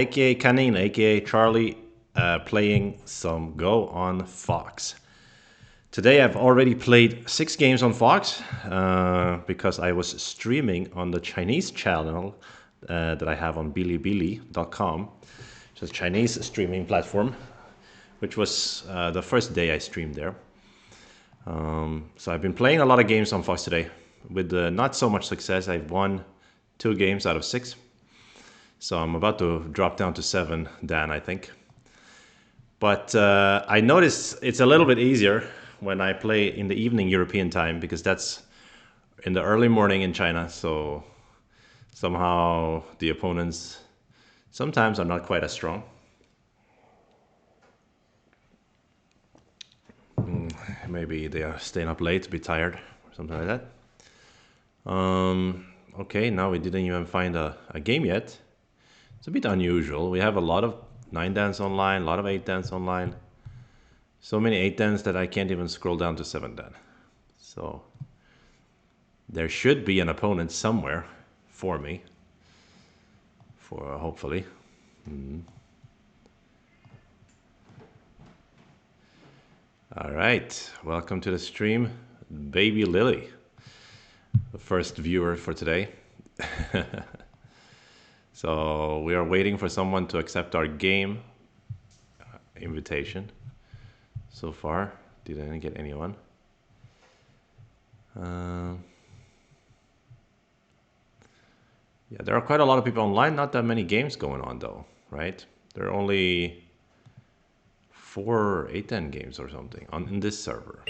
aka Kanin, aka Charlie, playing some Go on Fox. Today I've already played 6 games on Fox because I was streaming on the Chinese channel that I have on bilibili.com. It's a Chinese streaming platform, which was the first day I streamed there. So I've been playing a lot of games on Fox today with not so much success. I've won 2 games out of 6. So I'm about to drop down to 7, Dan, I think. But I noticed it's a little bit easier when I play in the evening European time because that's in the early morning in China. So somehow the opponents sometimes are not quite as strong. Maybe they are staying up late to be tired or something like that. Okay, now we didn't even find a game yet. It's a bit unusual. We have a lot of 9-dans online, a lot of 8-dans online. So many 8-dans that I can't even scroll down to 7-dan. So there should be an opponent somewhere for me. For hopefully. All right, welcome to the stream, Baby Lily, the first viewer for today. So we are waiting for someone to accept our game invitation. So far, didn't get anyone. Yeah, there are quite a lot of people online. Not that many games going on though, right? There are only 4 8-dan games or something in this server.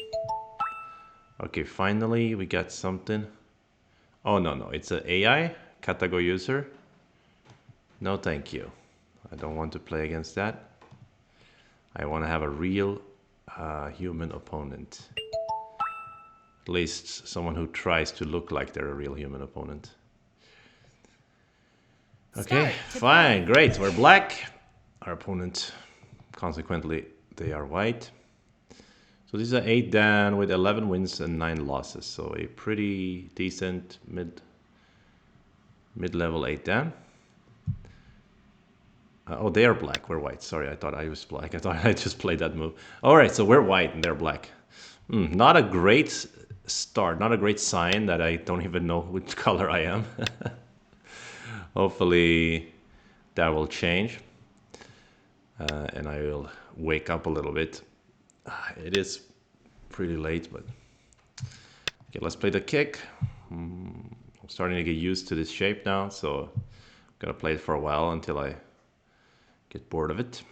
Okay, finally we got something. Oh no, it's an AI Katago user. No, thank you. I don't want to play against that. I want to have a real human opponent. At least someone who tries to look like they're a real human opponent. Okay, fine, great. We're black. Our opponent, consequently, they are white. So this is an 8-dan with 11 wins and 9 losses. So a pretty decent mid-level 8-dan. Oh, they are black. We're white. Sorry, I thought I was black. I thought I just played that move. All right, so we're white and they're black. Not a great start. Not a great sign that I don't even know which color I am. Hopefully that will change. And I will wake up a little bit. It is pretty late, but... Okay, let's play the kick. I'm starting to get used to this shape now, so I'm gonna play it for a while until I get bored of it.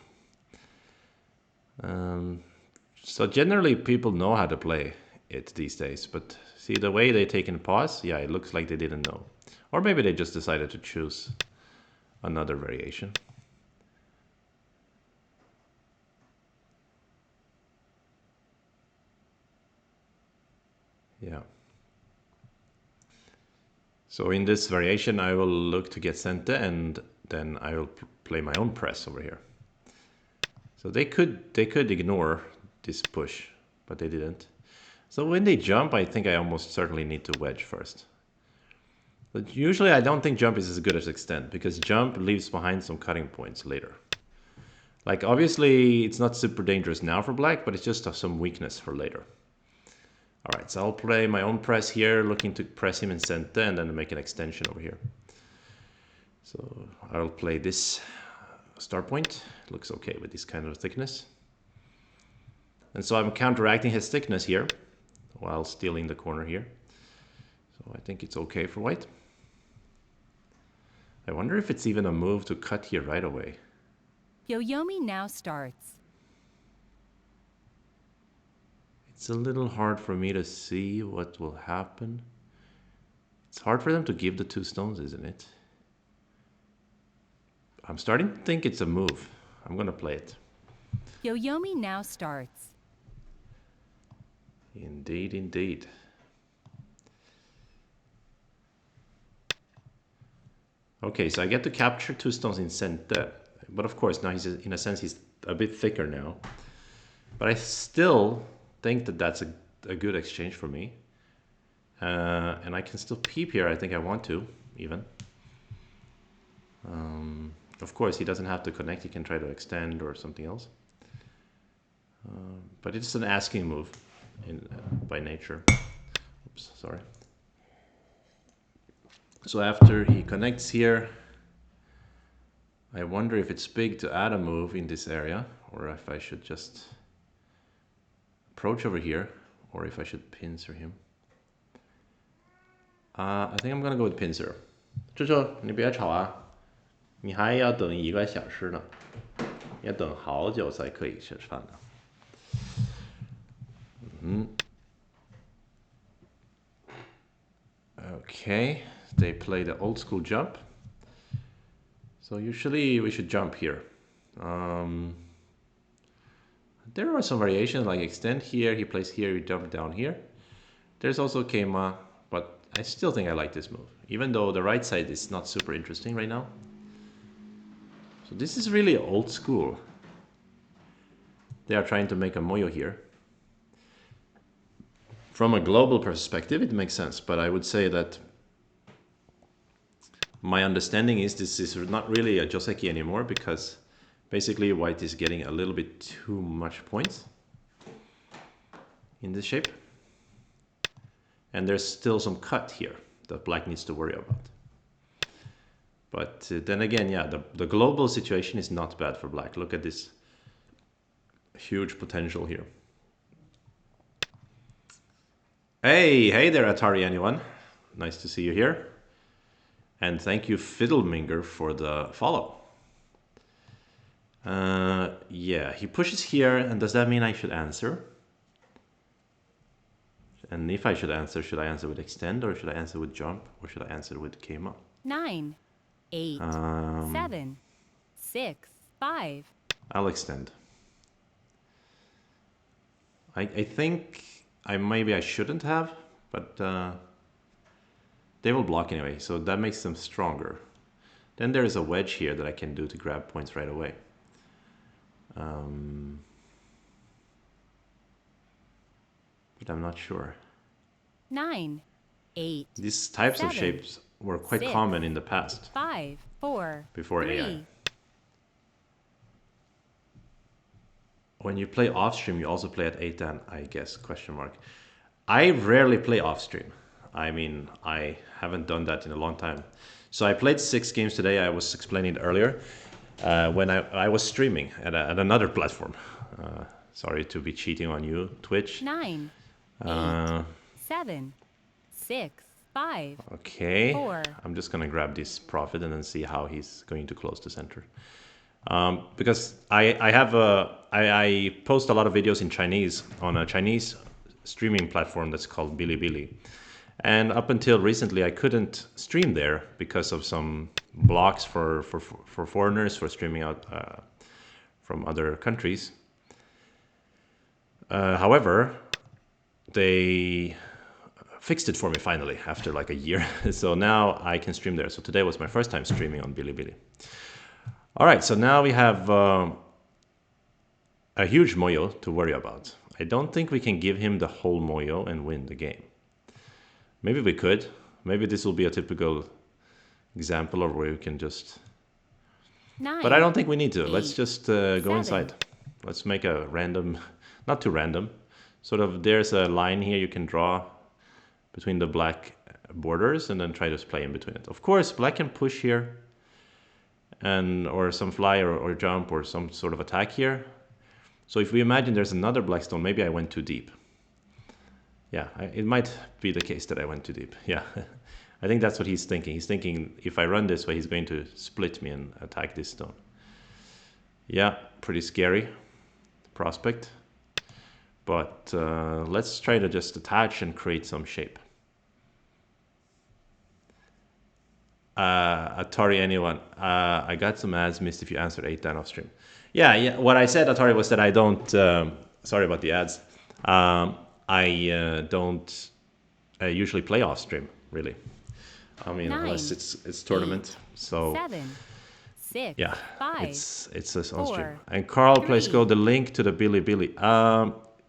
So generally people know how to play it these days, but see the way they take in pause, yeah, it looks like they didn't know. Or maybe they just decided to choose another variation. Yeah. So in this variation I will look to get center and then I will play my own press over here. So they could ignore this push, but they didn't. So when they jump, I think I almost certainly need to wedge first. But usually I don't think jump is as good as extend, because jump leaves behind some cutting points later. Like obviously it's not super dangerous now for black, but it's just some weakness for later. Alright, so I'll play my own press here, looking to press him in center and then make an extension over here. So I'll play this start point. Looks okay with this kind of thickness. And so I'm counteracting his thickness here while stealing the corner here. So I think it's okay for white. I wonder if it's even a move to cut here right away. Yoyomi now starts. It's a little hard for me to see what will happen. It's hard for them to give the 2 stones, isn't it? I'm starting to think it's a move. I'm gonna play it. Yoyomi now starts. Indeed, indeed. Okay, so I get to capture 2 stones in center. But of course, now in a sense, he's a bit thicker now. But I still think that that's a good exchange for me. And I can still peep here. I think I want to, even. Of course, he doesn't have to connect. He can try to extend or something else. But it's an asking move by nature. Oops, sorry. So after he connects here, I wonder if it's big to add a move in this area, or if I should just approach over here, or if I should pincer him. I think I'm gonna go with pincer. 舅舅，你别吵啊，你还要等1个小时呢，要等好久才可以吃饭呢。Okay, they play the old school jump. So usually we should jump here. There are some variations like extend here, he plays here, we jump down here. There's also Keima, but I still think I like this move, even though the right side is not super interesting right now. So this is really old school. They are trying to make a moyo here. From a global perspective, it makes sense, but I would say that my understanding is this is not really a joseki anymore, because basically white is getting a little bit too much points in this shape. And there's still some cut here that black needs to worry about. But then again, yeah, the global situation is not bad for black. Look at this huge potential here. Hey there, Atari anyone. Nice to see you here. And thank you, Fiddleminger, for the follow. Yeah, he pushes here, and does that mean I should answer? And if I should I answer with extend, or should I answer with jump, or should I answer with Keima? 9, 8, 7, 6, 5. I'll extend. I think maybe I shouldn't have, but they will block anyway, so that makes them stronger. Then there is a wedge here that I can do to grab points right away. But I'm not sure. 9, 8. These types 7, of shapes were quite 6, common in the past. 5, 4, before 3. AI. When you play off stream, you also play at 8 dan, I guess, question mark. I rarely play off stream. I mean, I haven't done that in a long time. So I played 6 games today. I was explaining it earlier when I was streaming at another platform. Sorry to be cheating on you, Twitch. 9, 8, 7, 6, 5. Okay. 4. I'm just gonna grab this profit and then see how he's going to close the center. Because I post a lot of videos in Chinese on a Chinese streaming platform that's called Bilibili. And up until recently, I couldn't stream there because of some blocks for foreigners for streaming out from other countries. However, they fixed it for me finally after like a year. So now I can stream there. So today was my first time streaming on Bilibili. All right, so now we have a huge moyo to worry about. I don't think we can give him the whole moyo and win the game. Maybe we could. Maybe this will be a typical example of where you can just... 9, But I don't think we need to. 8, Let's just go 7. inside. Let's make a random, not too random, sort of there's a line here you can draw between the black borders and then try to play in between it. Of course, black can push here or some fly or jump or some sort of attack here. So if we imagine there's another black stone, maybe I went too deep. Yeah, it might be the case that I went too deep. Yeah, I think that's what he's thinking. He's thinking if I run this way, he's going to split me and attack this stone. Yeah, pretty scary prospect. But let's try to just attach and create some shape. Atari anyone, I got some ads missed if you answered 8 dan off stream. Yeah, what I said, Atari, was that I don't, sorry about the ads. I don't usually play off stream, really. I mean, 9, unless it's tournament. 8, so 7, 6, yeah, 5, it's on stream. 4, And Carl plays 3. go the link to the Bilibili.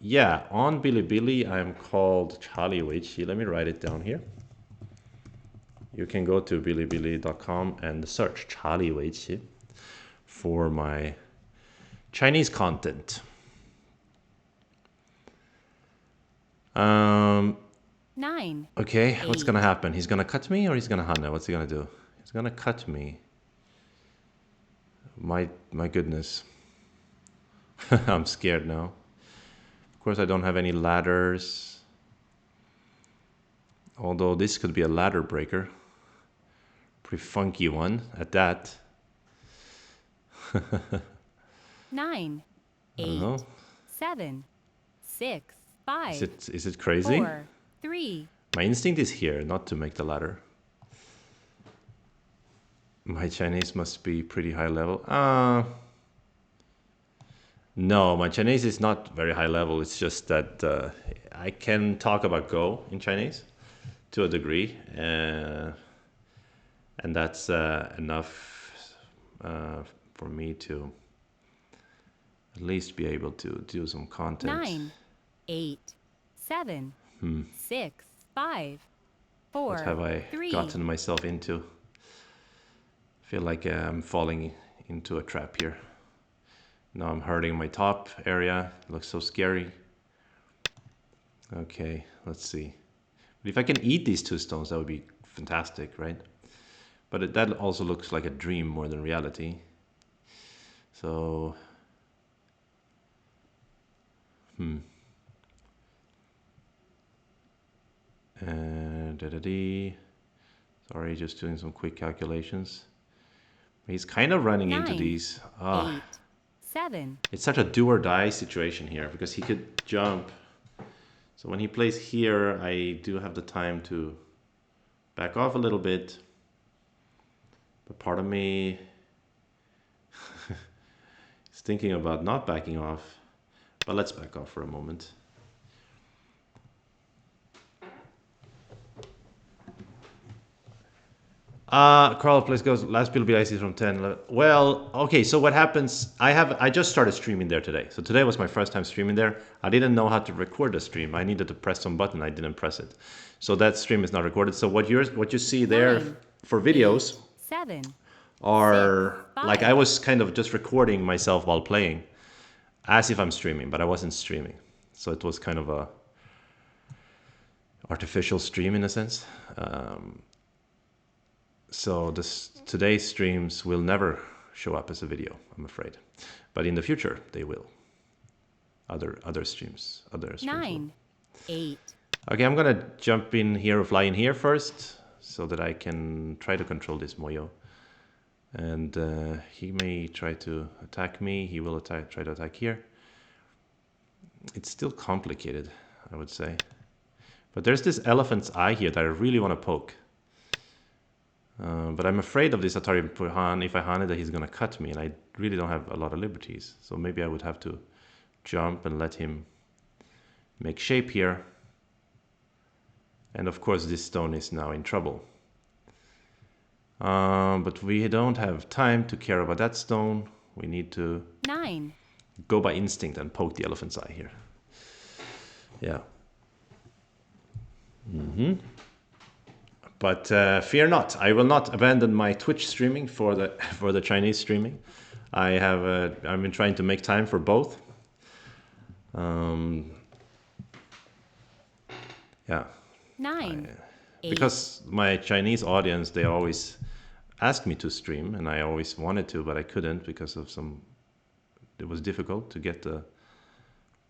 Yeah, on Bilibili I'm called Charlie Weiqi. Let me write it down here. You can go to bilibili.com and search Charlie Weiqi. for my Chinese content. 9. Okay, what's 8. gonna happen? He's gonna cut me or he's gonna Hana? What's he gonna do? He's gonna cut me. My goodness. I'm scared now. Of course, I don't have any ladders. Although this could be a ladder breaker. Pretty funky one at that. 9. I don't 8. know. 7. 6. 5. Is it crazy? 4. 3. My instinct is here, not to make the ladder. My Chinese must be pretty high level. No, my Chinese is not very high level. It's just that I can talk about Go in Chinese to a degree. And that's enough for me to at least be able to do some content. 9. 8. 7. 6. 5. 4. What have I 3. gotten myself into? I feel like I'm falling into a trap here. Now I'm hurting my top area. It looks so scary. Okay, let's see. But if I can eat these 2 stones, that would be fantastic, right? But that also looks like a dream more than reality. So, Sorry, just doing some quick calculations. He's kind of running into 9. these. 8. 7. It's such a do or die situation here because he could jump. So when he plays here, I do have the time to back off a little bit. But part of me is thinking about not backing off. But let's back off for a moment. Carl Place goes, last build IC from 10. 11. Well, okay, so what happens, I just started streaming there today. So today was my first time streaming there. I didn't know how to record the stream. I needed to press some button. I didn't press it. So that stream is not recorded. So what you see there 9, for videos 7. are 6, like 5. I was kind of just recording myself while playing as if I'm streaming, but I wasn't streaming. So it was kind of a artificial stream in a sense. So today's streams will never show up as a video, I'm afraid. But in the future, they will. Other streams. 9. 8. Okay, I'm gonna jump in here, fly in here first, so that I can try to control this Moyo. And he may try to attack me. He will try to attack here. It's still complicated, I would say. But there's this elephant's eye here that I really want to poke. But I'm afraid of this Atari Han. If I Han it, that he's going to cut me, and I really don't have a lot of liberties. So maybe I would have to jump and let him make shape here. And of course, this stone is now in trouble. But we don't have time to care about that stone. We need to 9. go by instinct and poke the elephant's eye here. Yeah. But fear not, I will not abandon my Twitch streaming for the Chinese streaming. I've been trying to make time for both. Yeah. 9. 8. Because my Chinese audience, they always ask me to stream, and I always wanted to, but I couldn't because of it was difficult to get the,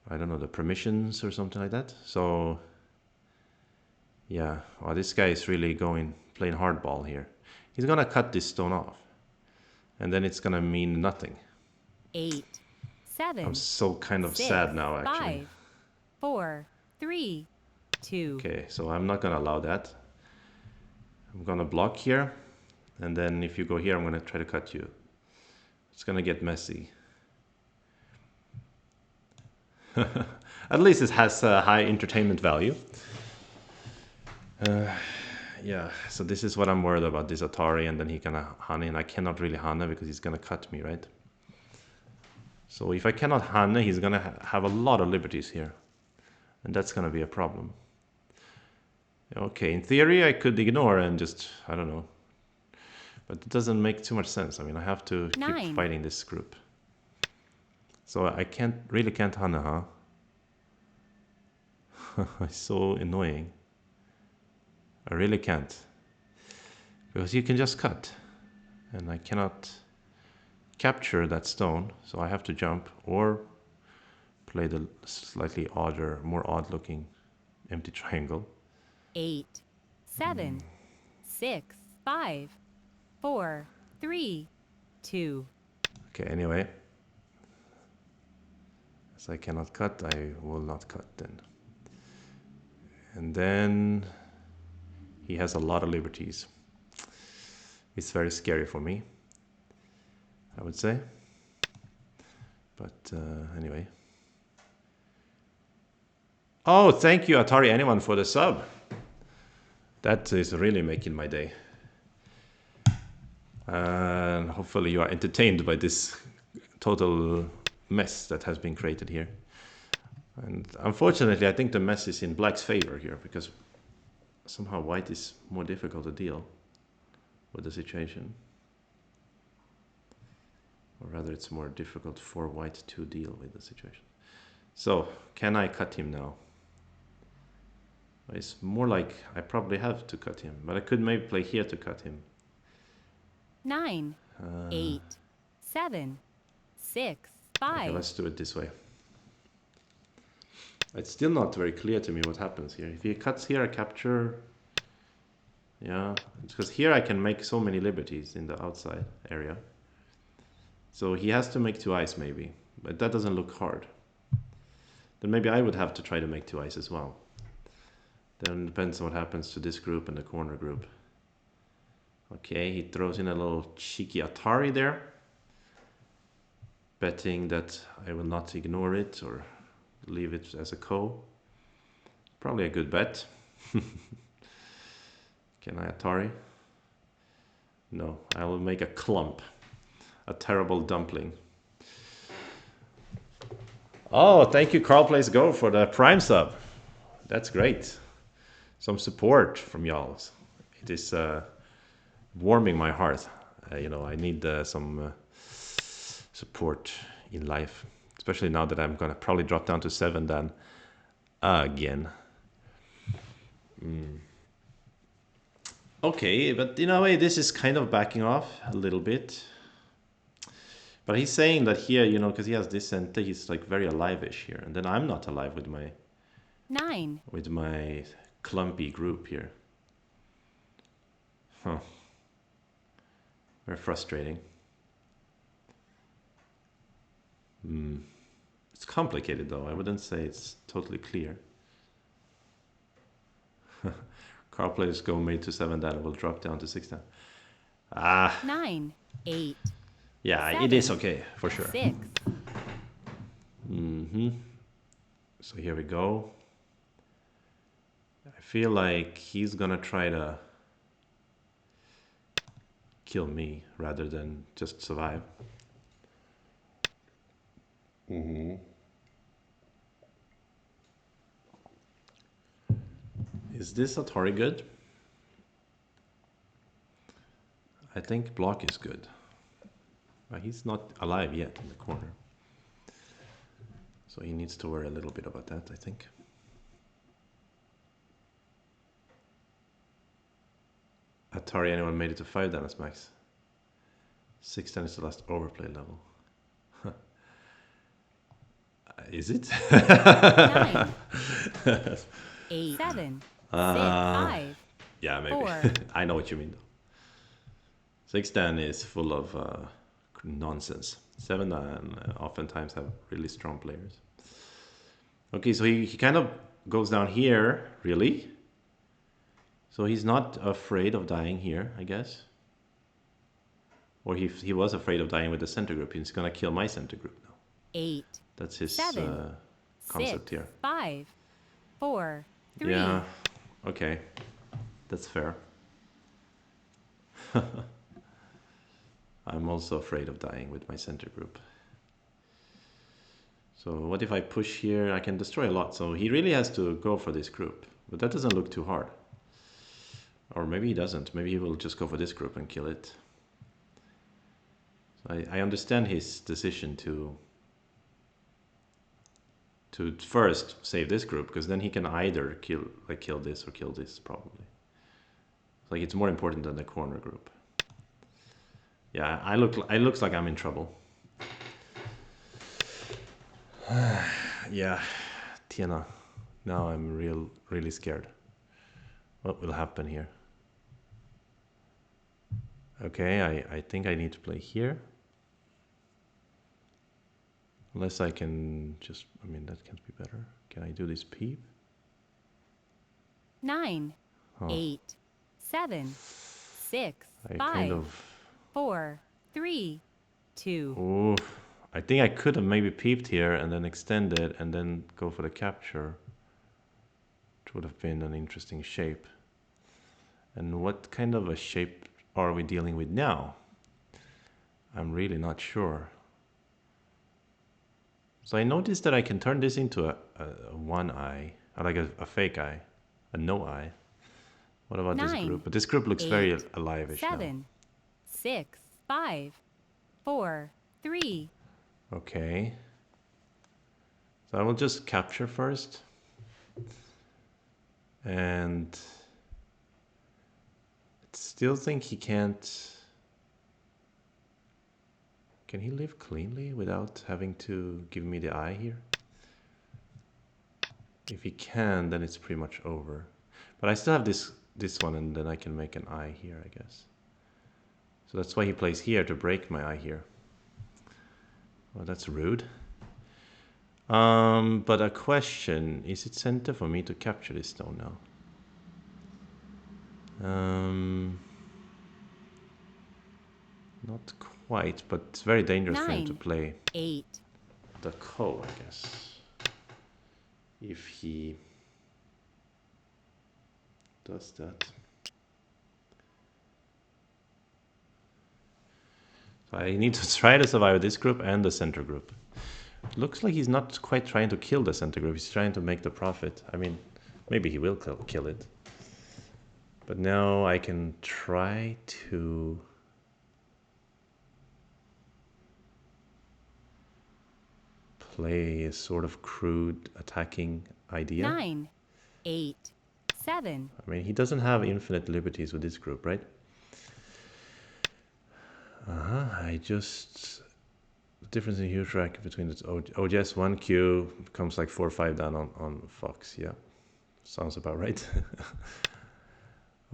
I don't know, the permissions or something like that. So yeah, well, this guy is really playing hardball here. He's gonna cut this stone off, and then it's gonna mean nothing. 8. 7. I'm so kind of 6, sad now, actually. 5. 4. 3. 2. Okay, so I'm not gonna allow that. I'm gonna block here, and then if you go here, I'm gonna try to cut you. It's gonna get messy. At least it has a high entertainment value. Yeah, so this is what I'm worried about, this Atari, and then he gonna Hane, and I cannot really Hane because he's gonna cut me, right? So if I cannot Hane, he's gonna have a lot of liberties here, and that's gonna be a problem. Okay, in theory I could ignore and just, I don't know, But it doesn't make too much sense. I mean, I have to keep 9. fighting this group. So I really can't Hana, huh? It's so annoying. I really can't. Because you can just cut. And I cannot capture that stone. So I have to jump or play the slightly odder, more odd looking empty triangle. 8, 7, 6, 5, 4, 3, 2. Okay, anyway. As I cannot cut, I will not cut then. And then he has a lot of liberties. It's very scary for me, I would say. But anyway. Oh, thank you, Atari Anyone, for the sub. That is really making my day. And hopefully you are entertained by this total mess that has been created here. And unfortunately, I think the mess is in black's favor here, because somehow white is more difficult to deal with the situation. Or rather, it's more difficult for white to deal with the situation. So, can I cut him now? It's more like I probably have to cut him, but I could maybe play here to cut him. 9, 8, 7, 6, 5. Okay, let's do it this way. It's still not very clear to me what happens here. If he cuts here, I capture. Yeah, it's because here I can make so many liberties in the outside area. So he has to make 2 eyes maybe, but that doesn't look hard. Then maybe I would have to try to make 2 eyes as well. Then it depends on what happens to this group and the corner group. Okay, he throws in a little cheeky Atari there, betting that I will not ignore it or leave it as a co. Probably a good bet. Can I Atari? No, I will make a clump. A terrible dumpling. Oh, thank you, Carl Plays Go, for the Prime sub. That's great. Some support from y'all. It is warming my heart. You know, I need some support in life, especially now that I'm gonna probably drop down to 7 then again. Okay, but in a way, this is kind of backing off a little bit. But he's saying that here, you know, because he has this center, he's like very alive-ish here, and then I'm not alive with my 9. With my clumpy group here. Huh. Very frustrating. It's complicated though. I wouldn't say it's totally clear. Car players go made to 7 that will drop down to 6 now. 9, 8. Yeah, 7, it is okay for sure. 6. So here we go. I feel like he's gonna try to kill me rather than just survive. Is this Atari good? I think block is good. But he's not alive yet in the corner. So he needs to worry a little bit about that, I think. Atari Anyone made it to 5 damage max. 6 then is the last overplay level. Is it? 9, 8, 7, 6, 5. Yeah, maybe. 4. I know what you mean though. 6 dan is full of nonsense. 7 dan oftentimes have really strong players. Okay, so he kind of goes down here, really? So he's not afraid of dying here, I guess. Or he was afraid of dying with the center group. He's gonna kill my center group now. 8. That's his 7, concept 6, here. 5, 4, 3. Yeah, okay. That's fair. I'm also afraid of dying with my center group. So what if I push here? I can destroy a lot. So he really has to go for this group. But that doesn't look too hard. Or maybe he doesn't. Maybe he will just go for this group and kill it. So I understand his decision to first save this group, because then he can either kill this or kill this probably. Like it's more important than the corner group. Yeah, it looks like I'm in trouble. Yeah, Tiena. Now I'm really scared. What will happen here? Okay, I think I need to play here. Unless I can just, I mean, that can't be better. Can I do this peep? 9, 8, 7, 6, I 5, kind of... 4, 3, 2. Oh, I think I could have maybe peeped here and then extended and then go for the capture. Which would have been an interesting shape. And what kind of a shape are we dealing with now? I'm really not sure. So I noticed that I can turn this into a one eye, or like a fake eye, a no eye. What about 9, this group? But this group looks 8, very alive-ish 7, 6, 5, 4, 3. now. Okay. So I will just capture first. And I still think he can't... Can he live cleanly without having to give me the eye here? If he can, then it's pretty much over. But I still have this one, and then I can make an eye here, I guess. So that's why he plays here, to break my eye here. Well, that's rude. But a question, is it center for me to capture this stone now? Not quite, but it's very dangerous for him to 9, play 8. the ko, I guess. If he does that. So I need to try to survive this group and the center group. Looks like he's not quite trying to kill the center group. He's trying to make the profit. I mean, maybe he will kill it. But now I can try to... play a sort of crude attacking idea. 9, 8, 7. I mean, he doesn't have infinite liberties with this group, right? I just... The difference in huge rack between the OGS 1Q comes like 4 or 5 down on Fox, yeah. Sounds about right.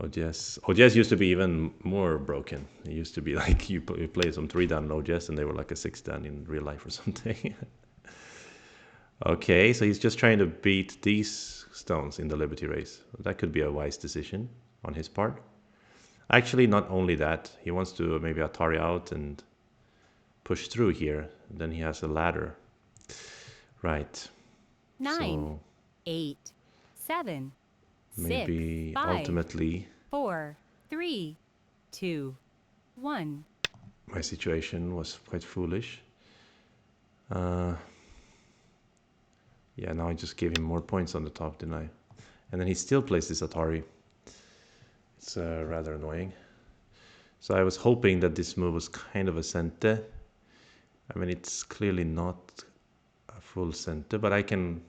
OGS used to be even more broken. It used to be like you play some 3 down in OGS and they were like a 6 down in real life or something. Okay, so he's just trying to beat these stones in the Liberty race. That could be a wise decision on his part. Actually, not only that, he wants to maybe Atari out and push through here. Then he has a ladder. Right. 9, So 8, 7, maybe 6, 5, ultimately 4, 3, 2, 1. my situation was quite foolish. Yeah, now I just gave him more points on the top, didn't I? And then he still plays this Atari. It's rather annoying. So I was hoping that this move was kind of a center. I mean, it's clearly not a full center, but I can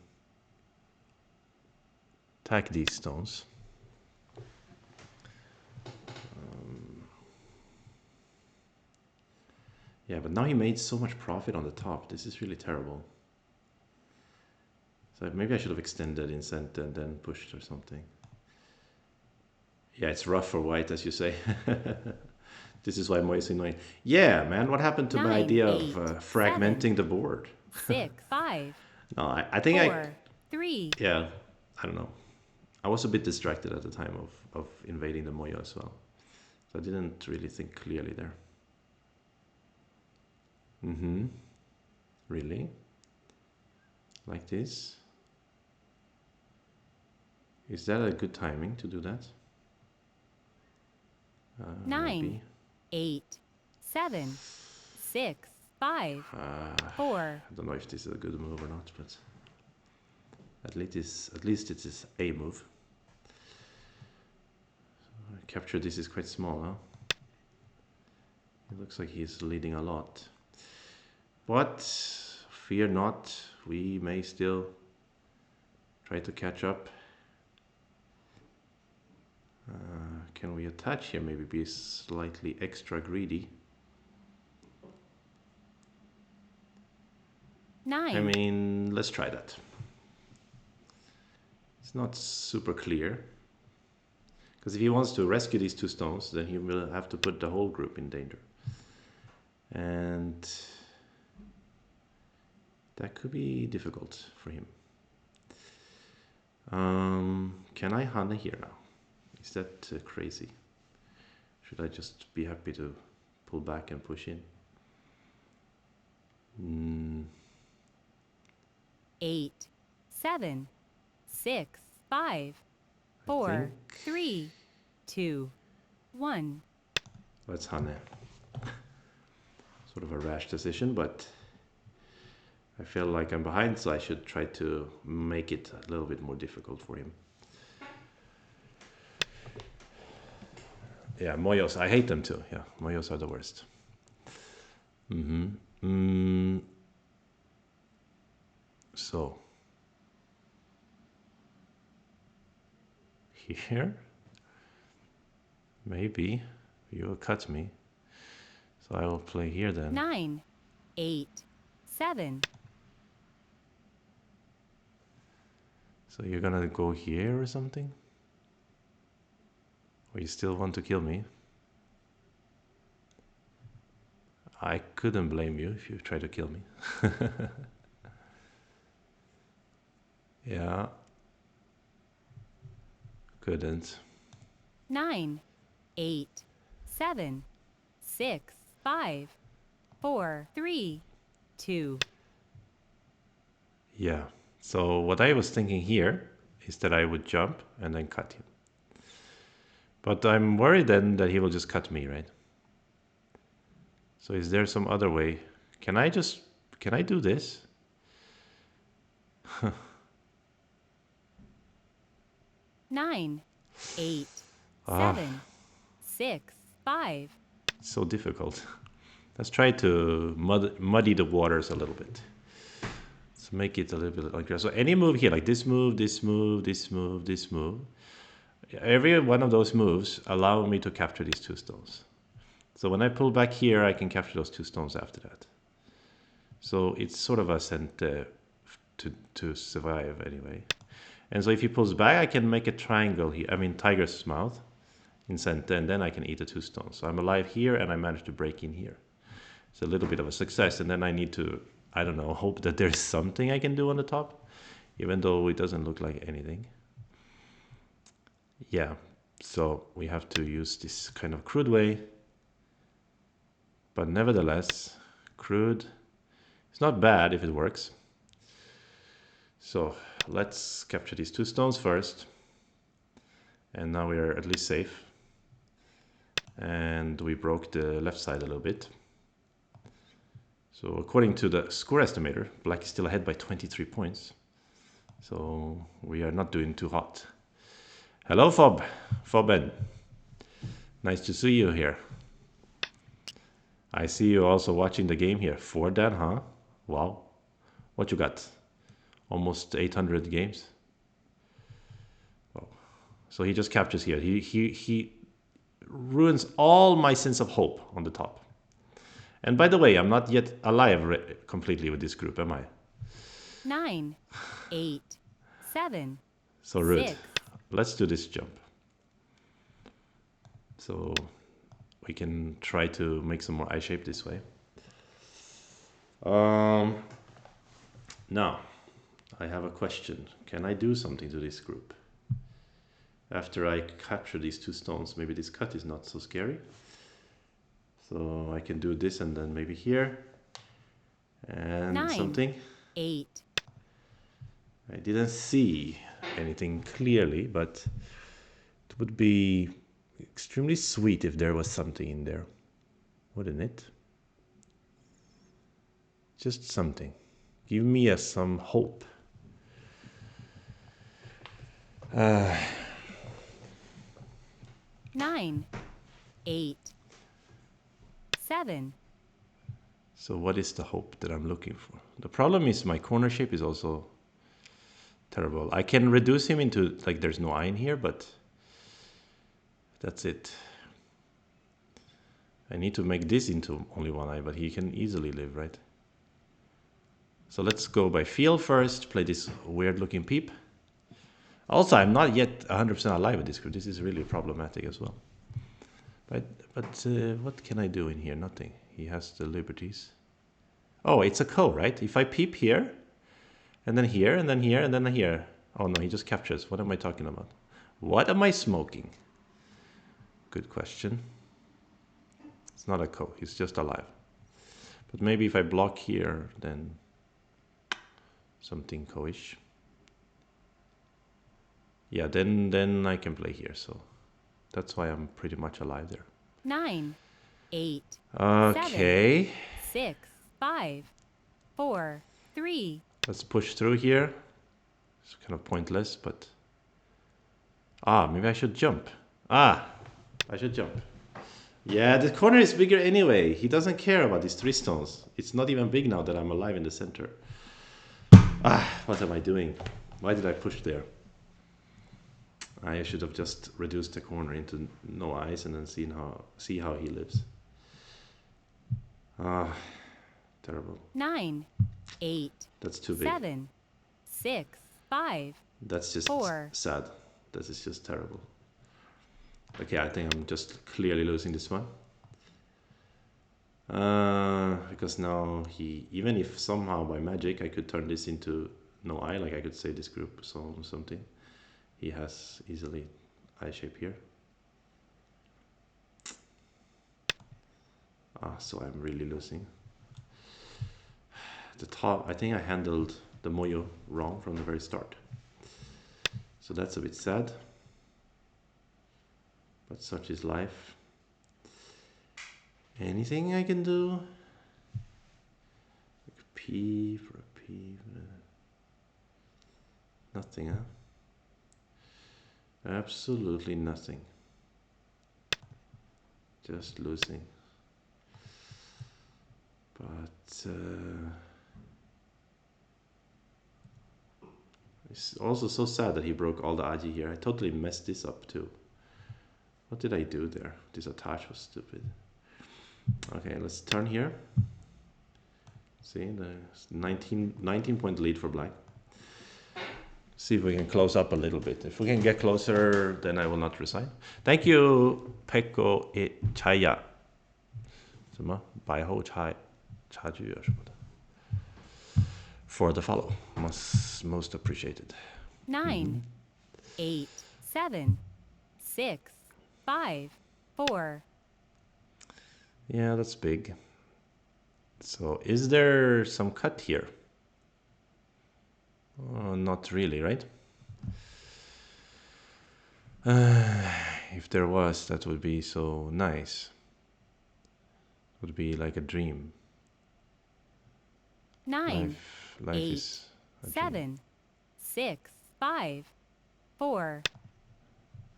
attack these stones. Yeah, but now he made so much profit on the top. This is really terrible. So maybe I should have extended in center and then pushed or something. Yeah, it's rough for white, as you say. This is why Mo is annoying. Yeah, man, what happened to 9, my idea 8, of fragmenting 7, the board? 6, 5, No, I think 4, 3. yeah, I don't know. I was a bit distracted at the time of invading the Moyo as well. So I didn't really think clearly there. Really? Like this? Is that a good timing to do that? 9, Maybe. 8, 7, 6, 5, 4. I don't know if this is a good move or not, but at least it is a move. So capture this is quite small, huh? It looks like he's leading a lot. But fear not, we may still try to catch up. Can we attach here? Maybe be slightly extra greedy. 9. I mean, let's try that. It's not super clear. Because if he wants to rescue these 2 stones, then he will have to put the whole group in danger. And that could be difficult for him. Can I Hana here now? Is that crazy? Should I just be happy to pull back and push in? 8, 7, 6, 5, 4, 3, 2, 1. Let's Hana. Sort of a rash decision, but I feel like I'm behind, so I should try to make it a little bit more difficult for him. Yeah, Moyos, I hate them too. Yeah, Moyos are the worst. So, here, maybe you will cut me. So I will play here then. 9, 8, 7. So you're gonna go here or something? Or you still want to kill me? I couldn't blame you if you try to kill me. Yeah. Couldn't. 9, 8, 7, 6, 5, 4, 3, 2. Yeah. So what I was thinking here is that I would jump and then cut him. But I'm worried then that he will just cut me, right? So is there some other way? Can I do this? 9, 8, 7, 6, 5. So difficult. Let's try to muddy the waters a little bit. Let's make it a little bit like that. So any move here, like this move, this move, this move, this move. Every one of those moves allow me to capture these 2 stones. So when I pull back here, I can capture those 2 stones after that. So it's sort of a scent to survive anyway. And so if he pulls back, I can make a triangle here. I mean, tiger's mouth in center, and then I can eat the 2 stones. So I'm alive here, and I managed to break in here. It's a little bit of a success, and then I need to, I don't know, hope that there's something I can do on the top, even though it doesn't look like anything. Yeah, so we have to use this kind of crude way. But nevertheless, crude, it's not bad if it works. So let's capture these 2 stones first. And now we are at least safe. And we broke the left side a little bit. So according to the score estimator, black is still ahead by 23 points. So we are not doing too hot. Hello, Fobben. Nice to see you here. I see you also watching the game here. 4 Dan, huh? Wow. What you got? Almost 800 games. Oh. So he just captures here. He ruins all my sense of hope on the top. And by the way, I'm not yet alive completely with this group, am I? 9, 8, 7. So rude. 6. Let's do this jump. So we can try to make some more eye shape this way. Now, I have a question. Can I do something to this group? After I capture these 2 stones, maybe this cut is not so scary. So I can do this and then maybe here. And 9, something. 8. I didn't see anything clearly, but it would be extremely sweet if there was something in there, wouldn't it? Just something. Give me some hope. 9, 8, 7, So what is the hope that I'm looking for? The problem is my corner shape is also terrible. I can reduce him into, like, there's no eye in here, but that's it. I need to make this into only one eye, but he can easily live, right? So let's go by feel first, play this weird looking peep. Also, I'm not yet 100% alive with this group. This is really problematic as well. But what can I do in here? Nothing. He has the liberties. Oh, it's a co, right? If I peep here, and then here, and then here, and then here. Oh no, he just captures. What am I talking about? What am I smoking? Good question. It's not a co, he's just alive. But maybe if I block here, then something co-ish. Yeah, then I can play here, so that's why I'm pretty much alive there. 9, 8, Okay. 7, 6, 5, 4, 3. Let's push through here. It's kind of pointless, but... Ah, maybe I should jump. Ah, I should jump. Yeah, the corner is bigger anyway. He doesn't care about these 3 stones. It's not even big now that I'm alive in the center. Ah, what am I doing? Why did I push there? I should have just reduced the corner into no eyes and then see how he lives. Ah, terrible. 9, 8, That's too big. 7, 6, 5. That's just 4. sad. That is just terrible. Okay, I think I'm just clearly losing this one. Because now even if somehow by magic I could turn this into no eye, like I could save this group or something, he has easily eye shape here. So I'm really losing. The top, I think I handled the Moyo wrong from the very start. So that's a bit sad. But such is life. Anything I can do? Like a P for a P. Nothing, huh? Absolutely nothing. Just losing. But it's also so sad that he broke all the aji here. I totally messed this up too. What did I do there? This attach was stupid. Okay, let's turn here. See, the 19 point lead for black. See if we can close up a little bit. If we can get closer, then I will not resign. Thank you, Pekko e Chaya. 什么白后差距啊什么的 for the follow. Most appreciated. 9, 8, 7, 6, 5, 4. Yeah, that's big. So is there some cut here? Not really, right? If there was, that would be so nice. It would be like a dream. 9, Life 8, is a dream. 7, 6, 5, 4.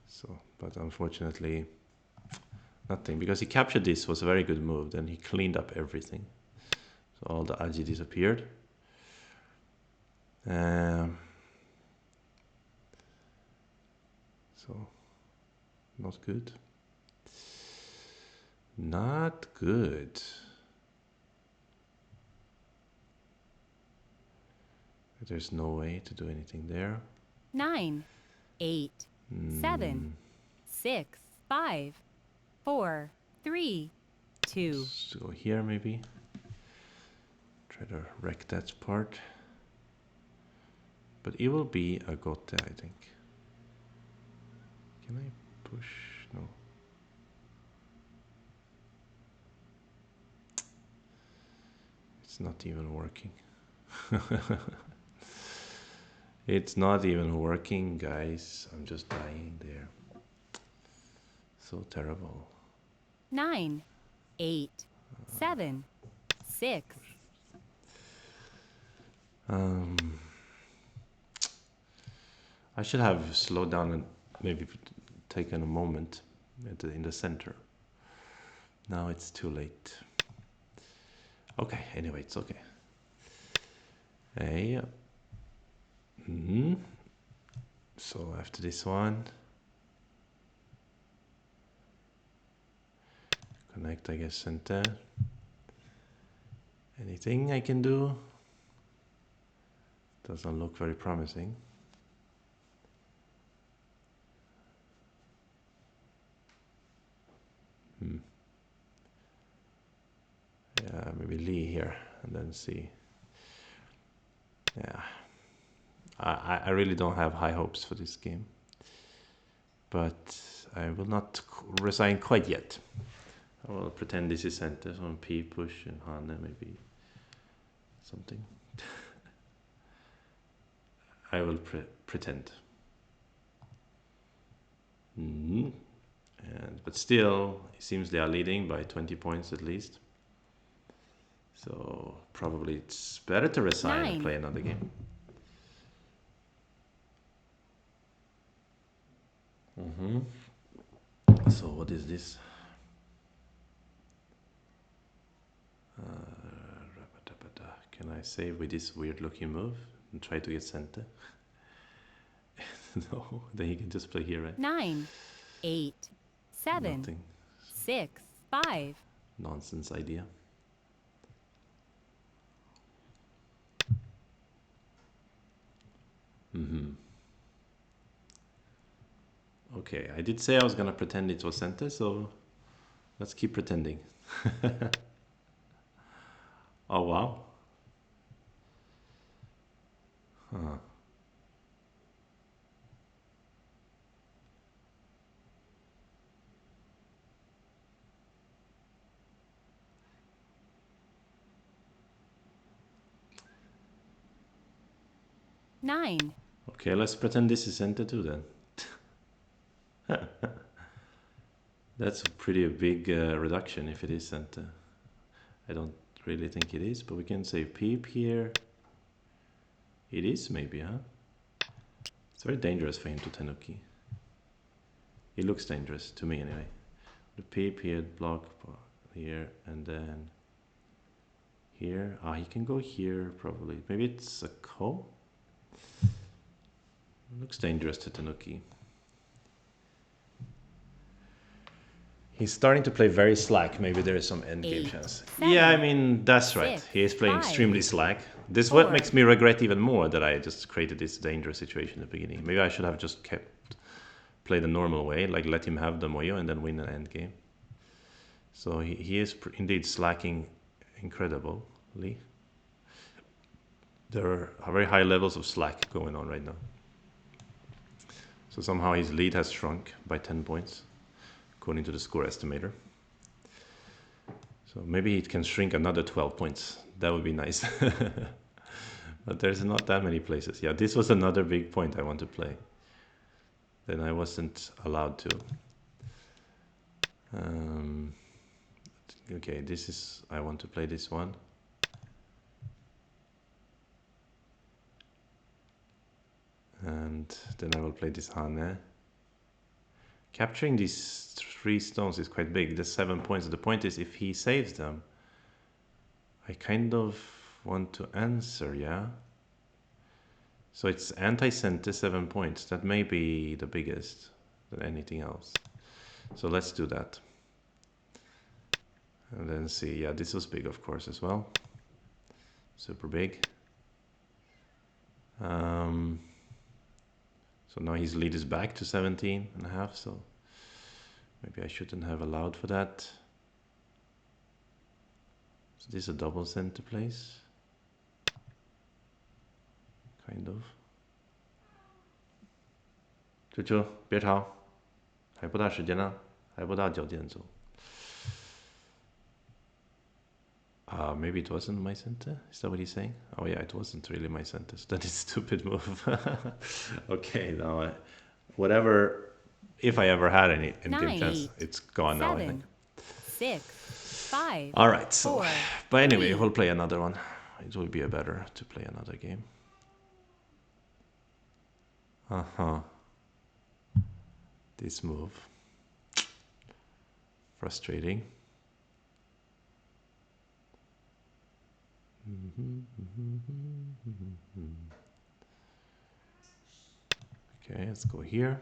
So, but unfortunately, nothing. Because he captured this was a very good move. Then he cleaned up everything. So all the aji disappeared. So, not good. Not good. There's no way to do anything there. 9, 8, 7, 6, 5, 4, 3, 2. So here maybe. Try to wreck that part. But it will be a gote, I think. Can I push? No. It's not even working. It's not even working, guys. I'm just dying there. So terrible. 9, 8, 7, 6. I should have slowed down and maybe taken a moment in the center. Now it's too late. Okay, anyway, it's okay. Hey. So after this one, connect, I guess, center. Anything I can do? Doesn't look very promising. Yeah, maybe Lee here and then see. Yeah, I really don't have high hopes for this game, but I will not resign quite yet. I will pretend this is center on P push and Hane maybe something. I will pretend. But still, it seems they are leading by 20 points at least. So probably it's better to resign and play another game. So what is this? Can I save with this weird looking move and try to get center? No, then he can just play here, right? 9, 8, 7, Nothing. 6, 5. Nonsense idea. Okay, I did say I was gonna pretend it was center, so let's keep pretending. Oh wow. Huh. Nine. Okay, let's pretend this is center too then. That's a pretty big reduction if it is center. I don't really think it is, but we can say peep here. It is maybe, huh? It's very dangerous for him to tenuki. He looks dangerous to me anyway. The peep here, block here, and then here. Ah, he can go here probably. Maybe it's a ko? Looks dangerous to tenuki. He's starting to play very slack. Maybe there is some endgame chance. 7, Yeah, I mean, that's right. 6, He is playing 5, extremely slack. This 4. what makes me regret even more that I just created this dangerous situation in the beginning. Maybe I should have just play the normal way, like let him have the moyo and then win an endgame. So he is indeed slacking incredibly. There are very high levels of slack going on right now. So somehow his lead has shrunk by 10 points, according to the score estimator. So maybe it can shrink another 12 points. That would be nice. But there's not that many places. Yeah, this was another big point I want to play. Then I wasn't allowed to. Okay, this is, I want to play this one. And then I will play this Hane. Capturing these 3 stones is quite big. The 7 points. The point is, if he saves them, I kind of want to answer, yeah? So it's anti-center 7 points. That may be the biggest than anything else. So let's do that. And then see, yeah, this was big, of course, as well. Super big. So now his lead is back to 17 and a half, so maybe I shouldn't have allowed for that. So this is a double center place. Kind of. 啾啾，别吵，还不到时间呢，还不到9点钟。Maybe it wasn't my center? Is that what he's saying? Oh yeah, it wasn't really my center. So that is a stupid move. Okay, now whatever, if I ever had any endgame chance, it's gone 7, now, I think. 6, 5. Alright, so, 4, but anyway, 3. we'll play another one. It will be better to play another game. This move. Frustrating. Okay, let's go here.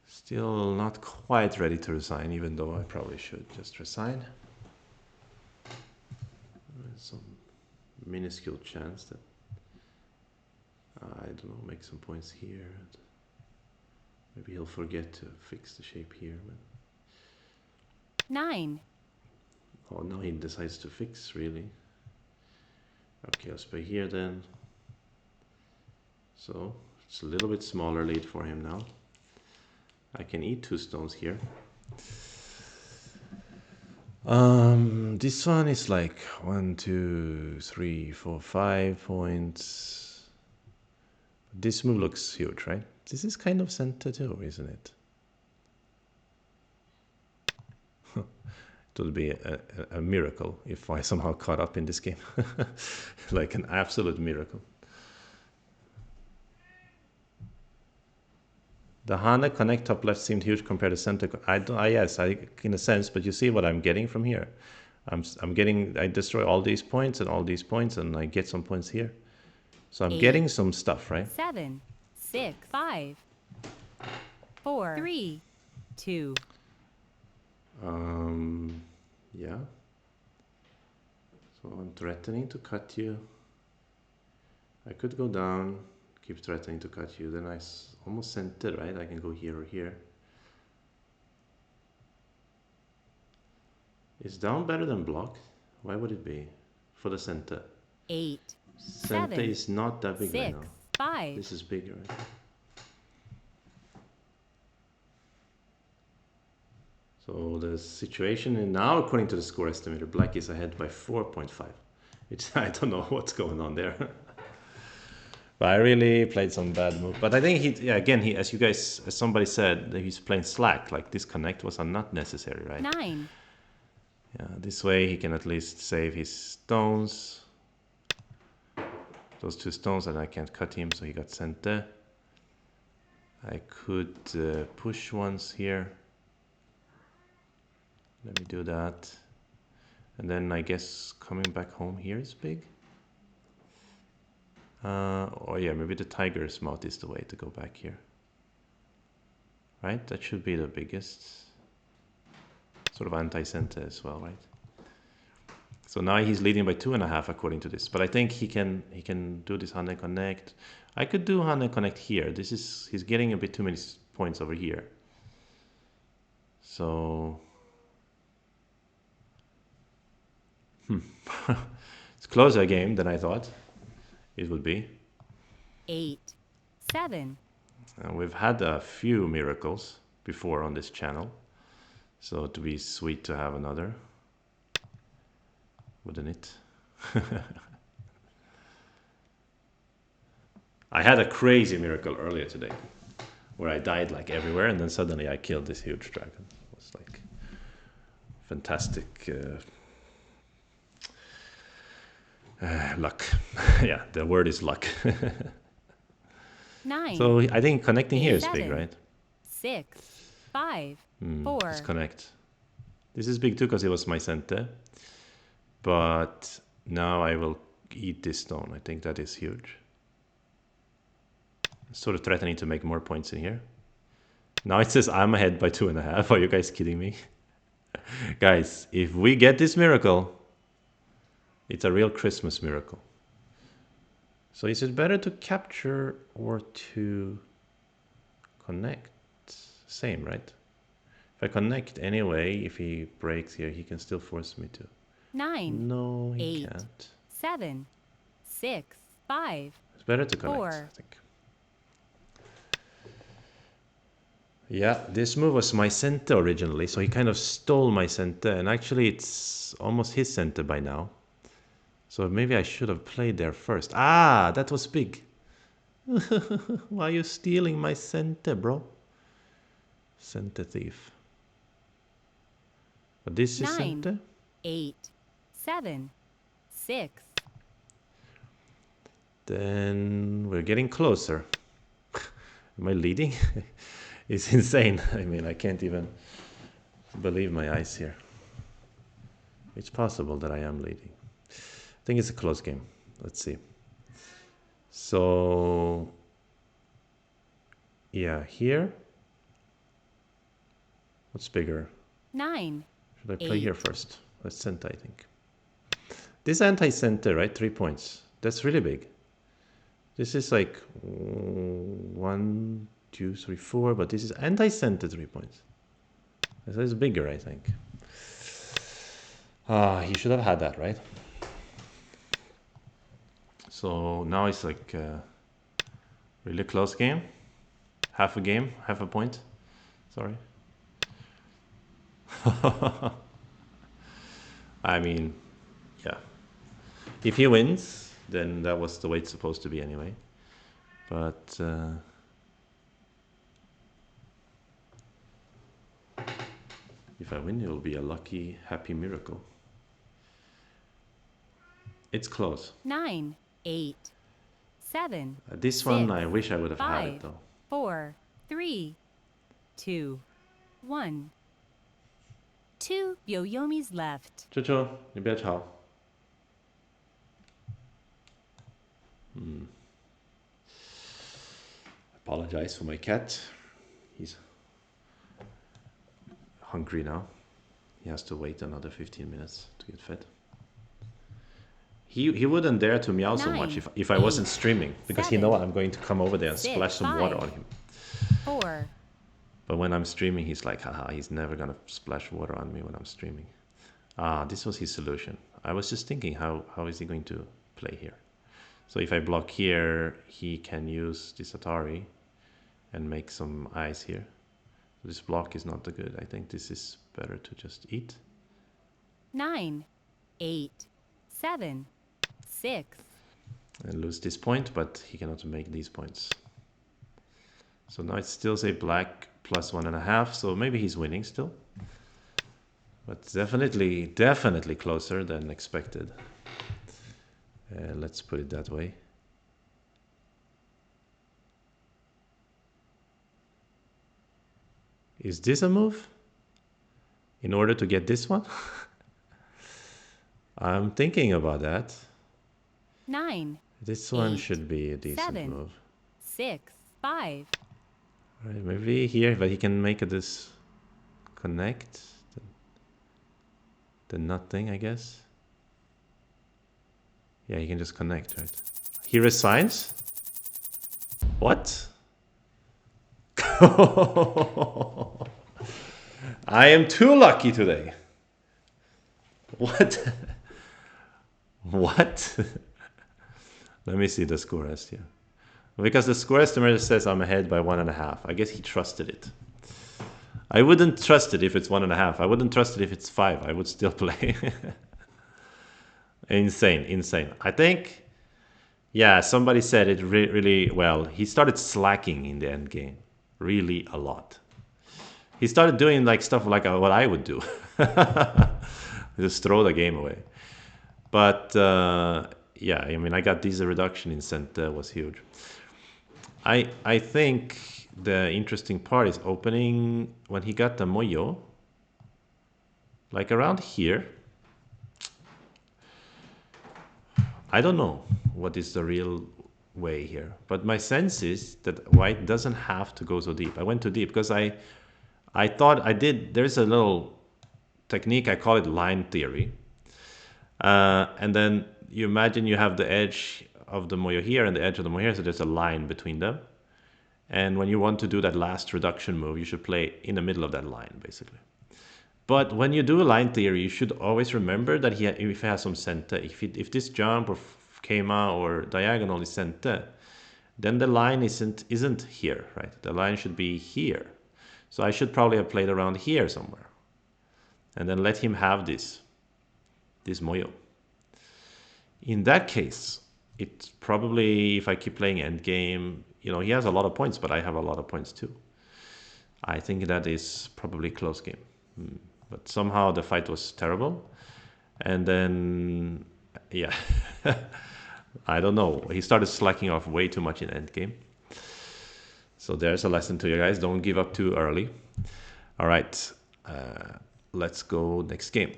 Still not quite ready to resign, even though I probably should just resign. There's some minuscule chance that I don't know, make some points here. Maybe he'll forget to fix the shape here. But 9. oh, now he decides to fix, really. Okay, I'll play here then. So it's a little bit smaller lead for him now. I can eat 2 stones here. This one is like 1, 2, 3, 4, 5 points. This move looks huge, right? This is kind of center too, isn't it? It would be a miracle if I somehow caught up in this game. Like an absolute miracle. The Hana connect top left seemed huge compared to center. Yes, in a sense, but you see what I'm getting from here. I destroy all these points and all these points, and I get some points here. So I'm 8, getting some stuff, right? 7, 6, 5, 4, 3, 2. Yeah. So I'm threatening to cut you. I could go down, keep threatening to cut you. Then I almost center, right? I can go here or here. Is down better than block? Why would it be? For the center. 8, Center 7, is not that big 6, right now. 5. This is bigger, right? So the situation is now, according to the score estimator, black is ahead by 4.5. I don't know what's going on there. But I really played some bad move. But I think again, as somebody said, that he's playing slack. Like this connect was not necessary, right? 9. Yeah, this way he can at least save his stones. Those 2 stones, and I can't cut him, so he got center. I could push once here. Let me do that. And then I guess coming back home here is big. Oh yeah, maybe the tiger's mouth is the way to go back here. Right? That should be the biggest. Sort of anti-center as well, right? So now he's leading by 2.5 according to this. But I think he can do this Hane Connect. I could do Hane Connect here. He's getting a bit too many points over here. So it's closer game than I thought it would be. 8, 7. We've had a few miracles before on this channel, so it'd be sweet to have another, wouldn't it? I had a crazy miracle earlier today where I died like everywhere, and then suddenly I killed this huge dragon. It was like fantastic luck. Yeah, the word is luck. 9. So I think connecting here is big, 7, right? 6, 5, 4. Let's connect. This is big too because it was my center. But now I will eat this stone. I think that is huge. Sort of threatening to make more points in here. Now it says I'm ahead by 2.5. Are you guys kidding me? Guys, if we get this miracle, it's a real Christmas miracle. So is it better to capture or to connect? Same, right? If I connect anyway, if he breaks here, he can still force me to. 9. No, he 8, can't. 7, 6, 5. It's better to connect, 4. I think. Yeah, this move was my center originally, so he kind of stole my center, and actually it's almost his center by now. So maybe I should have played there first. Ah, that was big. Why are you stealing my center, bro? Center thief. But this 9, is center? 8, 7, 6. Then we're getting closer. Am I leading? It's insane. I mean, I can't even believe my eyes here. It's possible that I am leading. think it's a close game. Let's see. So, yeah, here. What's bigger? 9. Should I play 8. here first? Let's center, I think. This anti-center, right? 3 points. That's really big. This is like 1, 2, 3, 4, but this is anti-center 3 points. This is bigger, I think. He should have had that, right? So now it's like a really close game. Half a game, half a point. Sorry. I mean, yeah. If he wins, then that was the way it's supposed to be anyway. But if I win, it will be a lucky, happy miracle. It's close. 9. 8. 7. This 6, one, I wish I would have 5, had it though. 4, 3, 2, 1. 2 Yoyomis left. 球球，你不要吵。Apologize for my cat. He's hungry now. He has to wait another 15 minutes to get fed. He wouldn't dare to meow so much if I wasn't streaming, because he know I'm going to come over there and splash some water on him. 4. But when I'm streaming, he's like, haha, he's never gonna splash water on me when I'm streaming. This was his solution. I was just thinking, how is he going to play here? So if I block here, he can use this Atari and make some eyes here. This block is not the good. I think this is better to just eat. 9. 8. 7. 6. And lose this point, but he cannot make these points. So now it's still say black plus 1.5, so maybe he's winning still. But definitely closer than expected. Let's put it that way. Is this a move? In order to get this one? I'm thinking about that. 9. This one 8, should be a decent 7, move. 6. 5. Right, maybe here, but he can make this connect. The nut thing, I guess. Yeah, he can just connect, right? He resigns? What? I am too lucky today. What? What? Let me see the score est here. Because the score estimator says I'm ahead by 1.5. I guess he trusted it. I wouldn't trust it if it's 1.5. I wouldn't trust it if it's 5. I would still play. Insane. I think, yeah, somebody said it really well. He started slacking in the end game. Really a lot. He started doing like stuff like what I would do. Just throw the game away. But yeah, I mean, I got this reduction in center was huge. I think the interesting part is opening when he got the moyo, like around here. I don't know what is the real way here, but my sense is that white doesn't have to go so deep. I went too deep because I thought I did. There's a little technique, I call it line theory, and then you imagine you have the edge of the moyo here and the edge of the moyo here, so there's a line between them. And when you want to do that last reduction move, you should play in the middle of that line, basically. But when you do a line theory, you should always remember that if he has some center, if this jump or kema or diagonal is center, then the line isn't here, right? The line should be here. So I should probably have played around here somewhere. And then let him have this moyo. In that case, it's probably, if I keep playing endgame, you know, he has a lot of points, but I have a lot of points too. I think that is probably a close game. But somehow the fight was terrible. And then, yeah, I don't know. He started slacking off way too much in endgame. So there's a lesson to you guys. Don't give up too early. All right, let's go next game.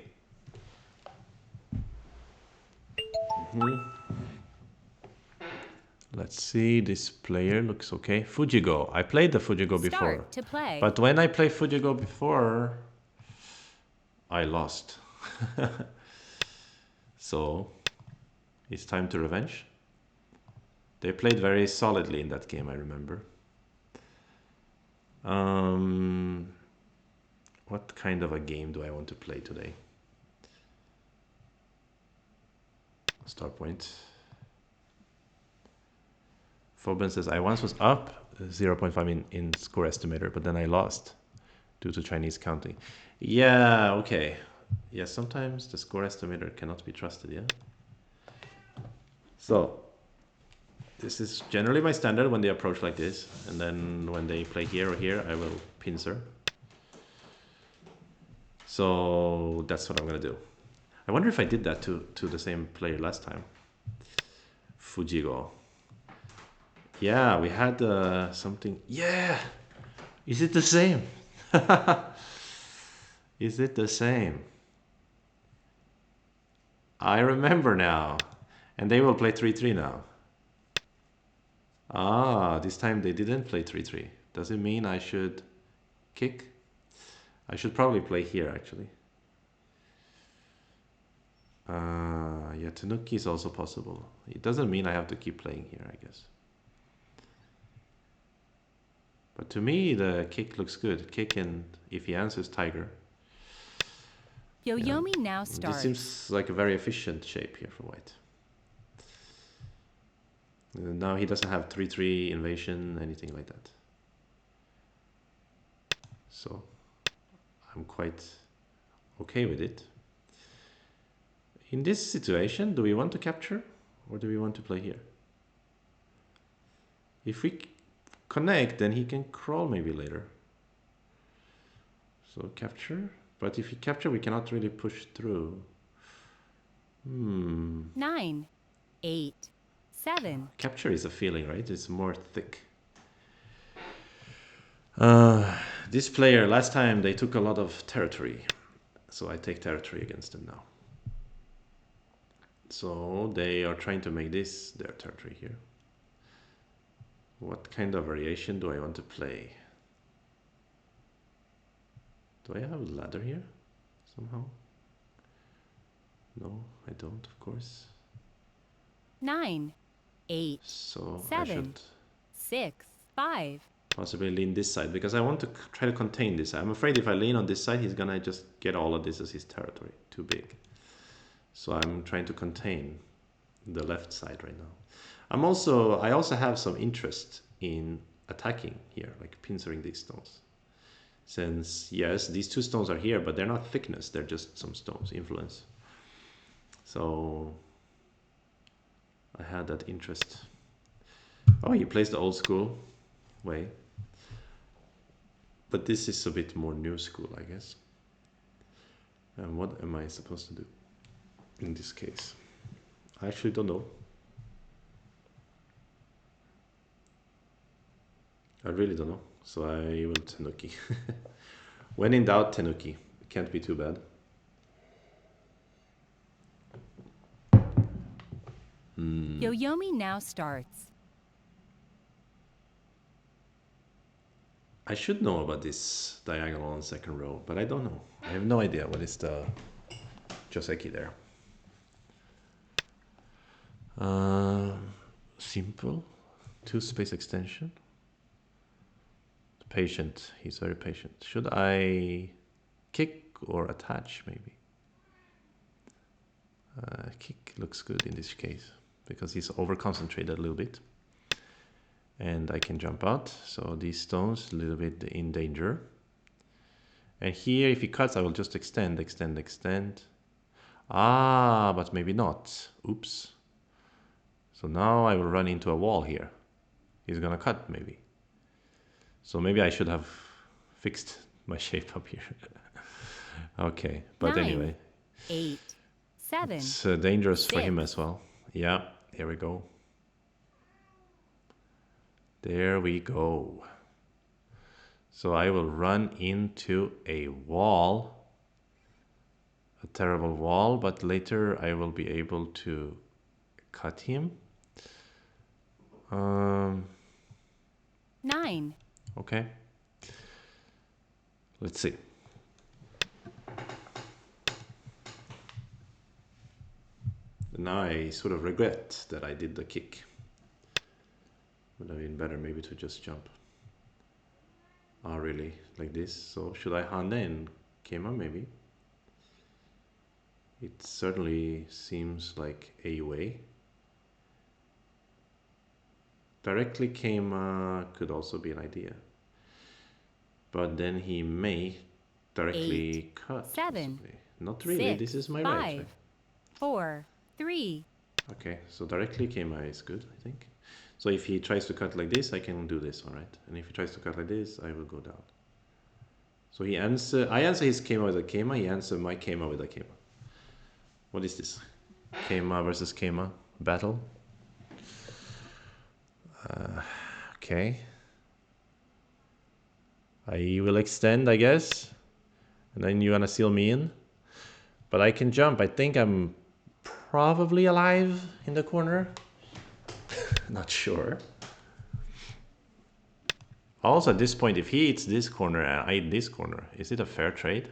Let's see, this player looks okay. Fujigo. I played the Fujigo before. Start to play. But when I played Fujigo before, I lost. So, it's time to revenge. They played very solidly in that game, I remember. What kind of a game do I want to play today? Start point. Foben says, I once was up 0.5 in score estimator, but then I lost due to Chinese counting. Yeah, okay. Yeah, sometimes the score estimator cannot be trusted, yeah? So, this is generally my standard when they approach like this. And then when they play here or here, I will pincer. So, that's what I'm going to do. I wonder if I did that to the same player last time. Fujigo. Yeah, we had something. Yeah! Is it the same? Is it the same? I remember now. And they will play 3-3 now. Ah, this time they didn't play 3-3. Does it mean I should kick? I should probably play here, actually. Yeah, Tanuki is also possible. It doesn't mean I have to keep playing here, I guess. But to me, the kick looks good. Kick, and if he answers, tiger. Yoyomi now starts. This seems like a very efficient shape here for white. Now he doesn't have 3-3 invasion, anything like that. So I'm quite okay with it. In this situation, do we want to capture or do we want to play here? If we connect, then he can crawl maybe later. So capture. But if he capture, we cannot really push through. 9, 8, 7. Capture is a feeling, right? It's more thick. This player, last time they took a lot of territory. So I take territory against them now. So they are trying to make this their territory here. What kind of variation do I want to play? Do I have a ladder here somehow? No, I don't, of course. 9, 8, So 7, I should 6, 5. possibly lean this side because I want to try to contain this. I'm afraid if I lean on this side, he's gonna just get all of this as his territory, too big. So I'm trying to contain the left side right now. I also have some interest in attacking here, like pincering these stones. Since, yes, these two stones are here, but they're not thickness, they're just some stones, influence. So I had that interest. Oh, he plays the old school way. But this is a bit more new school, I guess. And what am I supposed to do in this case? I actually don't know. I really don't know. So I will Tanuki. When in doubt, Tanuki. It can't be too bad. Yoyomi now starts. I should know about this diagonal on second row, but I don't know. I have no idea what is the Joseki there. Simple. 2 space extension. Patient. He's very patient. Should I kick or attach maybe? Kick looks good in this case because he's over concentrated a little bit. And I can jump out. So these stones a little bit in danger. And here if he cuts, I will just extend. Ah, but maybe not. Oops. So now I will run into a wall here. He's gonna cut maybe. So maybe I should have fixed my shape up here. Okay, but 9, anyway. 8, 7. It's dangerous 6. for him as well. Yeah, here we go. There we go. So I will run into a wall. A terrible wall, but later I will be able to cut him. 9. Okay. Let's see. Now I sort of regret that I did the kick. Would have been better maybe to just jump. Oh, really? Like this? So should I hand in Kema maybe? It certainly seems like a way. Directly Kema could also be an idea. But then he may directly 8, cut. 7, Possibly. Not really. 6, This is my 5, right. 4, 3. Okay, so directly Kema is good, I think. So if he tries to cut like this, I can do this, all right? And if he tries to cut like this, I will go down. So I answer his Kema with a Kema, he answers my Kema with a Kema. What is this? Kema versus Kema battle. Okay. I will extend, I guess. And then you wanna seal me in. But I can jump. I think I'm probably alive in the corner. Not sure. Also, at this point, if he eats this corner and I eat this corner, is it a fair trade?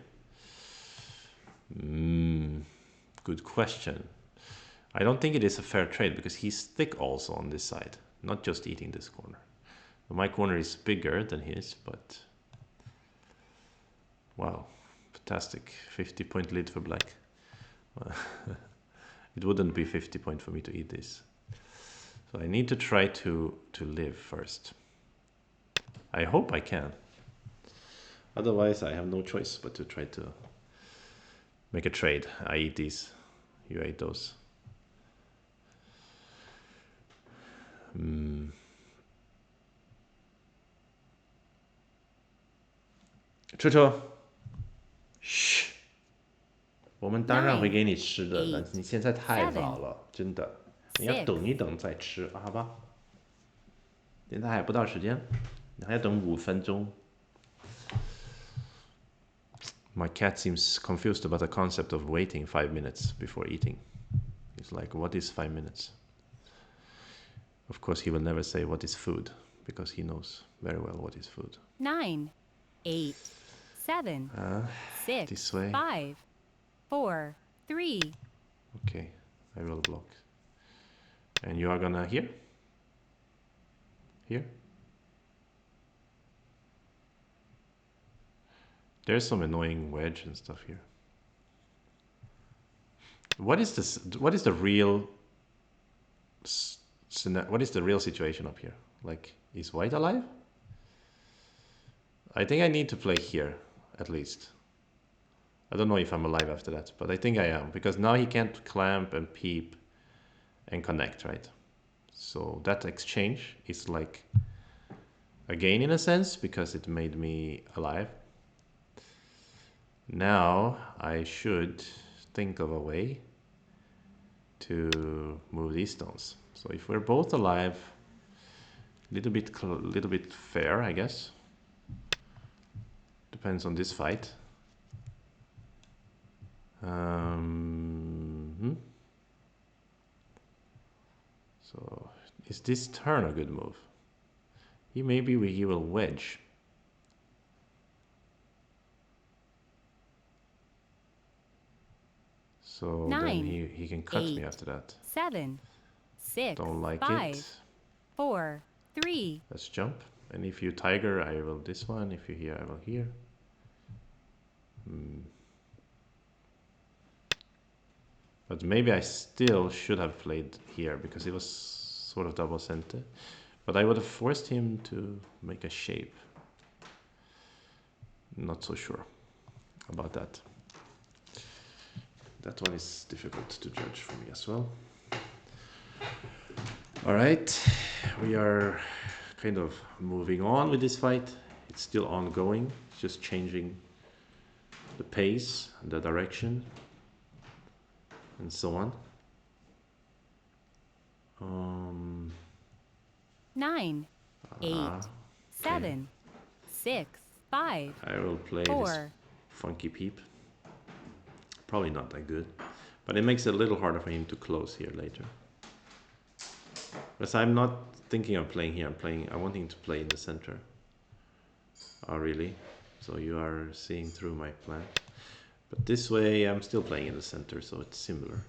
Good question. I don't think it is a fair trade because he's thick also on this side, not just eating this corner. My corner is bigger than his, but wow, fantastic. 50-point lead for black. It wouldn't be 50 point for me to eat this. So I need to try to live first. I hope I can. Otherwise, I have no choice but to try to make a trade. I eat these, you ate those. Chucho，嘘，我们当然会给你吃的，但是你现在太早了，真的，你要等一等再吃，好吧？现在还不到时间，你还要等5分钟。My cat seems confused about the concept of waiting 5 minutes before eating. He's like, what is 5 minutes? Of course, he will never say what is food, because he knows very well what is food. 9, 8, 7, 6, this way. 5, 4, 3. Okay, I will block. And you are gonna here? Here? There's some annoying wedge and stuff here. What is this? What is the real? What is the real situation up here? Like, is white alive? I think I need to play here, at least. I don't know if I'm alive after that, but I think I am, because now he can't clamp and peep and connect, right? So that exchange is like a gain in a sense, because it made me alive. Now I should think of a way to move these stones. So if we're both alive, little bit fair, I guess. Depends on this fight. So is this turn a good move? He will wedge. So 9, then he can cut 8, me after that. 7, 6, Don't like 5, it. 4, 3. Let's jump. And if you tiger, I will this one. If you here, I will here. But maybe I still should have played here because it was sort of double center. But I would have forced him to make a shape. Not so sure about that. That one is difficult to judge for me as well. All right, we are kind of moving on with this fight. It's still ongoing. It's just changing the pace, the direction, and so on. 9, 8, 7, 6, 5. I will play 4. this funky peep. Probably not that good, but it makes it a little harder for him to close here later. Because I'm not thinking of playing here. I'm wanting to play in the center. Oh, really? So you are seeing through my plan. But this way I'm still playing in the center, so it's similar.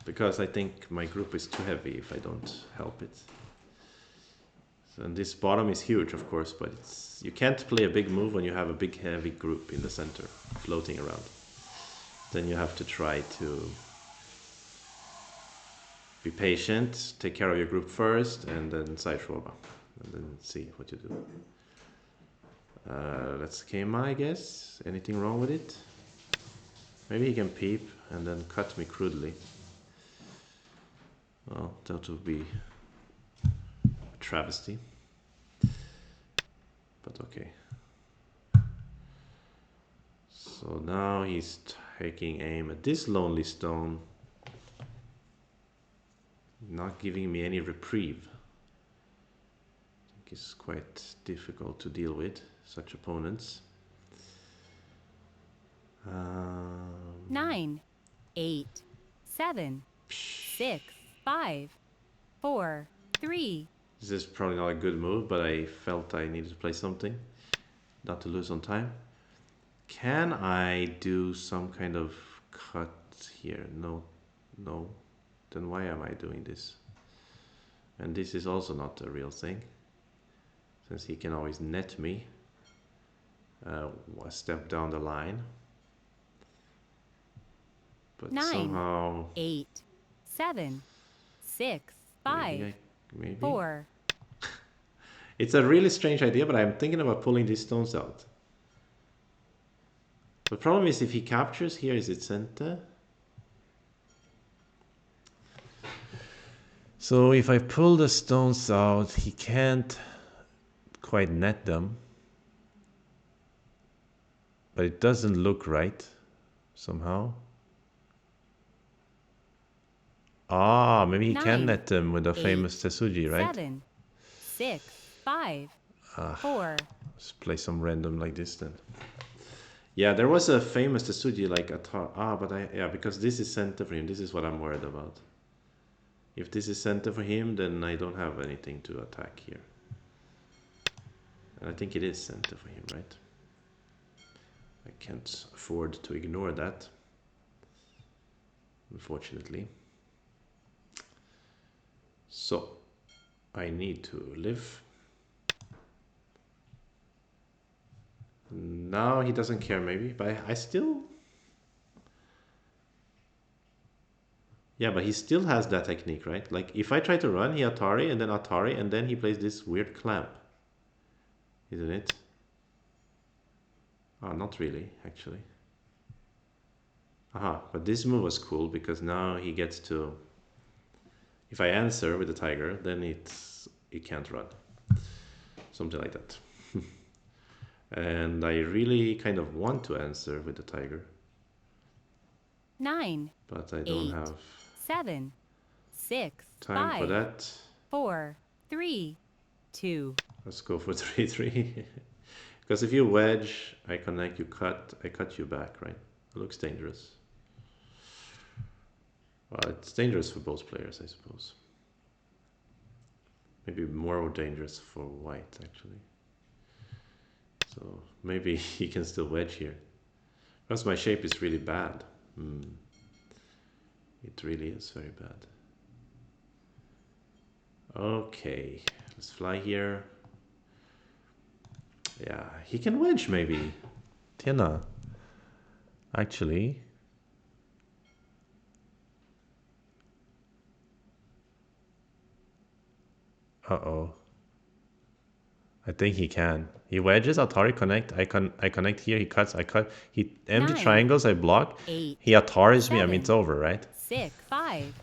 Because I think my group is too heavy if I don't help it. So, and this bottom is huge, of course, but you can't play a big move when you have a big heavy group in the center floating around. Then you have to try to be patient, take care of your group first, and then side Shoba, and then see what you do. Let's Kema, I guess. Anything wrong with it? Maybe he can peep and then cut me crudely. Well, that would be a travesty. But okay. So now he's taking aim at this lonely stone. Not giving me any reprieve. I think it's quite difficult to deal with such opponents. 9, 8, 7, 6, 5, 4, 3. This is probably not a good move, but I felt I needed to play something, not to lose on time. Can I do some kind of cut here? No, no. Then why am I doing this? And this is also not a real thing, since he can always net me a step down the line. But 9, somehow 8, 7, 6, 5, maybe 4. It's a really strange idea, but I'm thinking about pulling these stones out. The problem is if he captures here, is it center? So if I pull the stones out, he can't quite net them. But it doesn't look right, somehow. Ah, maybe he 9, can net them with the 8, famous Tetsuji, right? 7, 6, 5, 4. Let's play some random like this then. Yeah, there was a famous Tetsuji like Atar. But because this is center for him, this is what I'm worried about. If this is center for him, then I don't have anything to attack here. And I think it is center for him, right? I can't afford to ignore that, unfortunately. So, I need to live. Now he doesn't care maybe, but I still... Yeah, but he still has that technique, right? Like, if I try to run, he Atari, and then he plays this weird clamp. Isn't it? Oh, not really, actually. Aha, but this move was cool, because now he gets to... If I answer with the tiger, then it can't run. Something like that. And I really kind of want to answer with the tiger. 9, but I don't 8, have 7, 6, time 5, for that. 4, 3, 2. Let's go for 3-3. Because if you wedge, I connect, you cut, I cut you back, right? It looks dangerous. Well, it's dangerous for both players, I suppose. Maybe more dangerous for white, actually. So maybe he can still wedge here. Because my shape is really bad. It really is very bad. Okay, let's fly here. Yeah, he can wedge maybe. Tina. Actually. Uh-oh. I think he can. He wedges, Atari connect. I connect here, he cuts, I cut. He empty 9, triangles, I block. 8, He Ataris me, I mean 7, it's over, right? 6, 5,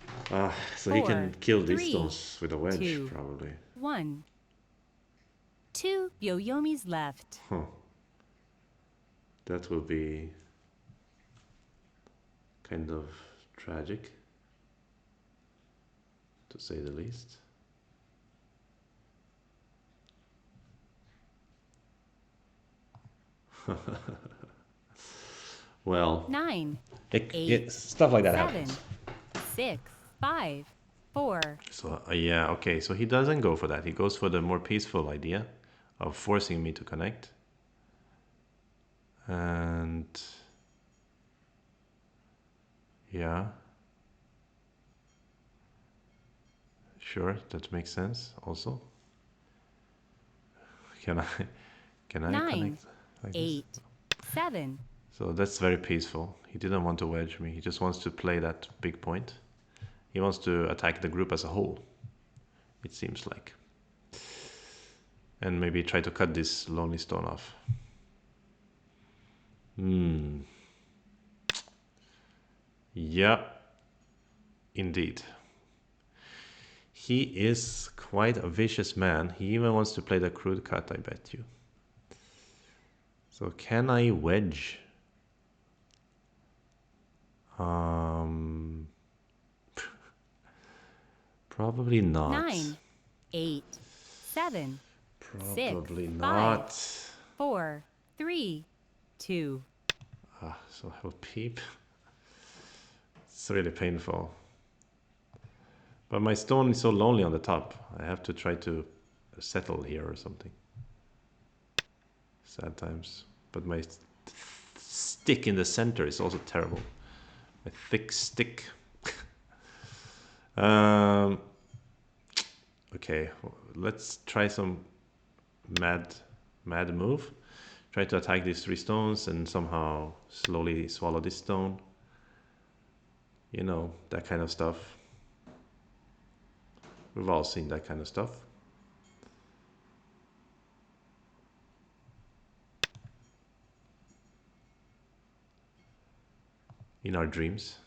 So he can 4, kill these 3, stones with a wedge, 2, probably. 1. 2 Yoyomis left. Huh. That will be kind of tragic, to say the least. Well, 9, 8, stuff like that 7, happens. 6, 5, 4, So yeah, okay. So he doesn't go for that. He goes for the more peaceful idea of forcing me to connect. And yeah, sure, that makes sense also. Can I can I 9, connect like this? 8, 7, So that's very peaceful. He didn't want to wedge me. He just wants to play that big point. He wants to attack the group as a whole, it seems like. And maybe try to cut this lonely stone off. Hmm. Yeah, indeed. He is quite a vicious man. He even wants to play the crude cut, I bet you. So can I wedge? Um, probably not. 9, 8, 7, 6, Probably 5, not. 4, 3, 2. So I will peep. It's really painful. But my stone is so lonely on the top. I have to try to settle here or something. Sad times. But my stick in the center is also terrible. A thick stick. um, okay, let's try some mad move. Try to attack these 3 stones and somehow slowly swallow this stone. You know, that kind of stuff. We've all seen that kind of stuff. In our dreams.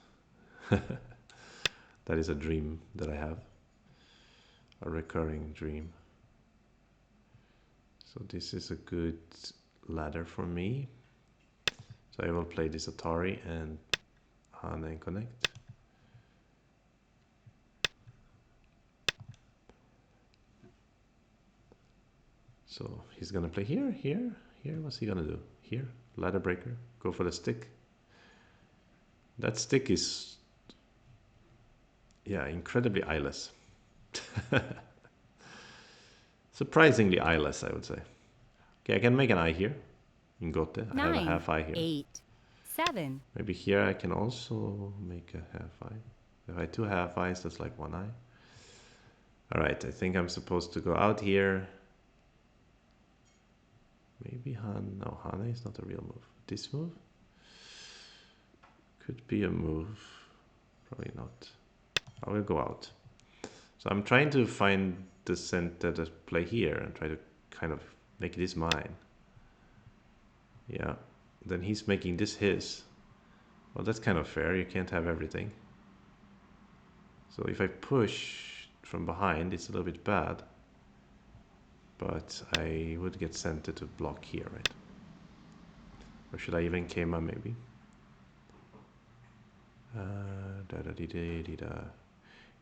That is a dream that I have. A recurring dream. So this is a good ladder for me. So I will play this Atari and Hane connect. So he's gonna play here, here, here. What's he gonna do? Here, ladder breaker. Go for the stick. That stick is, yeah, incredibly eyeless. Surprisingly eyeless, I would say. Okay, I can make an eye here. In Gote, I have a 9, half eye here. 8, 7. Maybe here I can also make a half eye. If I have 2 half eyes, that's like 1 eye. Alright, I think I'm supposed to go out here. Maybe Han. No, Hane is not a real move. This move could be a move. Probably not. I will go out. So I'm trying to find the center to play here and try to kind of make this mine. Yeah. Then he's making this his. Well, that's kind of fair. You can't have everything. So if I push from behind, it's a little bit bad. But I would get center to block here, right? Or should I even Keima maybe?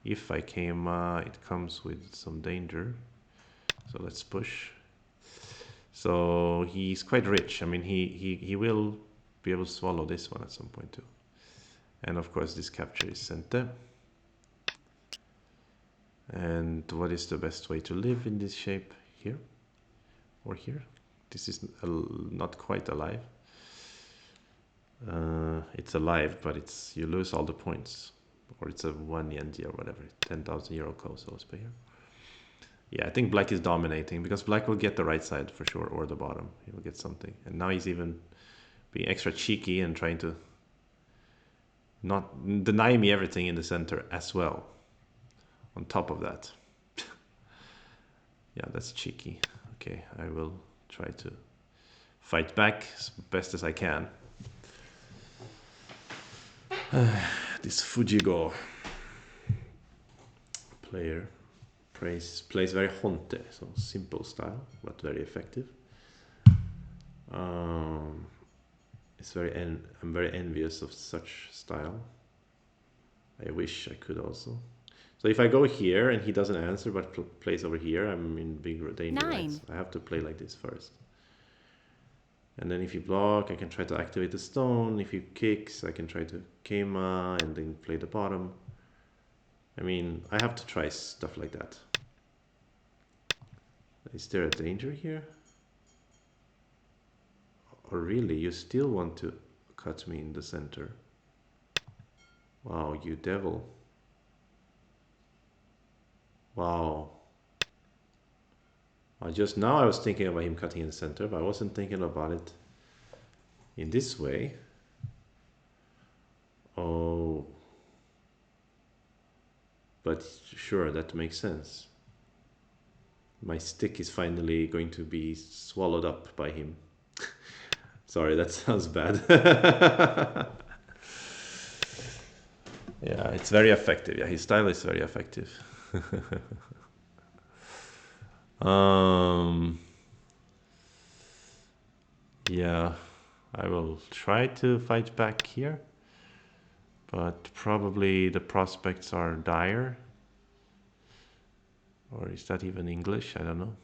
If I Keima, it comes with some danger. So let's push. So he's quite rich. I mean, he will be able to swallow this one at some point too. And of course this capture is center. And what is the best way to live in this shape? Here or here? This is not quite alive. It's alive, but it's you lose all the points. Or it's a 1 yen or whatever, 10,000 euro close, so let's pay here. Yeah, I think black is dominating because black will get the right side for sure, or the bottom. He will get something. And now he's even being extra cheeky and trying to not deny me everything in the center as well. On top of that. Yeah, that's cheeky. Okay, I will try to fight back as best as I can. This Fujigo player plays very honte, so simple style, but very effective. It's I'm very envious of such style. I wish I could also. So if I go here and he doesn't answer but plays over here, I'm in big danger. 9. Right? So I have to play like this first. And then if you block, I can try to activate the stone. If he kicks, I can try to Keima and then play the bottom. I mean, I have to try stuff like that. Is there a danger here? Or really, you still want to cut me in the center? Wow, you devil. Wow. Just now I was thinking about him cutting in the center, but I wasn't thinking about it in this way. Oh. But sure, that makes sense. My stick is finally going to be swallowed up by him. Sorry, that sounds bad. Yeah, it's very effective. Yeah, his style is very effective. um, yeah, I will try to fight back here, but probably the prospects are dire. Or is that even English? I don't know.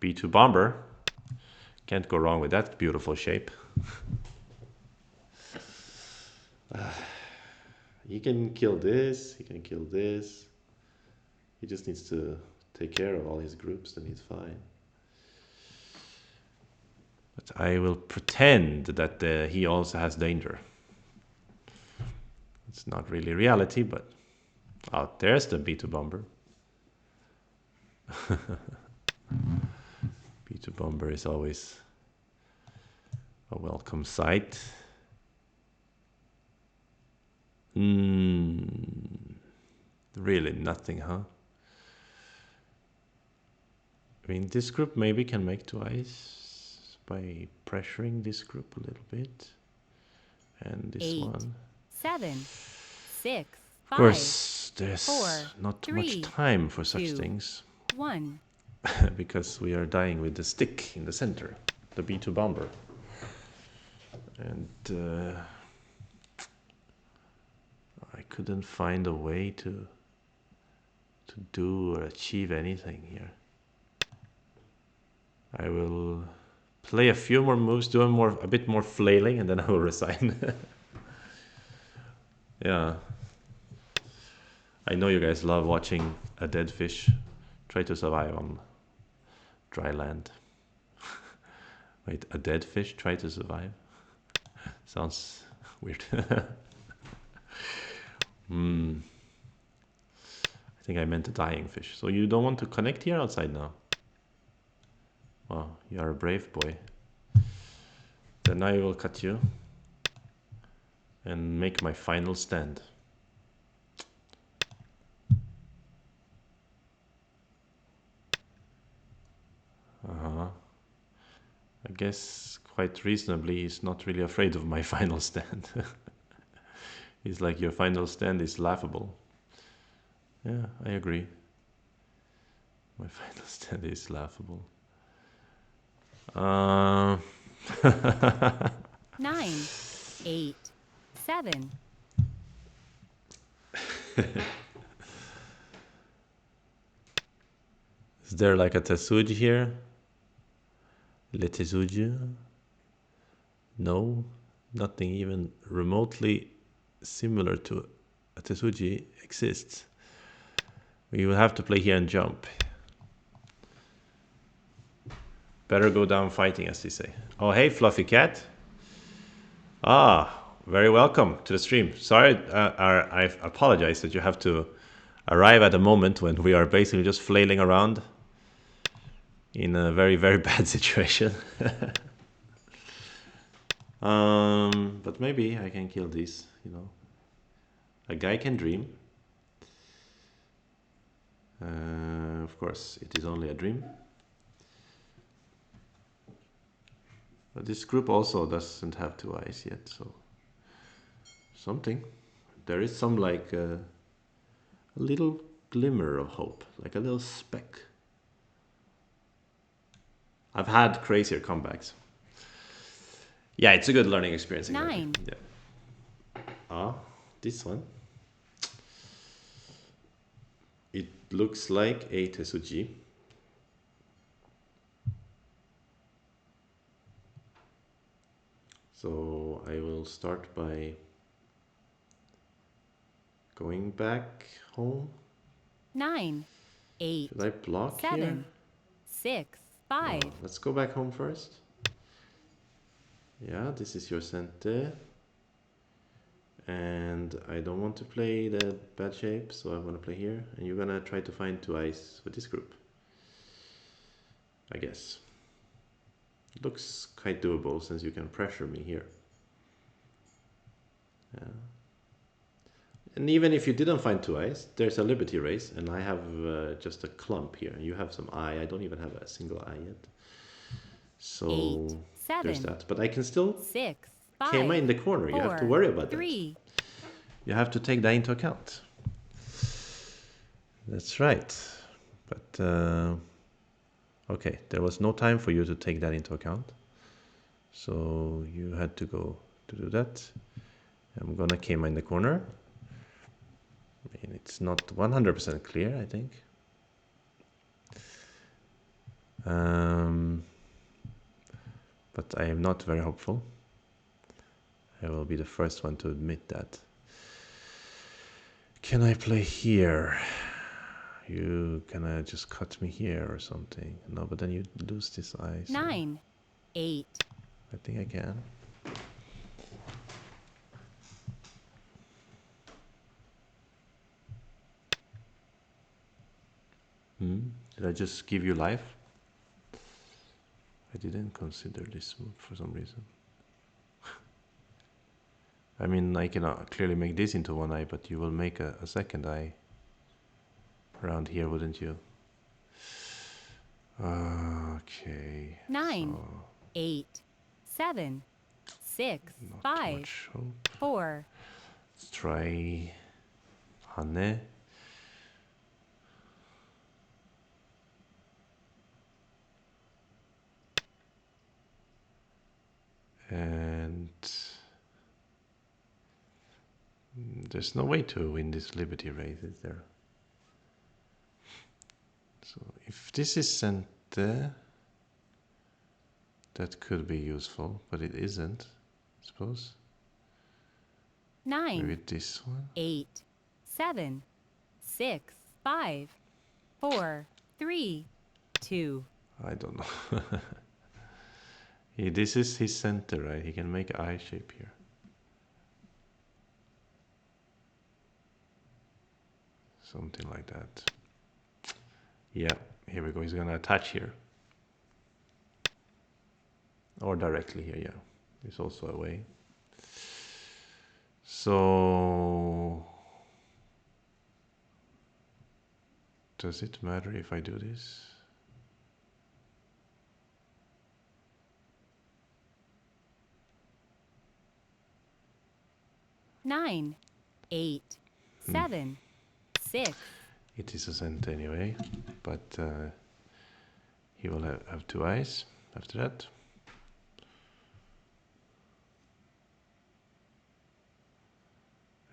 B2 Bomber. Can't go wrong with that beautiful shape. He can kill this, he can kill this. He just needs to take care of all his groups, then he's fine. But I will pretend that he also has danger. It's not really reality, but out there's the B2 Bomber. B2 Bomber is always a welcome sight. Really nothing, huh? I mean, this group maybe can make twice by pressuring this group a little bit. And this 8, one. 7, 6, Of 5, course, there's 4, not 3, much time for such 2, things. 1. Because we are dying with the stick in the center, the B2 Bomber. And I couldn't find a way to do or achieve anything here. I will play a few more moves, do a bit more flailing, and then I will resign. Yeah. I know you guys love watching a dead fish try to survive on dry land. Wait, a dead fish try to survive? Sounds weird. I think I meant a dying fish. So you don't want to connect here outside now? Wow, you are a brave boy. Then I will cut you and make my final stand. I guess quite reasonably he's not really afraid of my final stand. He's like, your final stand is laughable. Yeah, I agree. My final stand is laughable. 9, 8, 7. Is there like a Tesuji here? Le Tesuji? No, nothing even remotely similar to a Tesuji exists. We will have to play here and jump. Better go down fighting, as they say. Oh, hey, Fluffy Cat. Ah, very welcome to the stream. Sorry, I apologize that you have to arrive at a moment when we are basically just flailing around in a very, very bad situation. But maybe I can kill these, you know. A guy can dream. Of course, it is only a dream. But this group also doesn't have 2 eyes yet, so something. There is some like a little glimmer of hope, like a little speck. I've had crazier comebacks. Yeah, it's a good learning experience. Exactly. 9. Yeah. Ah, this one. It looks like a Tesuji. So I will start by going back home. 9, 8, Should I block here? 7, 6, No, 5. let's go back home first. Yeah, this is your center. And I don't want to play the bad shape, so I want to play here. And you're gonna try to find 2 eyes with this group, I guess. Looks quite doable since you can pressure me here. Yeah. And even if you didn't find 2 eyes, there's a liberty race, and I have just a clump here. You have some eye. I don't even have a single eye yet. So 8, there's 7, that. But I can still 6, Kema 5, in the corner. You have to 4, worry about that. 3. You have to take that into account. That's right. But okay, there was no time for you to take that into account. So you had to go to do that. I'm gonna Kema in the corner. I mean, it's not 100% clear, I think. But I am not very hopeful. I will be the first one to admit that. Can I play here? You can just cut me here or something. No, but then you lose this eye. So 9, 8. I think I can. Did I just give you life? I didn't consider this move for some reason. I mean, I can clearly make this into 1 eye, but you will make a second eye around here, wouldn't you? Okay. 9, So 8, 7, 6, not 5, much hope. 4. Let's try Hane. And there's no way to win this liberty race, is there? So if this is center, that could be useful, but it isn't, I suppose. 9, Maybe this one? 8, 7, 6, 5, 4, 3, 2. I don't know. This is his center, right? He can make eye shape here. Something like that. Yeah, here we go. He's gonna attach here. Or directly here, yeah. There's also a way. So does it matter if I do this? Nine, 8, 7, 6. It is a cent anyway, but he will have 2 eyes after that.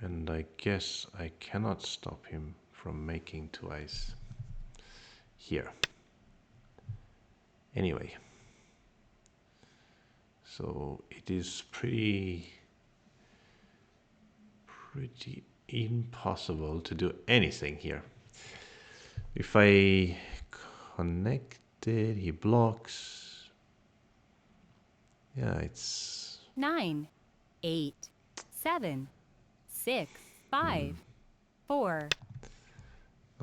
And I guess I cannot stop him from making 2 eyes here. Anyway, so it is pretty impossible to do anything here. If I connect it, he blocks. Yeah, it's 9, 8, 7, 6, 5, 4.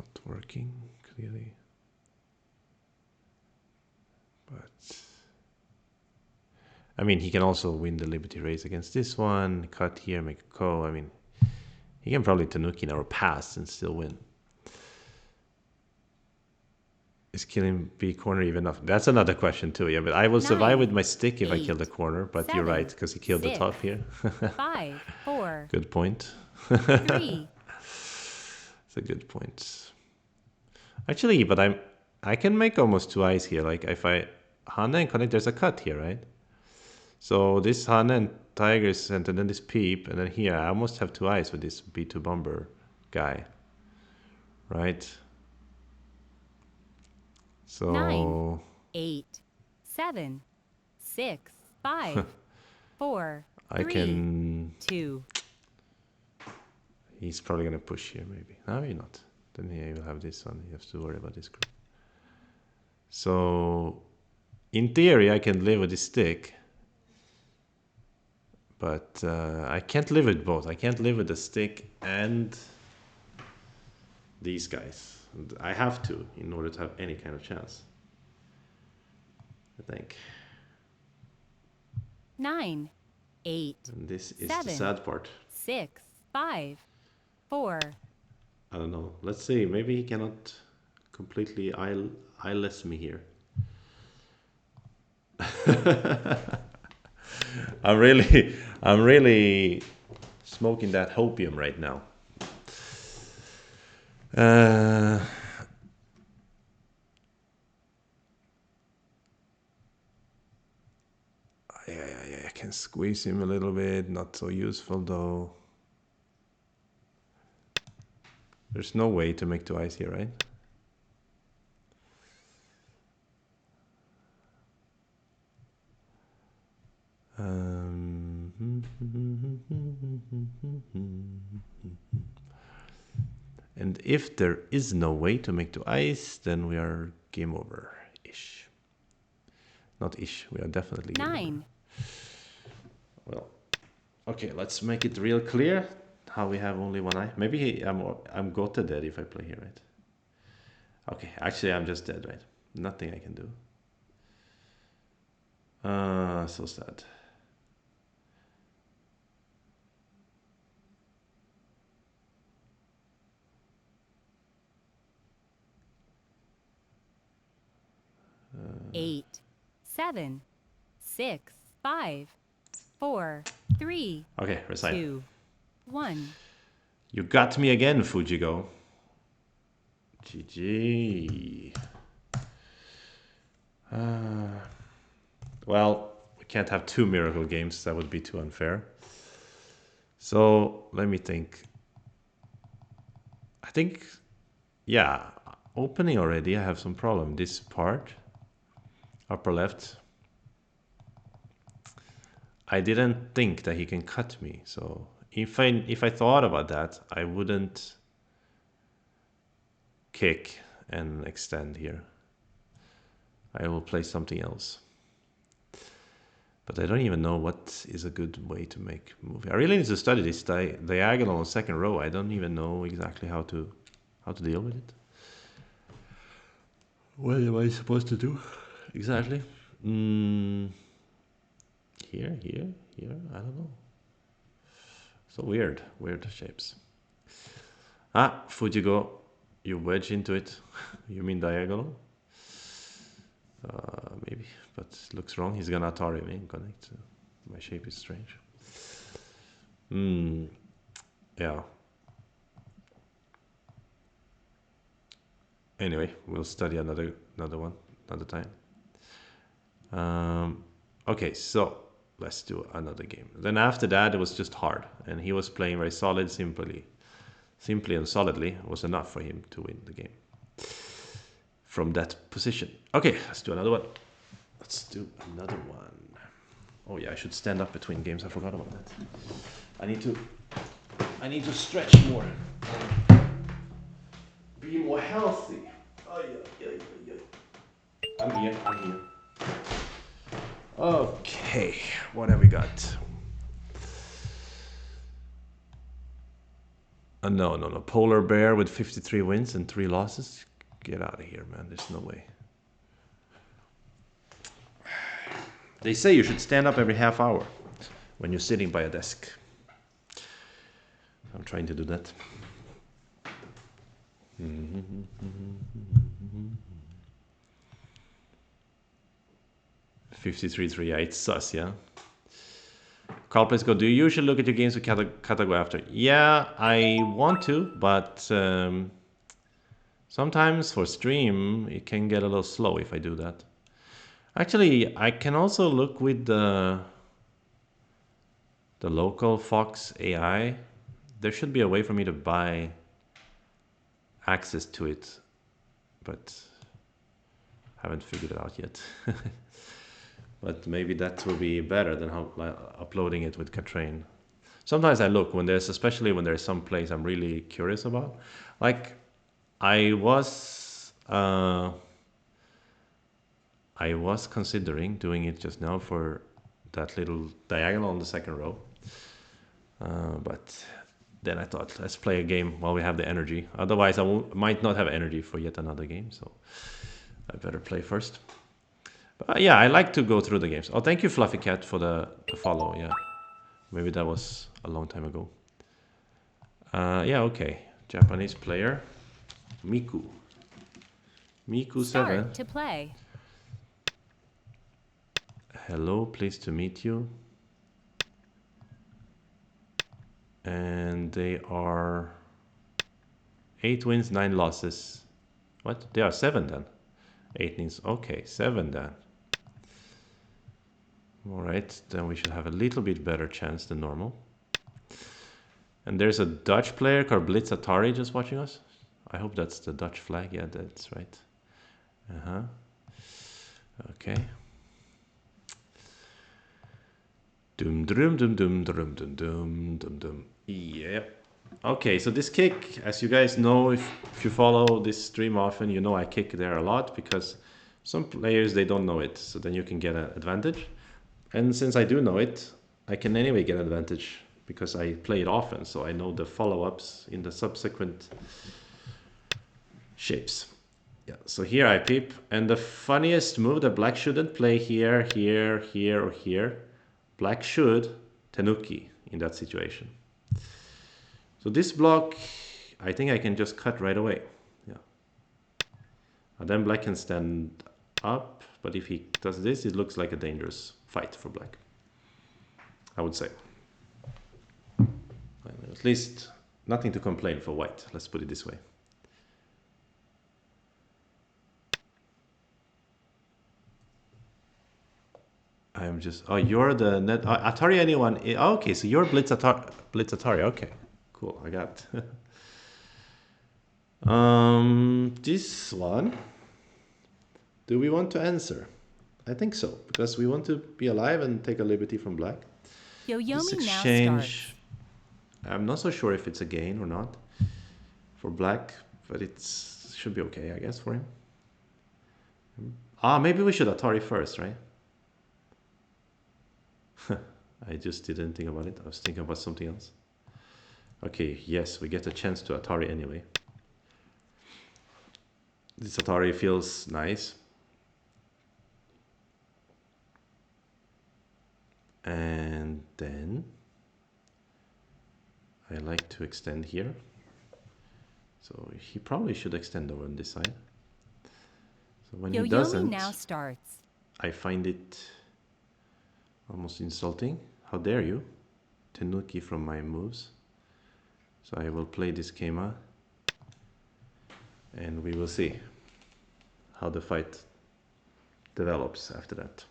not working clearly. But I mean, he can also win the liberty race against this one, cut here, make a ko. I mean, he can probably tanuki in our pass and still win. Is killing B corner even enough? That's another question too. Yeah, but I will survive 9, with my stick if I 8, kill the corner. But 7, you're right, because he killed the 6, top here. 5, 4, Good point. 3. It's a good point. Actually, but I can make almost 2 eyes here. Like if I Hana and connect, there's a cut here, right? So this Hana and Tiger is sent, and then this Peep, and then here I almost have 2 eyes with this B2 Bomber guy, right? So 9, 8, 7, 6, 5, 4, I 3, can... 2. He's probably going to push here, maybe. No, maybe not. Then he will have this one. You have to worry about this group. So, in theory, I can live with this stick. But I can't live with both. I can't live with the stick and these guys. I have to in order to have any kind of chance. I think. 9, 8. And this is 7, the sad part. 6, 5, 4. I don't know. Let's see. Maybe he cannot completely eyeless me here. I'm really smoking that hopium right now. Yeah, I can squeeze him a little bit. Not so useful though. There's no way to make two eyes here, right? And if there is no way to make two eyes, then we are game over-ish. Not ish, we are definitely game 9. over. Well, okay, let's make it real clear how we have only one eye. Maybe I'm gota dead if I play here, right? Okay, actually I'm just dead, right? Nothing I can do. So sad. Eight, 7, 6, 5, 4, 3, Okay, resign. 2, 1. You got me again, Fujigo. GG. Well, we can't have two miracle games. That would be too unfair. So let me think. I think, yeah, opening already. I have some problem. This part, upper left. I didn't think that he can cut me. So if I thought about that, I wouldn't kick and extend here. I will play something else. But I don't even know what is a good way to make move. I really need to study this diagonal on second row. I don't even know exactly how to deal with it. What am I supposed to do exactly? Here, I don't know. So weird shapes. Ah, Fujigo, you wedge into it. You mean diagonal? Maybe, but it looks wrong. He's gonna Atari me and connect. So my shape is strange. Yeah. Anyway, we'll study another one another time. Okay, so let's do another game. Then after that, it was just hard, and he was playing very solid. Simply and solidly was enough for him to win the game from that position. Okay, let's do another one. Oh yeah, I should stand up between games. I forgot about that. I need to stretch more. Be more healthy. I'm here. Okay, what have we got? No. Polar bear with 53 wins and 3 losses. Get out of here, man. There's no way. They say you should stand up every half hour when you're sitting by a desk. I'm trying to do that. 53-3, yeah, it's sus, yeah. Carl plays go, do you usually look at your games with Katago after? Yeah, I want to, but sometimes for stream, it can get a little slow if I do that. Actually, I can also look with the local Fox AI. There should be a way for me to buy access to it, but haven't figured it out yet. But maybe that will be better than how, like, uploading it with Katrain. Sometimes I look when there's, especially when there's some place I'm really curious about. Like I was, uh, I was considering doing it just now for that little diagonal on the second row. But then I thought, let's play a game while we have the energy. Otherwise, might not have energy for yet another game. So I better play first. But yeah, I like to go through the games. Oh, thank you, Fluffy Cat, for the follow. Yeah, maybe that was a long time ago. Yeah, okay. Japanese player, Miku. Miku 7. Start to play. Hello, pleased to meet you. And they are 8 wins, 9 losses. What? They are 7 then. 8 means okay, 7 then. Alright, then we should have a little bit better chance than normal. And there's a Dutch player called Blitz Atari just watching us. I hope that's the Dutch flag. Yeah, that's right. Uh-huh. Okay. Dum dum dum dum dum dum dum dum dum. Yep. Okay, so this kick, as you guys know, if you follow this stream often, you know I kick there a lot because some players, they don't know it. So then you can get an advantage. And since I do know it, I can anyway get an advantage because I play it often. So I know the follow-ups in the subsequent shapes. Yeah, so here I peep. And the funniest move that black shouldn't play here, here, here, or here. Black should tenuki in that situation. So this block, I think I can just cut right away. Yeah. And then black can stand up, but if he does this, it looks like a dangerous fight for black, I would say. At least nothing to complain for white, let's put it this way. I'm just, oh, you're the net, Atari anyone, okay, so you're Blitz Atari, okay, cool, I got it. This one, do we want to answer? I think so, because we want to be alive and take a liberty from black. This Yoyomi now exchange, starts. I'm not so sure if it's a gain or not for black, but it should be okay, I guess, for him. Maybe we should Atari first, right? I just didn't think about it. I was thinking about something else. Okay, yes, we get a chance to Atari anyway. This Atari feels nice. And then I like to extend here. So he probably should extend over on this side. So when he doesn't, now starts. I find it almost insulting. How dare you? Tenuki from my moves. So I will play this Keima. And we will see how the fight develops after that.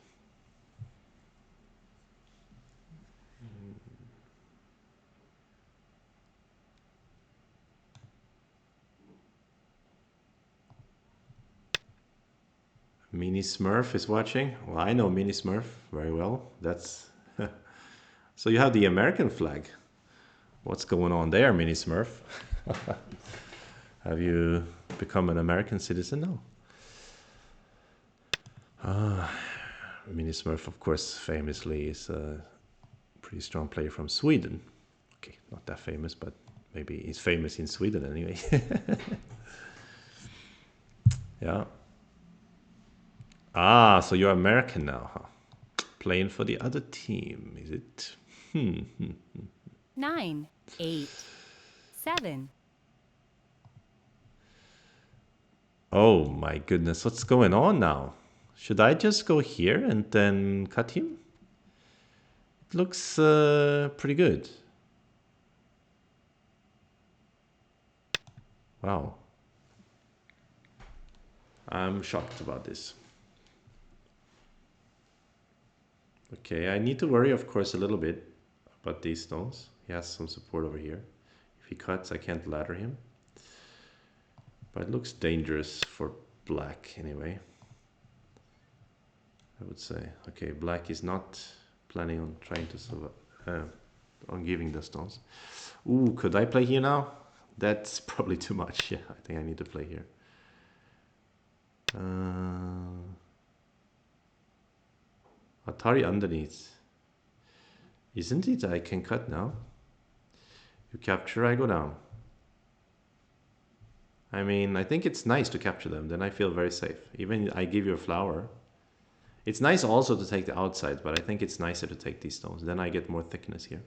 Mini Smurf is watching. Well, I know Mini Smurf very well. That's so you have the American flag. What's going on there, Mini Smurf? Have you become an American citizen now? Mini Smurf, of course, famously is a pretty strong player from Sweden. Okay, not that famous, but maybe he's famous in Sweden anyway. Yeah. So you're American now, huh? Playing for the other team, is it? 9, 8, 7. Oh my goodness, what's going on now? Should I just go here and then cut him? It looks pretty good. Wow. I'm shocked about this. Okay, I need to worry, of course, a little bit about these stones. He has some support over here. If he cuts, I can't ladder him. But it looks dangerous for black anyway. I would say. Okay, black is not planning on trying to survive, on giving the stones. Ooh, could I play here now? That's probably too much. Yeah, I think I need to play here. Atari underneath. Isn't it? I can cut now. You capture, I go down. I mean, I think it's nice to capture them. Then I feel very safe. Even I give you a flower. It's nice also to take the outside, but I think it's nicer to take these stones. Then I get more thickness here.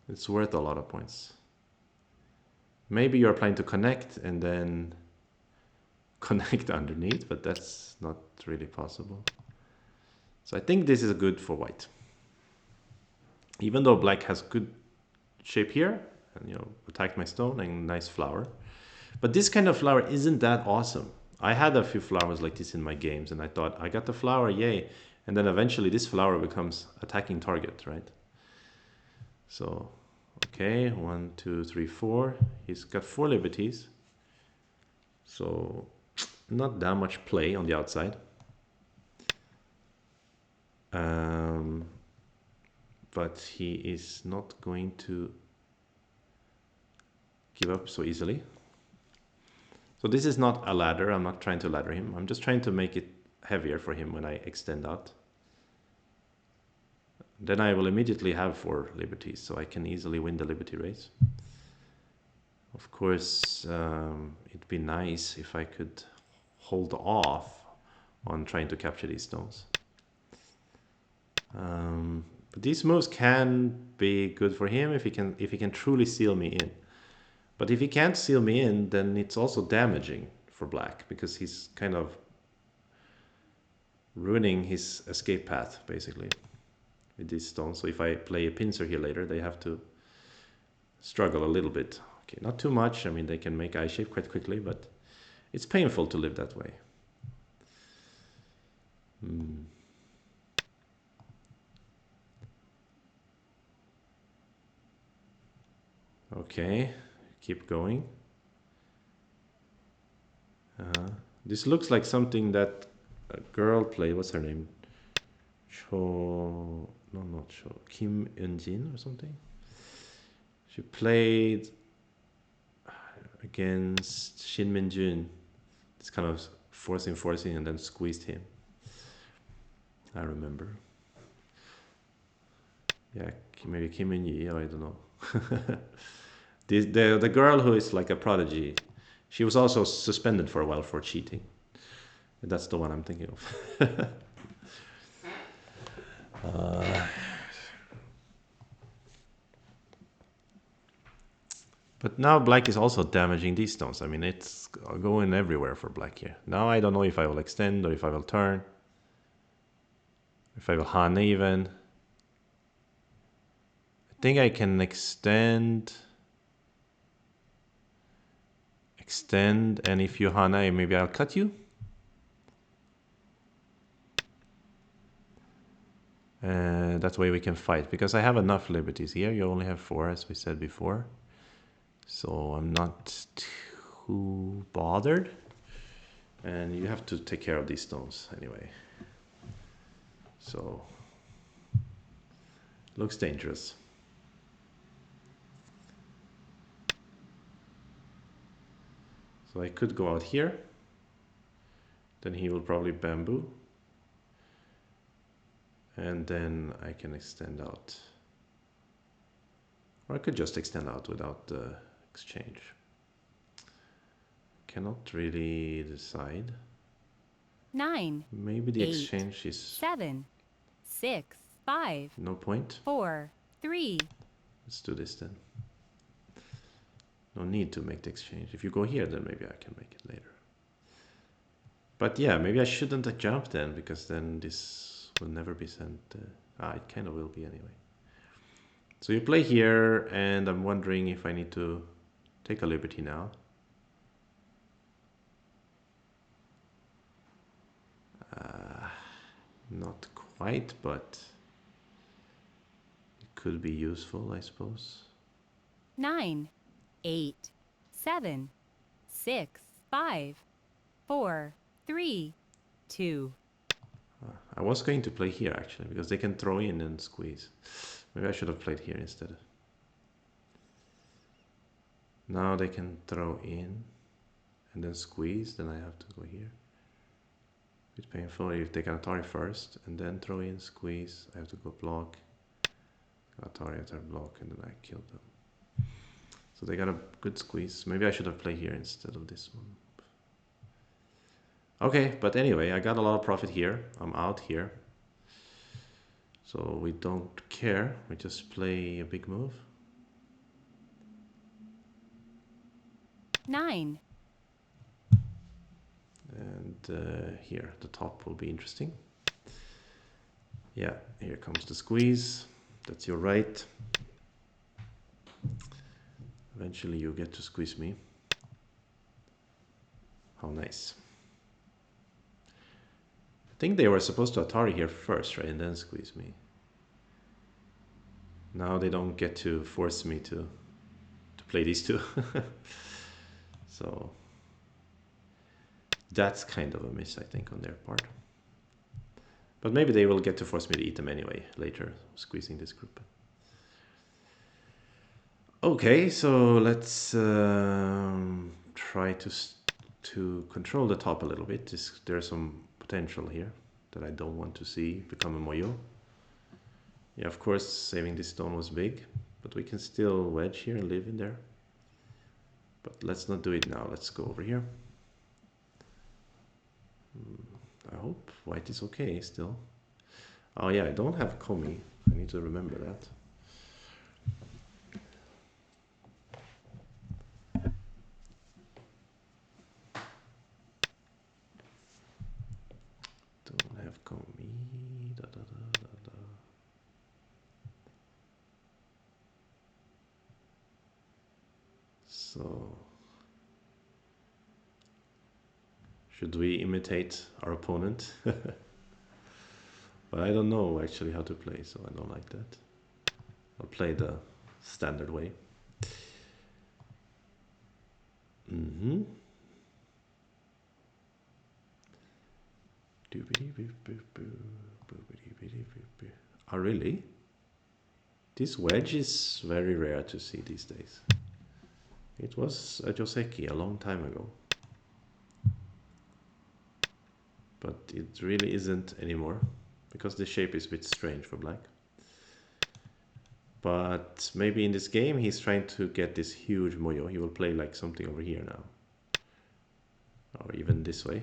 It's worth a lot of points. Maybe you're planning to connect and then connect underneath, but that's not really possible. So I think this is good for white. Even though black has good shape here, and attacked my stone and nice flower. But this kind of flower isn't that awesome. I had a few flowers like this in my games, and I thought, I got the flower, yay. And then eventually this flower becomes attacking target, right? So, okay, 1, 2, 3, 4. He's got 4 liberties. So, not that much play on the outside. But he is not going to give up so easily. So this is not a ladder. I'm not trying to ladder him. I'm just trying to make it heavier for him when I extend out. Then I will immediately have 4 liberties, so I can easily win the liberty race. Of course, it'd be nice if I could hold off on trying to capture these stones. But these moves can be good for him if he can truly seal me in. But if he can't seal me in, then it's also damaging for black, because he's kind of ruining his escape path, basically, with these stones. So if I play a pincer here later, they have to struggle a little bit. Okay, not too much. I mean, they can make eye shape quite quickly, but it's painful to live that way. Okay, keep going. This looks like something that a girl played. What's her name? Not Cho. Kim Eun-jin or something. She played against Shin Min-jun. It's kind of forcing, and then squeezed him. I remember. Yeah, maybe Kim Eun-yi, or I don't know. The girl who is like a prodigy, she was also suspended for a while for cheating. That's the one I'm thinking of. But now black is also damaging these stones. I mean, it's going everywhere for black here. Now I don't know if I will extend or if I will turn. If I will hane even. I think I can extend, and if you hane, maybe I'll cut you. That way we can fight, because I have enough liberties here. You only have 4, as we said before. So I'm not too bothered. And you have to take care of these stones anyway. So, looks dangerous. So I could go out here. Then he will probably bamboo. And then I can extend out. Or I could just extend out without the exchange. Cannot really decide. 9. Maybe the 8, exchange is 7, 6, 5. No point. 4, 3. Let's do this then. No need to make the exchange. If you go here, then maybe I can make it later. But yeah, maybe I shouldn't have jumped then, because then this will never be sent. It kind of will be anyway. So you play here, and I'm wondering if I need to take a liberty now. Not quite, but it could be useful, I suppose. 9, 8, 7, 6, 5, 4, 3, 2. I was going to play here actually, because they can throw in and squeeze. Maybe I should have played here instead. Now they can throw in and then squeeze, then I have to go here. It's painful if they can Atari first and then throw in, squeeze. I have to go block. Atari block, and then I kill them. So they got a good squeeze. Maybe I should have played here instead of this one. Okay, but anyway, I got a lot of profit here. I'm out here. So we don't care. We just play a big move. 9. And here, the top will be interesting. Yeah, here comes the squeeze. That's your right. Eventually you get to squeeze me. How nice. I think they were supposed to Atari here first, right? And then squeeze me. Now they don't get to force me to play these two. So that's kind of a miss, I think, on their part. But maybe they will get to force me to eat them anyway later, squeezing this group. Okay, so let's try to control the top a little bit. There's some potential here that I don't want to see become a moyo. Yeah, of course, saving this stone was big, but we can still wedge here and live in there. But let's not do it now. Let's go over here. I hope white is okay still. Oh yeah, I don't have Komi. I need to remember that. Don't have Komi. Da, da, da, da, da. So should we imitate our opponent? But I don't know actually how to play, so I don't like that. I'll play the standard way. Oh, really? This wedge is very rare to see these days. It was a Joseki a long time ago. But it really isn't anymore, because the shape is a bit strange for black. But maybe in this game he's trying to get this huge moyo. He will play like something over here now. Or even this way.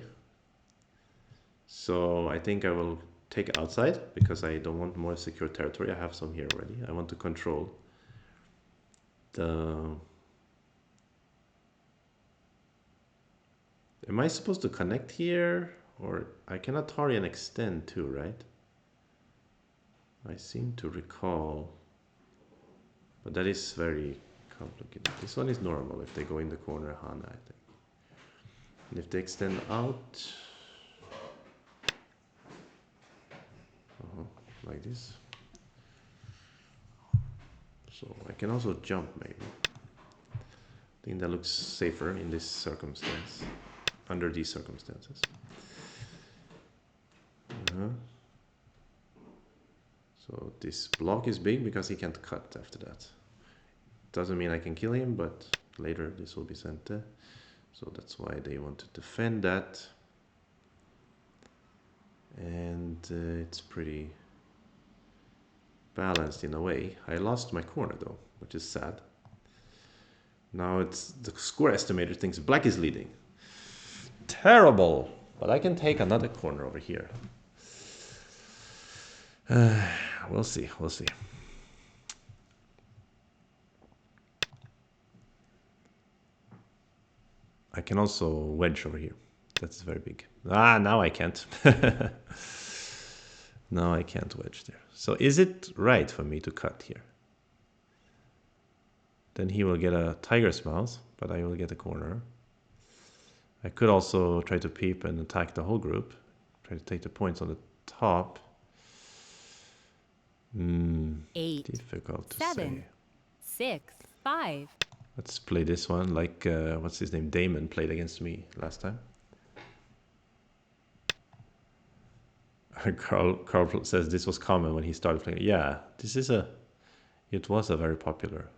So I think I will take it outside, because I don't want more secure territory. I have some here already. I want to control the... Am I supposed to connect here? Or I can Atari and extend too, right? I seem to recall. But that is very complicated. This one is normal if they go in the corner, Hana, I think. And if they extend out... like this. So I can also jump maybe. I think that looks safer in this circumstance, under these circumstances. So this block is big because he can't cut after that. Doesn't mean I can kill him, but later this will be sent there. So that's why they want to defend that. And it's pretty balanced in a way. I lost my corner though, which is sad. Now it's the score estimator thinks black is leading. Terrible! But I can take another corner over here. We'll see, we'll see. I can also wedge over here. That's very big. Ah, now I can't. Now I can't wedge there. So is it right for me to cut here? Then he will get a tiger's mouth, but I will get a corner. I could also try to peep and attack the whole group. Try to take the points on the top. 8, difficult to 7, say. 6, 5. Let's play this one like, what's his name? Damon played against me last time. Carl says this was common when he started playing. Yeah, it was a very popular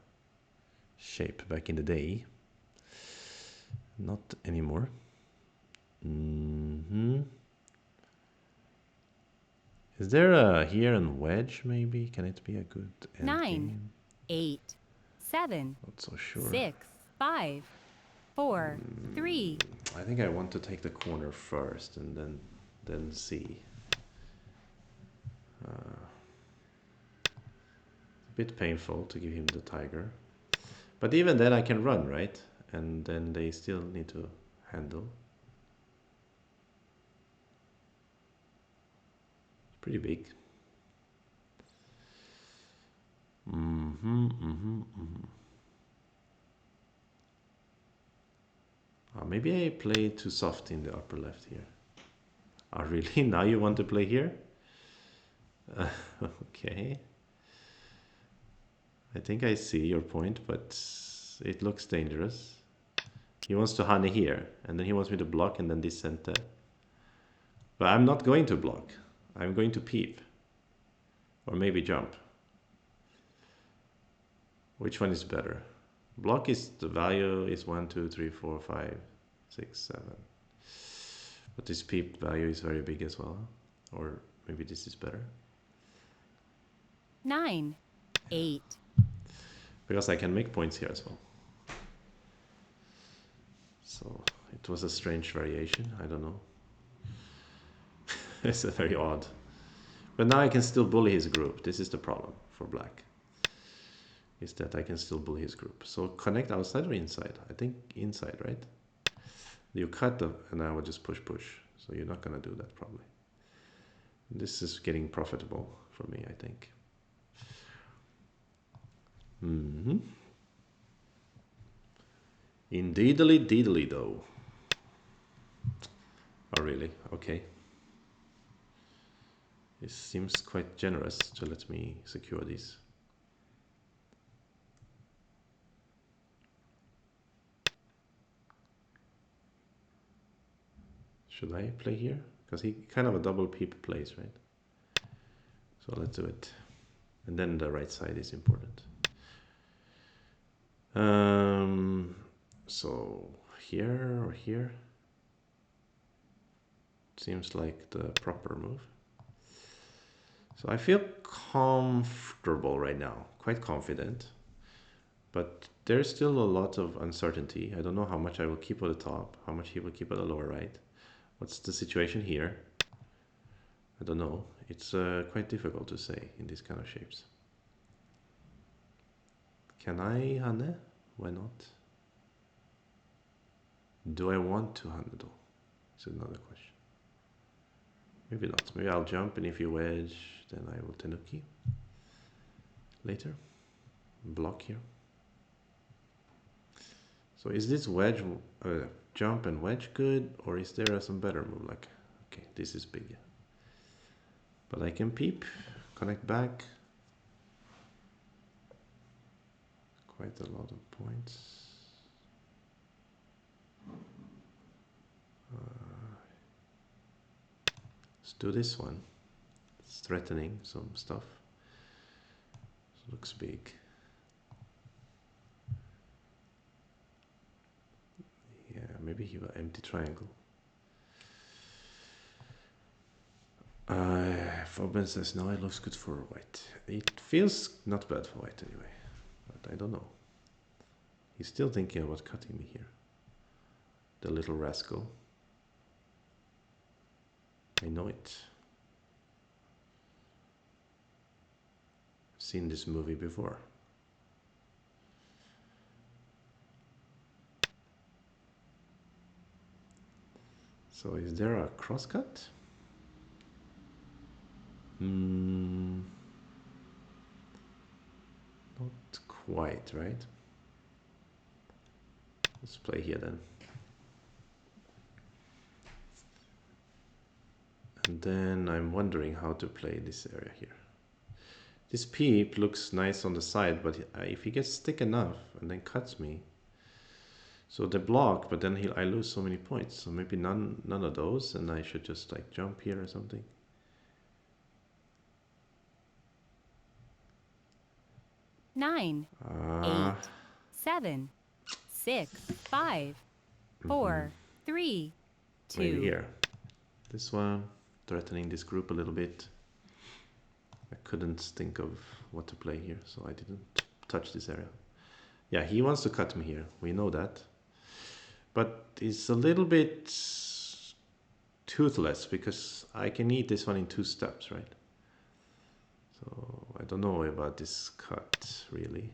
shape back in the day. Not anymore. Is there a here and wedge maybe? Can it be a good end 9, game? 8, 7, Not so sure. 6, 5, 4, 3. I think I want to take the corner first and then see. A bit painful to give him the tiger. But even then I can run, right? And then they still need to handle. Pretty big. Maybe I play too soft in the upper left here. Really? Now you want to play here? Okay. I think I see your point, but it looks dangerous. He wants to honey here, and then he wants me to block and then this center. But I'm not going to block. I'm going to peep. Or maybe jump. Which one is better? Block is the value is 1, 2, 3, 4, 5, 6, 7. But this peep value is very big as well. Or maybe this is better. 9, 8. Because I can make points here as well. So it was a strange variation. I don't know. It's very odd. But now I can still bully his group. This is the problem for black. Is that I can still bully his group. So connect outside or inside? I think inside, right? You cut them and I will just push. So you're not going to do that probably. This is getting profitable for me, I think. Indeedly deedly though. Oh really? Okay. This seems quite generous to let me secure these. Should I play here? Because he kind of a double peep plays, right? So let's do it. And then the right side is important. So here or here seems like the proper move. So I feel comfortable right now, quite confident, but there's still a lot of uncertainty. I don't know how much I will keep at the top, how much he will keep at the lower right. What's the situation here? I don't know. It's quite difficult to say in these kind of shapes. Can I hane? Why not? Do I want to hane though? Is another question. Maybe not. Maybe I'll jump, and if you wedge, then I will tenuki later. Block here. So is this wedge, jump and wedge good, or is there some better move? Like, okay, this is big. But I can peep, connect back. Quite a lot of points. Let's do this one. It's threatening some stuff. It looks big. Yeah, maybe he will empty triangle. Foben says no, it looks good for white. It feels not bad for white anyway, but I don't know. He's still thinking about cutting me here. The little rascal. I know it. I've seen this movie before. So is there a crosscut? Not quite, right? Let's play here then. And then I'm wondering how to play this area here. This peep looks nice on the side, but if he gets thick enough and then cuts me, so the block, but then I lose so many points. So maybe none of those, and I should just like jump here or something. 9, Uh, 8, 7, 6, 5, 4, 3, Maybe 2. here. This one, threatening this group a little bit. I couldn't think of what to play here, so I didn't touch this area. Yeah, he wants to cut me here. We know that. But it's a little bit toothless because I can eat this one in 2 steps, right? So I don't know about this cut, really.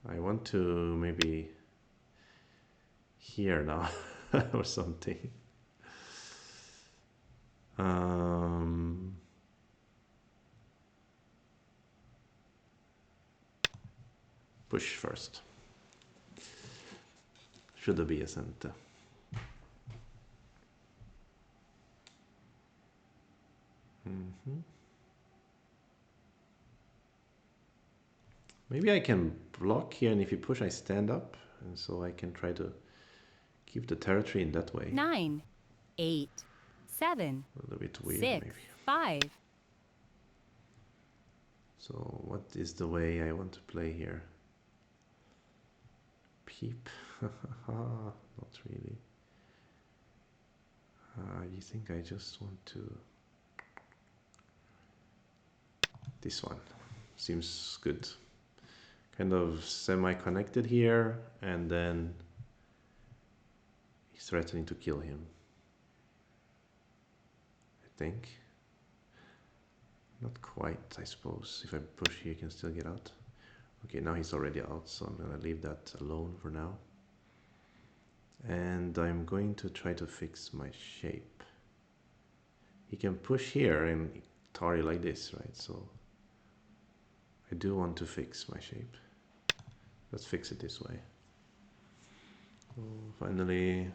I want to maybe here now or something. Push first. Should be a center. Maybe I can block here, and if you push, I stand up, and so I can try to keep the territory in that way. 9, 8, 7, A little bit weird, 6, maybe. 5. So what is the way I want to play here? Peep? Not really. You think I just want to... This one seems good. Kind of semi-connected here, and then he's threatening to kill him, I think. Not quite, I suppose. If I push here, he can still get out. Okay, now he's already out, so I'm gonna leave that alone for now. And I'm going to try to fix my shape. He can push here and tarry like this, right? So I do want to fix my shape. Let's fix it this way. So finally,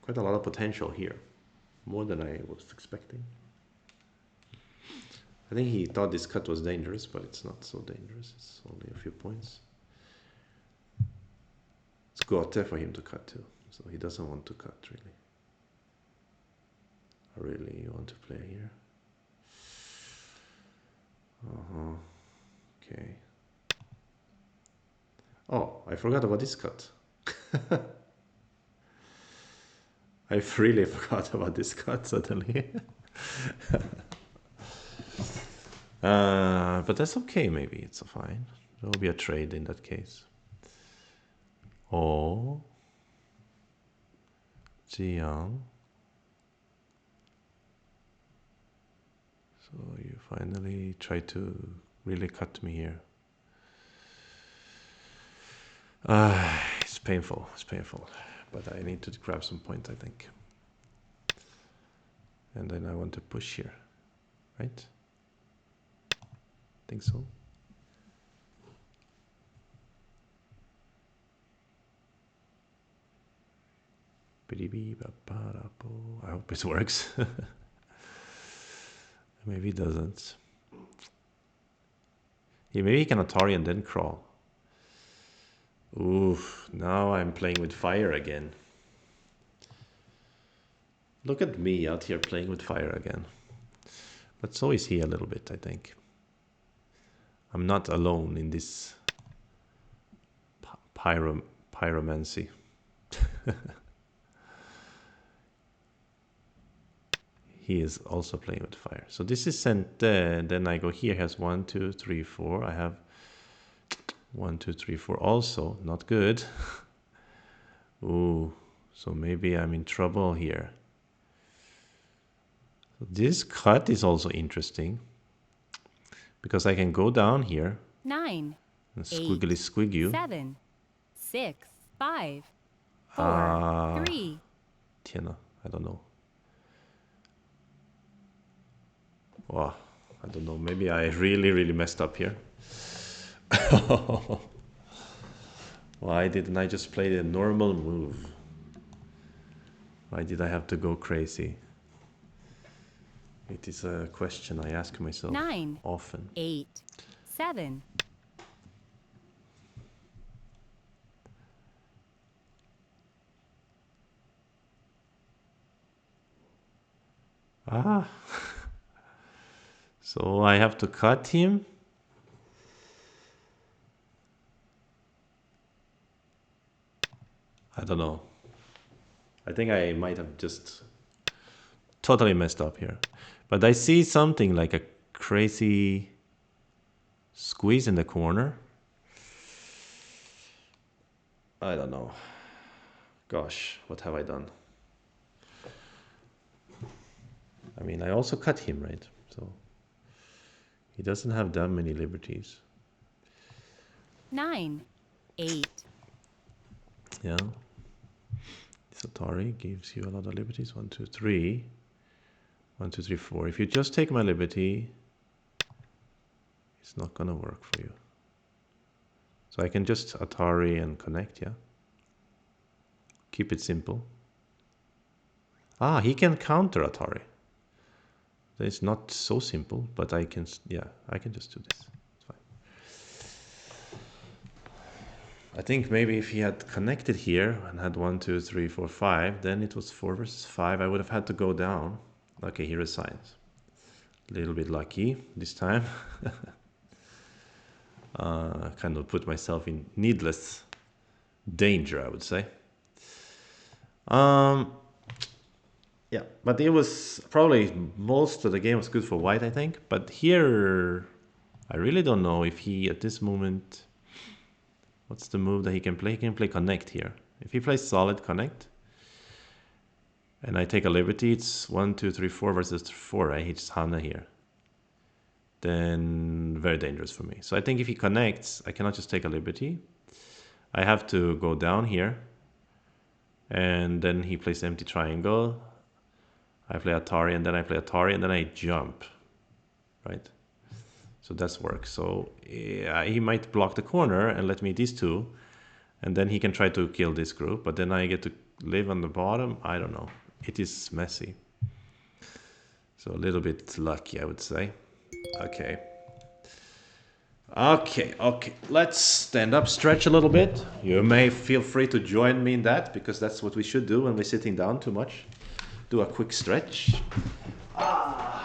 quite a lot of potential here. More than I was expecting. I think he thought this cut was dangerous, but it's not so dangerous. It's only a few points. It's gote for him to cut too, so he doesn't want to cut really. I really want to play here. Okay. Oh, I forgot about this cut. I really forgot about this cut suddenly. But that's okay, maybe it's fine. There will be a trade in that case. Oh, Jiang. So you finally try to really cut me here. It's painful, but I need to grab some point, I think. And then I want to push here, right? Think so. I hope it works. Maybe it doesn't. Yeah, maybe he can Atari and then crawl. Oof, now I'm playing with fire again. Look at me out here playing with fire again. But so is he a little bit, I think. I'm not alone in this pyromancy. He is also playing with fire. So this is sent, then I go here, has 1, 2, 3, 4. I have 1, 2, 3, 4 also, not good. Ooh, so maybe I'm in trouble here. So this cut is also interesting because I can go down here 9, and squiggly squig you. 7, 6, 5, 4, 3. Tiena, I don't know. Wow, I don't know. Maybe I really messed up here. Why didn't I just play the normal move? Why did I have to go crazy? It is a question I ask myself 9, often. 8, 7. Ah. So I have to cut him I don't know. I think I might have just totally messed up here. But I see something like a crazy squeeze in the corner. I don't know. Gosh, what have I done? I mean, I also cut him, right? So he doesn't have that many liberties. 9, 8, Yeah. Atari gives you a lot of liberties. 1, 2, 3. 1, 2, 3, 4. If you just take my liberty, it's not gonna work for you. So I can just Atari and connect, yeah? Keep it simple. Ah, he can counter Atari. It's not so simple, but I can, yeah, I can just do this. It's fine. I think maybe if he had connected here and had 1, 2, 3, 4, 5, then it was 4 versus 5. I would have had to go down. Okay, he resigns. A little bit lucky this time. Kind of put myself in needless danger, I would say. Yeah, but it was probably most of the game was good for white, I think. But here, I really don't know if he, at this moment, what's the move that he can play? He can play connect here. If he plays solid connect, and I take a liberty, it's 1, 2, 3, 4 versus 4, right? He just Hana here. Then very dangerous for me. So I think if he connects, I cannot just take a liberty. I have to go down here. And then he plays empty triangle. I play Atari, and then I play Atari, and then I jump. Right? So that's work. So yeah, he might block the corner and let me these two. And then he can try to kill this group. But then I get to live on the bottom. I don't know. It is messy. So a little bit lucky, I would say. Okay. Okay. Let's stand up, stretch a little bit. You may feel free to join me in that, because that's what we should do when we're sitting down too much. Do a quick stretch. Yeah.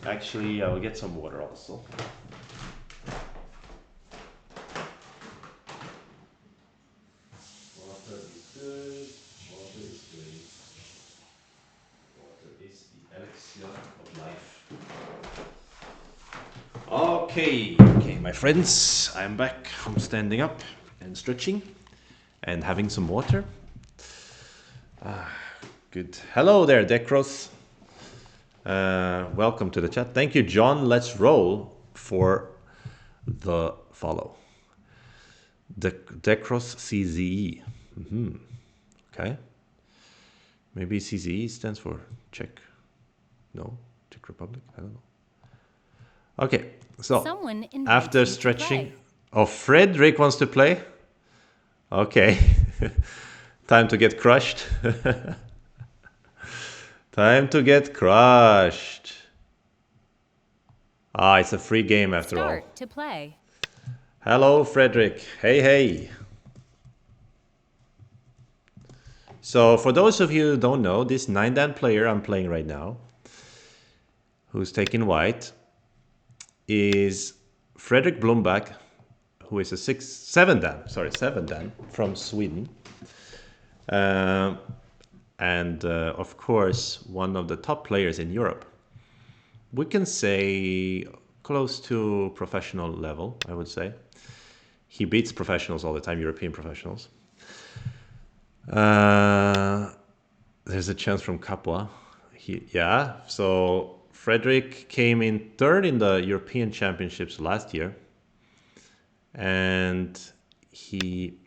Actually, I'll get some water also. Water is good. Water is great. Water is the elixir of life. Okay, my friends, I'm back from standing up and stretching and having some water. Good. Hello there, Decros. Welcome to the chat. Thank you, John. Let's roll for the follow. Decros CZE. Okay. Maybe CZE stands for Czech. No, Czech Republic. I don't know. Okay, so Someone invites after you to stretching, play. oh, FREDRIK wants to play. Okay, time to get crushed. Time to get crushed. Ah, it's a free game after all. Start to play. Hello, FREDRIK. Hey. So for those of you who don't know, this 9-dan player I'm playing right now, who's taking white, is FREDRIK BLOMBACK, who is a 7-dan from Sweden. And of course, one of the top players in Europe. We can say close to professional level, I would say. He beats professionals all the time, European professionals. There's a chance from Capua. Yeah, so FREDRIK came in third in the European Championships last year. And he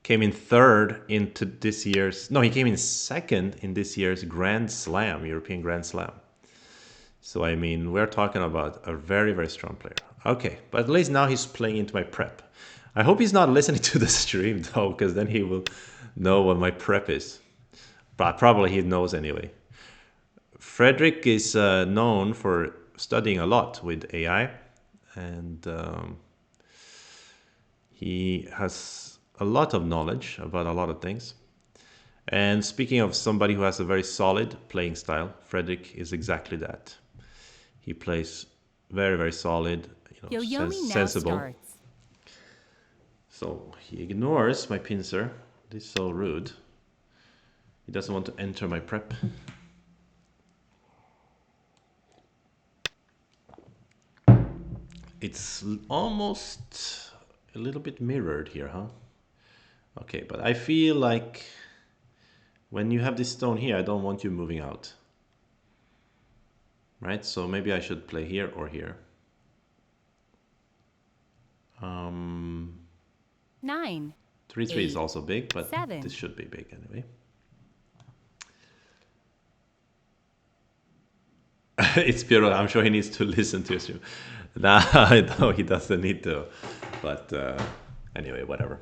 came in third into this year's... No, he came in second in this year's Grand Slam, European Grand Slam. So, I mean, we're talking about a very, very strong player. Okay, but at least now he's playing into my prep. I hope he's not listening to the stream, though, because then he will know what my prep is. But probably he knows anyway. FREDRIK is known for studying a lot with AI. And he has a lot of knowledge about a lot of things. And speaking of somebody who has a very solid playing style, FREDRIK is exactly that. He plays Very, very solid, Yoyomi now sensible. starts. So he ignores my pincer. This is so rude. He doesn't want to enter my prep. It's almost a little bit mirrored here, huh? Okay, but I feel like when you have this stone here, I don't want you moving out. Right? So maybe I should play here or here. 9. 3-3 is also big, but 7. this should be big anyway. It's beautiful. I'm sure he needs to listen to you. Nah, no, he doesn't need to. But anyway, whatever.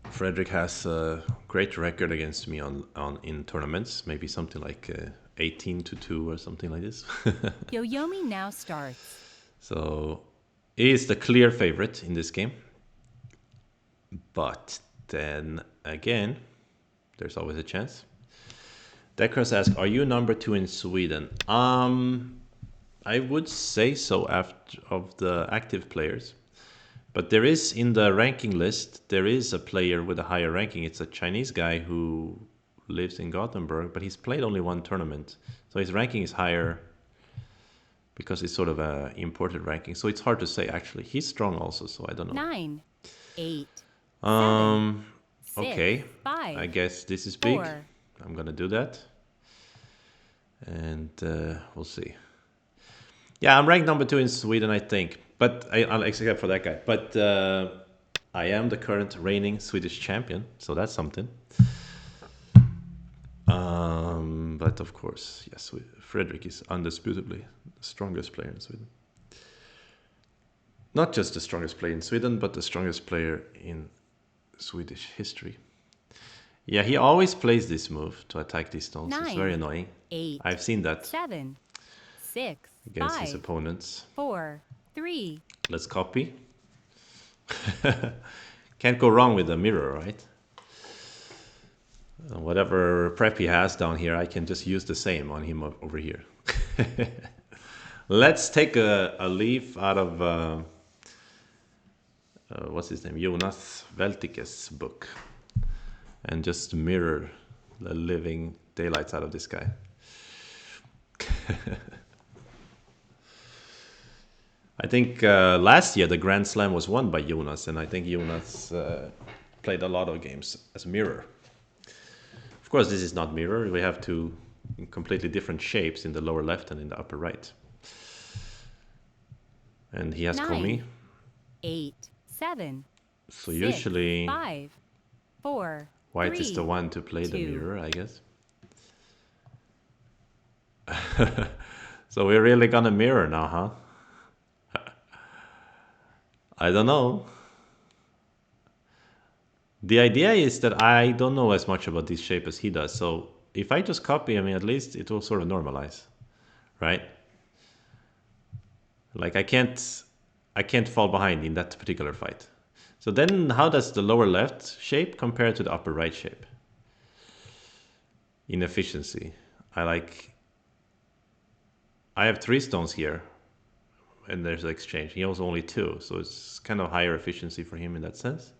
FREDRIK has a great record against me on in tournaments. Maybe something like 18-2 or something like this. Yoyomi now starts. So he is the clear favorite in this game. But then again, there's always a chance. Deckers asks, are you number 2 in Sweden? I would say so after of the active players. But there is in the ranking list, there is a player with a higher ranking. It's a Chinese guy who lives in Gothenburg, but he's played only one tournament. So his ranking is higher because it's sort of a imported ranking. So it's hard to say actually. He's strong also, so I don't know. 9. 8. Um 6, okay. 5, I guess this is big. 4. I'm gonna do that. And we'll see. Yeah, I'm ranked number 2 in Sweden, I think. But I'll except for that guy. But I am the current reigning Swedish champion, so that's something. But of course, yes, FREDRIK is undisputably the strongest player in Sweden. Not just the strongest player in Sweden, but the strongest player in Swedish history. Yeah, he always plays this move to attack these stones. 9, It's very annoying. 8. I've seen that 7. 6. against 5, his opponents. 4. 3. Let's copy. Can't go wrong with a mirror, right? Whatever prep he has down here, I can just use the same on him over here. Let's take a leaf out of what's his name, Jonas Veltike's book, and just mirror the living daylights out of this guy. I think last year the Grand Slam was won by Jonas, and I think Jonas played a lot of games as mirror. Of course, this is not mirror. We have two completely different shapes in the lower left and in the upper right. And he has 9, Komi. 8. 7. So 6, usually 5, 4. white 3, is the one to play the 2. mirror, I guess. So we're really gonna mirror now, huh? I don't know. The idea is that I don't know as much about this shape as he does. So if I just copy, I mean, at least it will sort of normalize, right? Like I can't fall behind in that particular fight. So then how does the lower left shape compare to the upper right shape? In efficiency. I have 3 stones here, and there's an exchange. He has only 2, so it's kind of higher efficiency for him in that sense.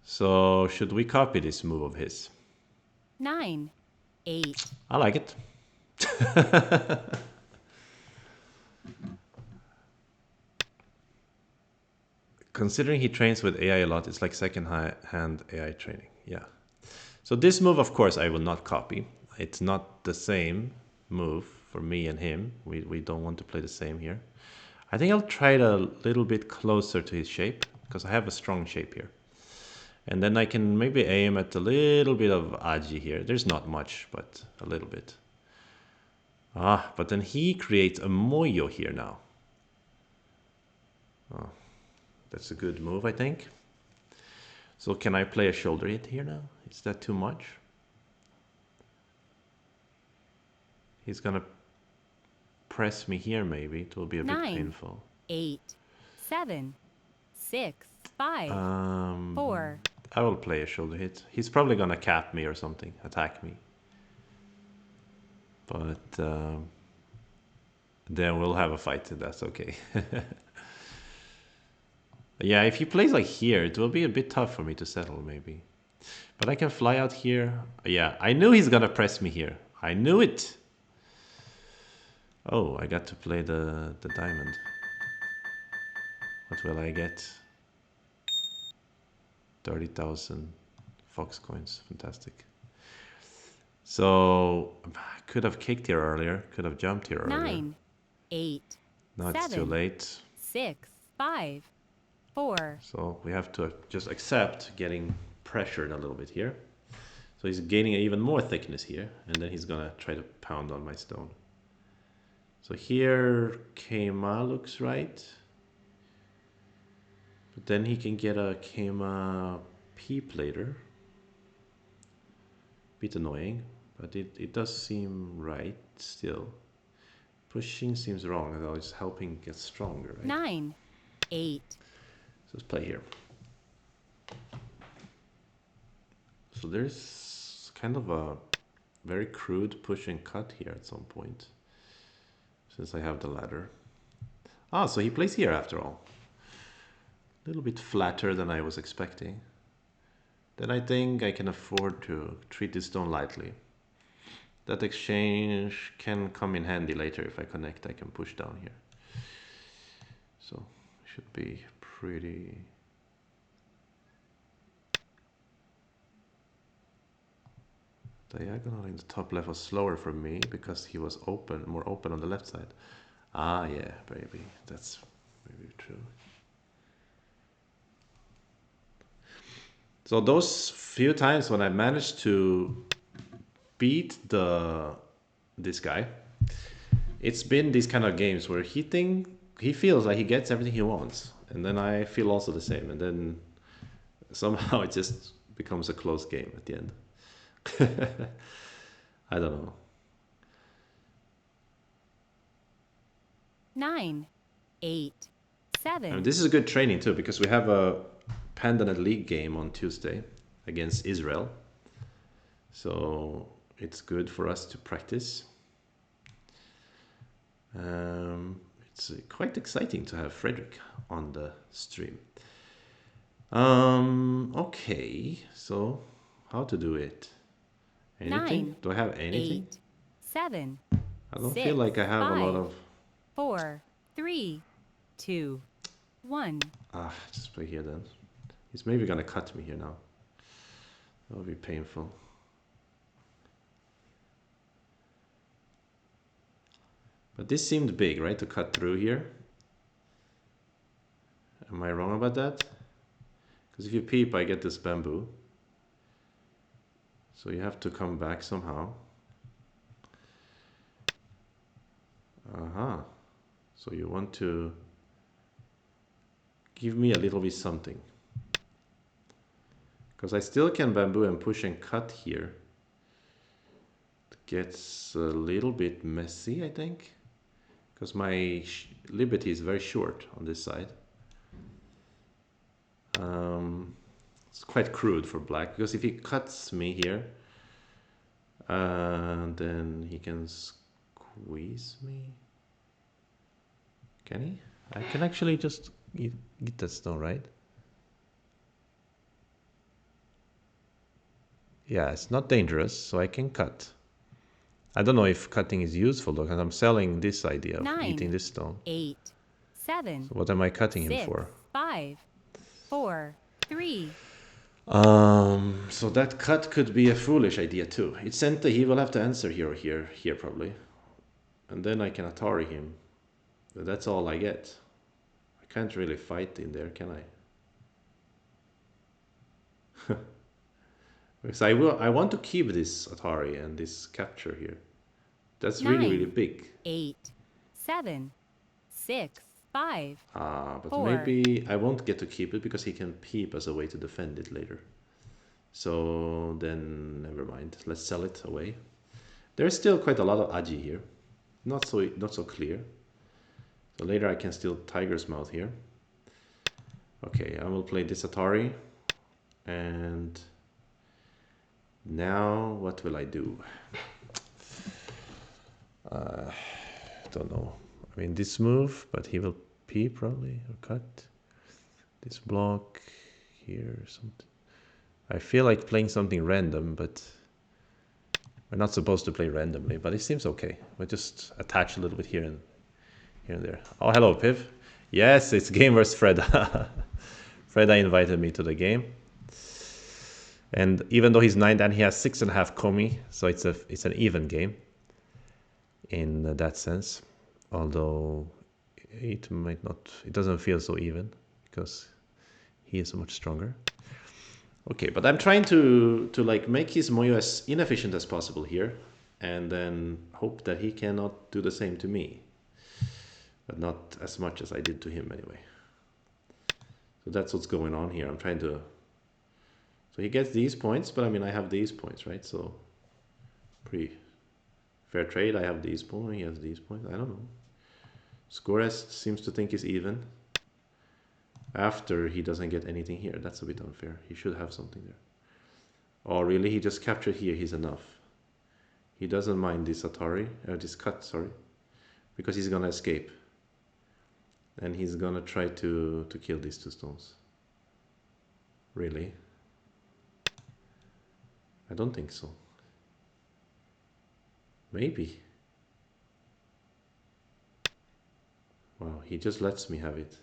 So should we copy this move of his? 9, 8. I like it. Considering he trains with AI a lot, it's like second-hand AI training. Yeah. So this move, of course, I will not copy. It's not the same move for me and him. We don't want to play the same here. I think I'll try it a little bit closer to his shape, because I have a strong shape here. And then I can maybe aim at a little bit of Aji here. There's not much, but a little bit. But then he creates a Moyo here now. Oh, that's a good move, I think. So can I play a shoulder hit here now? Is that too much? He's gonna press me here maybe. It will be a bit 9, painful. 8. 7. 6. 5. 4. I will play a shoulder hit. He's probably gonna cap me or something, attack me. But then we'll have a fight, that's okay. Yeah, if he plays like here, it will be a bit tough for me to settle, maybe. But I can fly out here. Yeah, I knew he's gonna press me here. I knew it! Oh, I got to play the diamond. What will I get? 30,000 fox coins. Fantastic. So, I could have kicked here earlier. Could have jumped here earlier. 9, 8, Now it's too 7, late. 6, 5, 4. So we have to just accept getting pressured a little bit here. So he's gaining even more thickness here, and then he's gonna try to pound on my stone. So here Kema looks right. But then he can get a Kema peep later. Bit annoying, but it does seem right still. Pushing seems wrong, although it's helping get stronger, right? 9, 8. So let's play here. So there's kind of a very crude push and cut here at some point, since I have the ladder. Ah, so he plays here after all. A little bit flatter than I was expecting. Then I think I can afford to treat this stone lightly. That exchange can come in handy later. If I connect, I can push down here. So should be pretty... Diagonal in the top left was slower for me because he was open, more open on the left side. Ah, yeah, baby, that's maybe true. So those few times when I managed to beat this guy, it's been these kind of games where he feels like he gets everything he wants, and then I feel also the same, and then somehow it just becomes a close game at the end. I don't know. 9, 8, 7. I mean, this is a good training too, because we have a Pandanet League game on Tuesday against Israel. So it's good for us to practice. It's quite exciting to have FREDRIK on the stream. Okay, so how to do it? Anything? 9, Do I have anything? 8, 7. I don't 6, feel like I have 5, a lot of... 4, 3, 2, 1. Just play here then. He's maybe gonna cut me here now. That will be painful. But this seemed big, right? To cut through here. Am I wrong about that? Because if you peep, I get this bamboo. So you have to come back somehow. Aha. So you want to give me a little bit something. Because I still can bamboo and push and cut here. It gets a little bit messy, I think. Because my liberty is very short on this side. It's quite crude for black, because if he cuts me here, then he can squeeze me. Can he? I can actually just get that stone, right? Yeah, it's not dangerous, so I can cut. I don't know if cutting is useful though, because I'm selling this idea of 9, eating this stone. 8, 7. So what am I cutting 6, him for? 5, 4, 3. So that cut could be a foolish idea too. It's center, he will have to answer here or here probably. And then I can Atari him. But that's all I get. I can't really fight in there, can I? Because I want to keep this Atari and this capture here. That's 9, really, really big. 8, 7, 6, 5. But 4. maybe I won't get to keep it because he can peep as a way to defend it later. So then never mind. Let's sell it away. There's still quite a lot of aji here. Not so clear. So later I can steal Tiger's Mouth here. Okay, I will play this Atari. And now what will I do? Don't know. I mean, this move, but he will P probably, or cut. This block here or something. I feel like playing something random, but we're not supposed to play randomly, but it seems okay. We'll just attach a little bit here and there. Oh, hello, Piv. Yes, it's Game vs. Fred. Freda invited me to the game. And even though he's 9 dan, he has 6.5 Komi, so it's an even game in that sense. Although it might not, it doesn't feel so even because he is so much stronger. Okay, but I'm trying to like make his Moyo as inefficient as possible here, and then hope that he cannot do the same to me, but not as much as I did to him anyway. So that's what's going on here. I'm trying to. So he gets these points, but I mean I have these points, right? So pretty fair trade. I have these points. He has these points. I don't know. Scorest seems to think he's even. After he doesn't get anything here. That's a bit unfair. He should have something there. Oh, really? He just captured here. He's enough. He doesn't mind this Atari, this cut, sorry, because he's gonna escape. And he's gonna try to kill these 2 stones. Really? I don't think so. Maybe. Wow, he just lets me have it.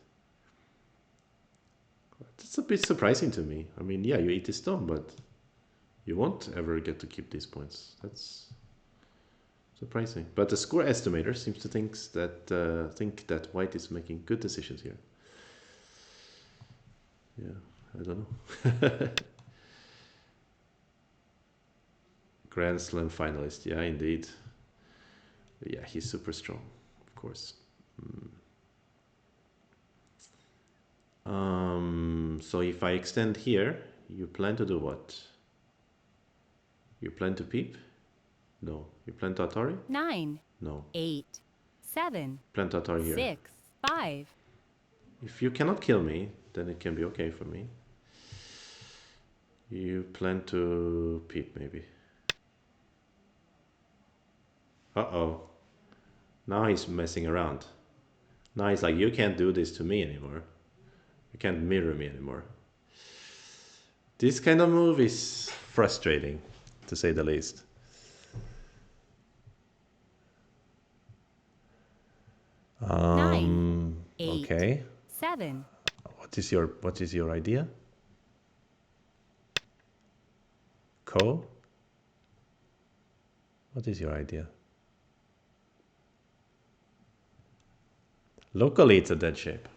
That's a bit surprising to me. I mean, yeah, you eat this stone, but you won't ever get to keep these points. That's surprising. But the score estimator seems to think that white is making good decisions here. Yeah, I don't know. Grand Slam finalist. Yeah, indeed. Yeah, he's super strong, of course. So if I extend here, you plan to do what? You plan to peep? No. You plan to Atari? 9, No. 8, 7, Plan to Atari here. 6, 5. If you cannot kill me, then it can be okay for me. You plan to peep maybe. Uh-oh. Now he's messing around. Now he's like, you can't do this to me anymore. You can't mirror me anymore. This kind of move is frustrating, to say the least. Nine, 8, Okay. 7. What is your idea? Ko? What is your idea? Locally, it's a dead shape.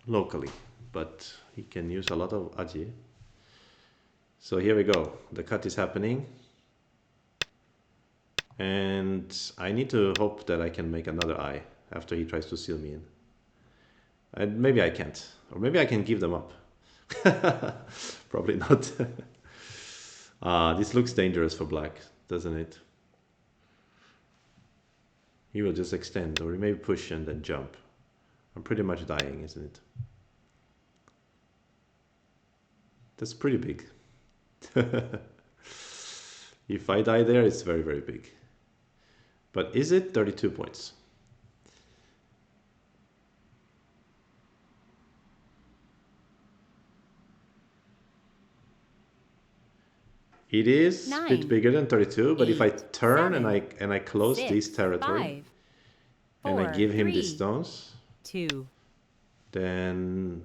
Locally, but he can use a lot of aji. So here we go. The cut is happening. And I need to hope that I can make another eye after he tries to seal me in. And maybe I can't. Or maybe I can give them up. Probably not. This looks dangerous for black, doesn't it? He will just extend, or he may push and then jump. I'm pretty much dying, isn't it? That's pretty big. If I die there, it's very, very big. But is it 32 points? It is a bit bigger than 32, but 8, if I turn 7, and I close 6, this territory 5, 4, and I give him 3, these stones, 2. then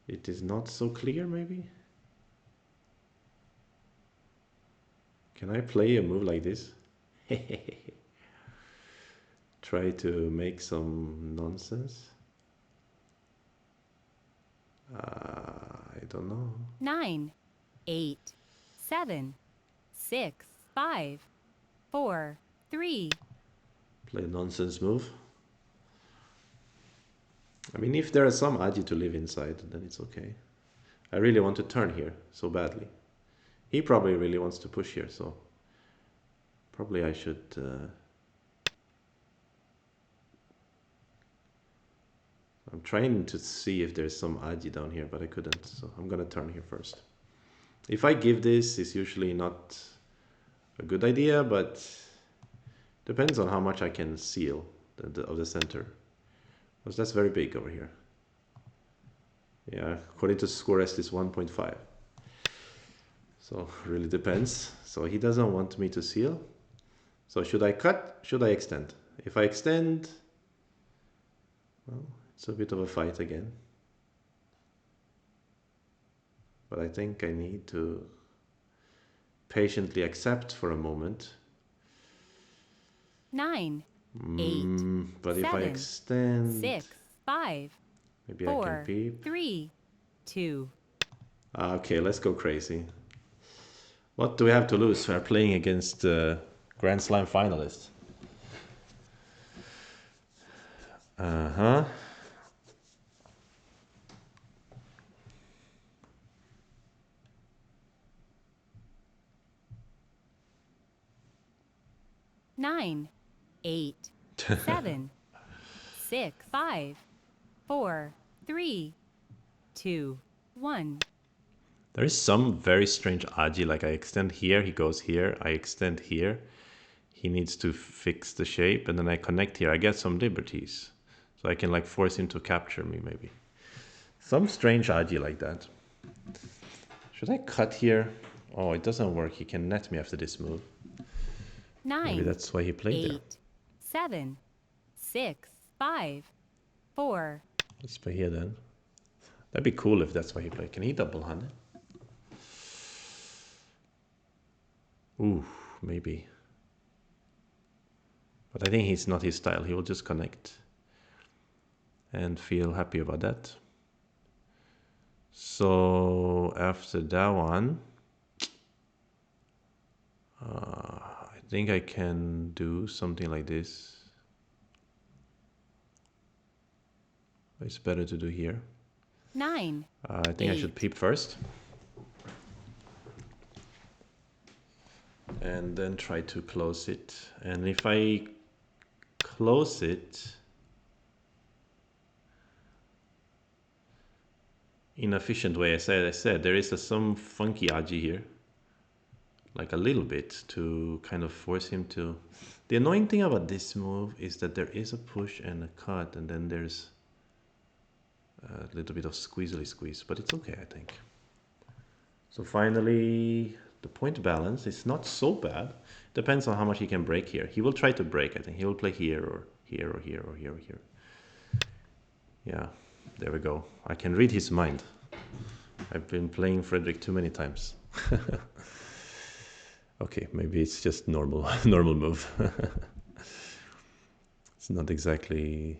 it is not so clear maybe? Can I play a move like this? Try to make some nonsense? I don't know. 9, 8, 7, 6, 5, 4, 3. Play a nonsense move. I mean, if there are some aji to live inside, then it's okay. I really want to turn here so badly. He probably really wants to push here, so probably I should I'm trying to see if there's some aji down here, but I couldn't. So I'm gonna turn here first. If I give this, it's usually not a good idea, but depends on how much I can seal of the center. Because that's very big over here. Yeah, according to ScoreSt is 1.5. So really depends. So he doesn't want me to seal. So should I cut? Should I extend? If I extend, well, it's a bit of a fight again. But I think I need to patiently accept for a moment. 9, 8, But if I 7, extend, 6, 5, maybe I can 4, peep. 3, 2. Okay, let's go crazy. What do we have to lose? We're playing against Grand Slam finalists. Uh-huh. Nine, 8, 7, 6, 5, 4, 3, 2, 1. There is some very strange aji, like I extend here, he goes here, I extend here. He needs to fix the shape, and then I connect here. I get some liberties. So I can like force him to capture me, maybe. Some strange aji like that. Should I cut here? Oh, it doesn't work. He can net me after this move. 9, Maybe that's why he played 8, there. 7, 6, 5, 4. Let's play here then. That'd be cool if that's why he played. Can he double hand it? Ooh, maybe. But I think it's not his style. He will just connect and feel happy about that. So after that one, I think I can do something like this. It's better to do here. 9. I think I should peep first. And then try to close it. And if I close it in an efficient way, as I said, there is some funky aji here. Like a little bit to kind of force him to... The annoying thing about this move is that there is a push and a cut, and then there's a little bit of squeezely squeeze, but it's okay, I think. So finally, the point balance is not so bad. Depends on how much he can break here. He will try to break, I think. He will play here or here or here or here or here. Yeah, there we go. I can read his mind. I've been playing FREDRIK too many times. Okay, maybe it's just normal move. It's not exactly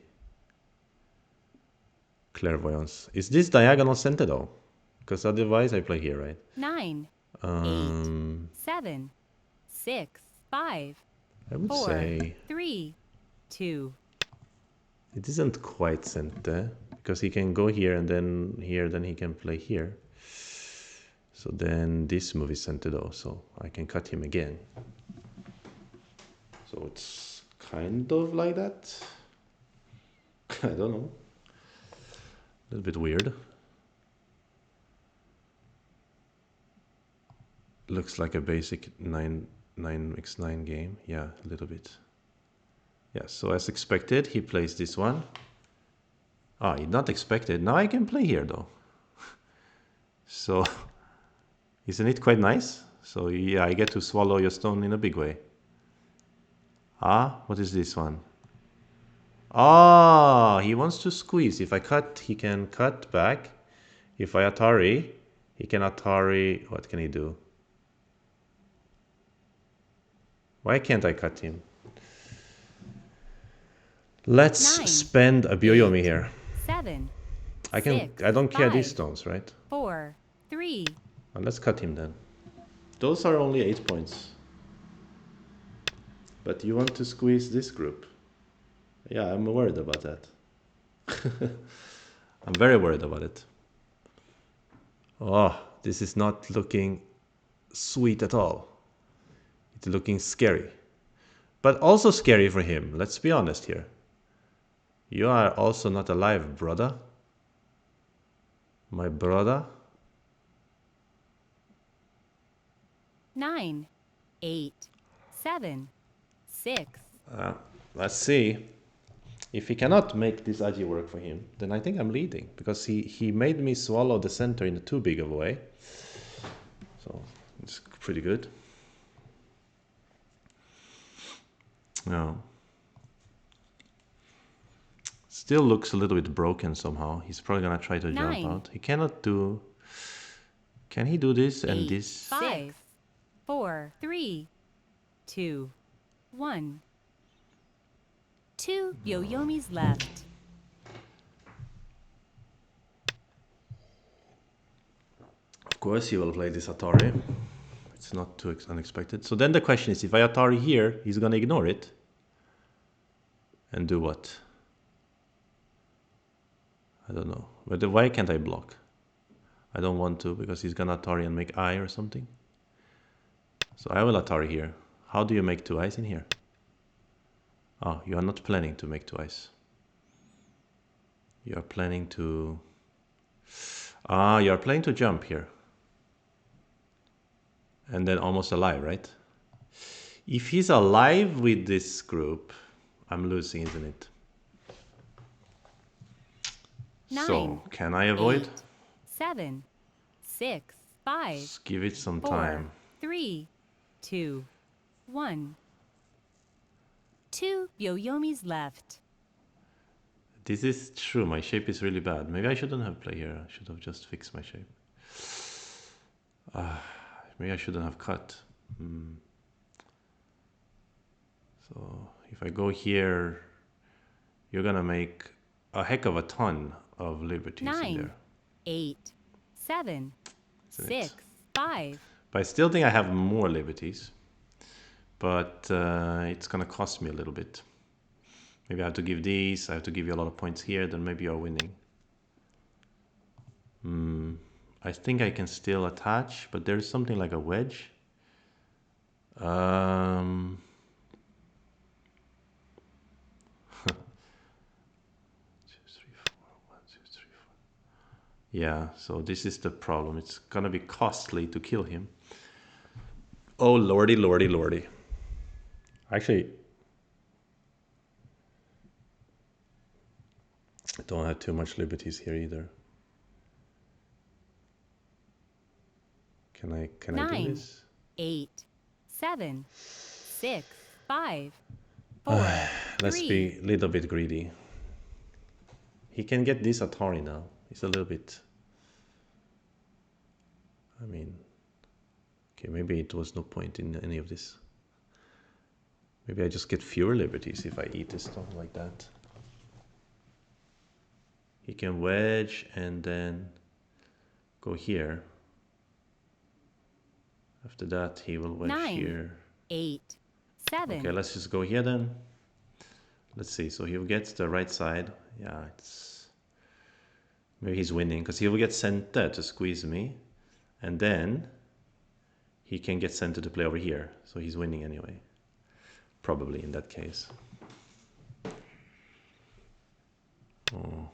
clairvoyance. Is this diagonal center though? Because otherwise I play here, right? 9, 8, 7, 6, 5, I would 4, say 3, 2. it isn't quite center because he can go here and then here, then he can play here. So then this move is center though, so I can cut him again. So it's kind of like that. I don't know. A little bit weird. Looks like a basic 9x9 game. Yeah, a little bit. Yeah, so as expected, he plays this one. Ah, not expected. Now I can play here though. So, isn't it quite nice? So yeah, I get to swallow your stone in a big way. Ah, what is this one? Ah, he wants to squeeze. If I cut, he can cut back. If I Atari, he can Atari. What can he do? Why can't I cut him? Let's 9, spend a Byoyomi 8, here. 7, I 6, don't care these 5, stones, right? 4, 3. Well, let's cut him then. Those are only 8 points. But you want to squeeze this group. Yeah, I'm worried about that. I'm very worried about it. Oh, this is not looking sweet at all. It's looking scary. But also scary for him, let's be honest here. You are also not alive, brother. My brother. 9, 8, 7, 6. Let's see. If he cannot make this Aji work for him, then I think I'm leading. Because he made me swallow the center in a too big of a way. So it's pretty good. No. Still looks a little bit broken somehow. He's probably gonna try to jump 9. out. He cannot do... Can he do this and 8, this? 5, 4, 3, 2, 1. 2 Yoyomis left. Of course he will play this Atari. It's not too unexpected. So then the question is, if I Atari here, he's gonna ignore it. And do what? I don't know. But why can't I block? I don't want to, because he's gonna Atari and make I or something. So I will Atari here. How do you make two eyes in here? Oh, you are not planning to make two eyes. You are planning to... Ah, you are planning to jump here. And then almost alive, right? If he's alive with this group, I'm losing, isn't it? 9, so, can I avoid? 8, 7, 6, 5. Let's give it some 4, time. 3, 2, 1. 2 Yoyomis left. This is true, my shape is really bad. Maybe I shouldn't have played here. I should have just fixed my shape. Maybe I shouldn't have cut. So if I go here, you're gonna make a heck of a ton of liberties in 9, there. 8, 7, 6, 5. But I still think I have more liberties. But it's gonna cost me a little bit. Maybe I have to give these, I have to give you a lot of points here, then maybe you're winning. I think I can still attach, but there's something like a wedge. 2, 3, 4, 1, 2, 3, 4. Yeah, so this is the problem. It's gonna be costly to kill him. Oh lordy, lordy, lordy. Actually, I don't have too much liberties here either. Can I 9, do this? 8, 7, 6, 5, 4, Let's 3. be a little bit greedy. He can get this Atari now. It's a little bit... I mean... Okay, maybe it was no point in any of this. Maybe I just get fewer liberties if I eat this stuff like that. He can wedge and then go here. After that, he will wedge 9, here. 8, 7. Okay, let's just go here then. Let's see. So he gets the right side. Yeah, it's... Maybe he's winning because he will get center to squeeze me. And then he can get center to play over here. So he's winning anyway. Probably in that case. Oh.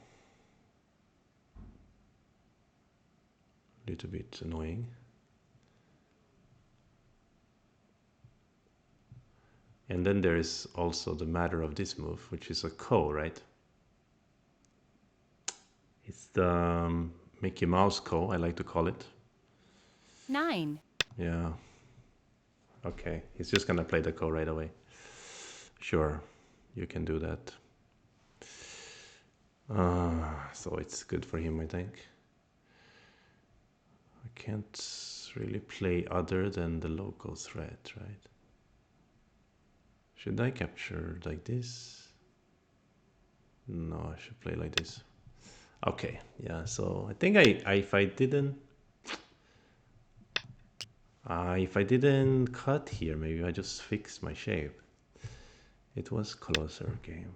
Little bit annoying. And then there is also the matter of this move, which is a ko, right? It's the Mickey Mouse ko, I like to call it. 9, Yeah. Okay, he's just gonna play the ko right away. Sure, you can do that. So it's good for him, I think. I can't really play other than the local threat, right? Should I capture like this? No, I should play like this. Okay, yeah, so I think if I didn't cut here, maybe I just fixed my shape. It was closer game.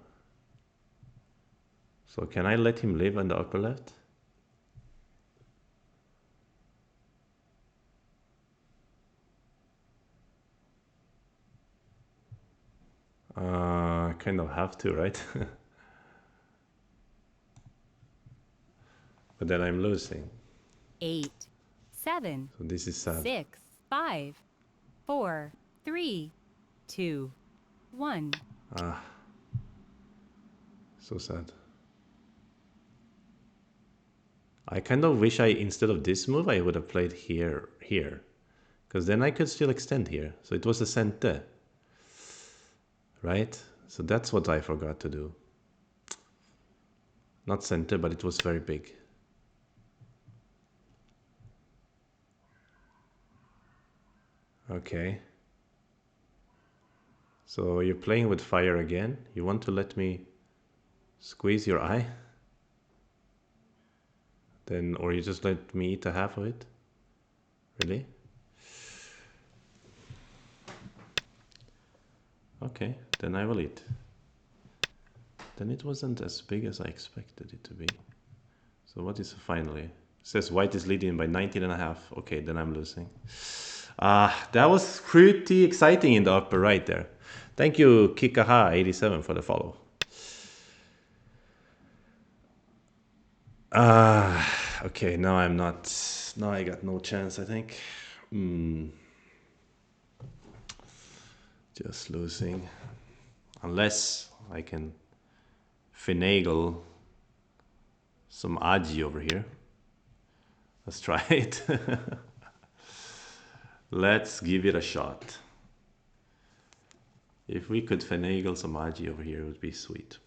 So can I let him live on the upper left? Kind of have to, right? But then I'm losing. 8, 7, So this is sad. 6, 5, 4, 3, 2, 1. Ah, so sad. I kind of wish instead of this move, I would have played here. Because then I could still extend here. So it was a center. Right? So that's what I forgot to do. Not center, but it was very big. Okay. So you're playing with fire again? You want to let me squeeze your eye? Then, or you just let me eat a half of it? Really? Okay, then I will eat. Then it wasn't as big as I expected it to be. So what is finally? It says white is leading by 19.5. Okay, then I'm losing. That was pretty exciting in the upper right there. Thank you, Kikaha87 for the follow. Okay, now I'm not. Now I got no chance, I think. Just losing. Unless I can finagle some aji over here. Let's try it. Let's give it a shot. If we could finagle some aji over here, it would be sweet.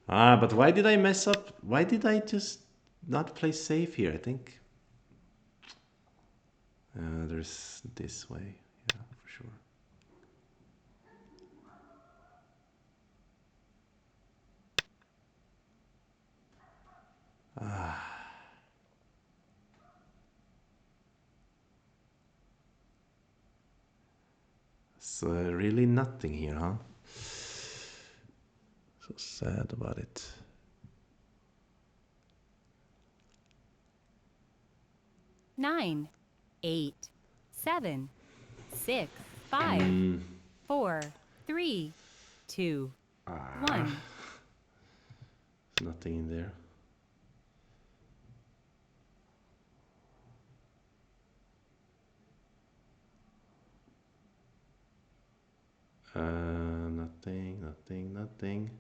But why did I mess up? Why did I just not play safe here? I think there's this way. Yeah, for sure. So really nothing here, huh? So sad about it. Nine, 8, 7, 6, 5, 4, 3, 2, 1. There's nothing in there. Nothing.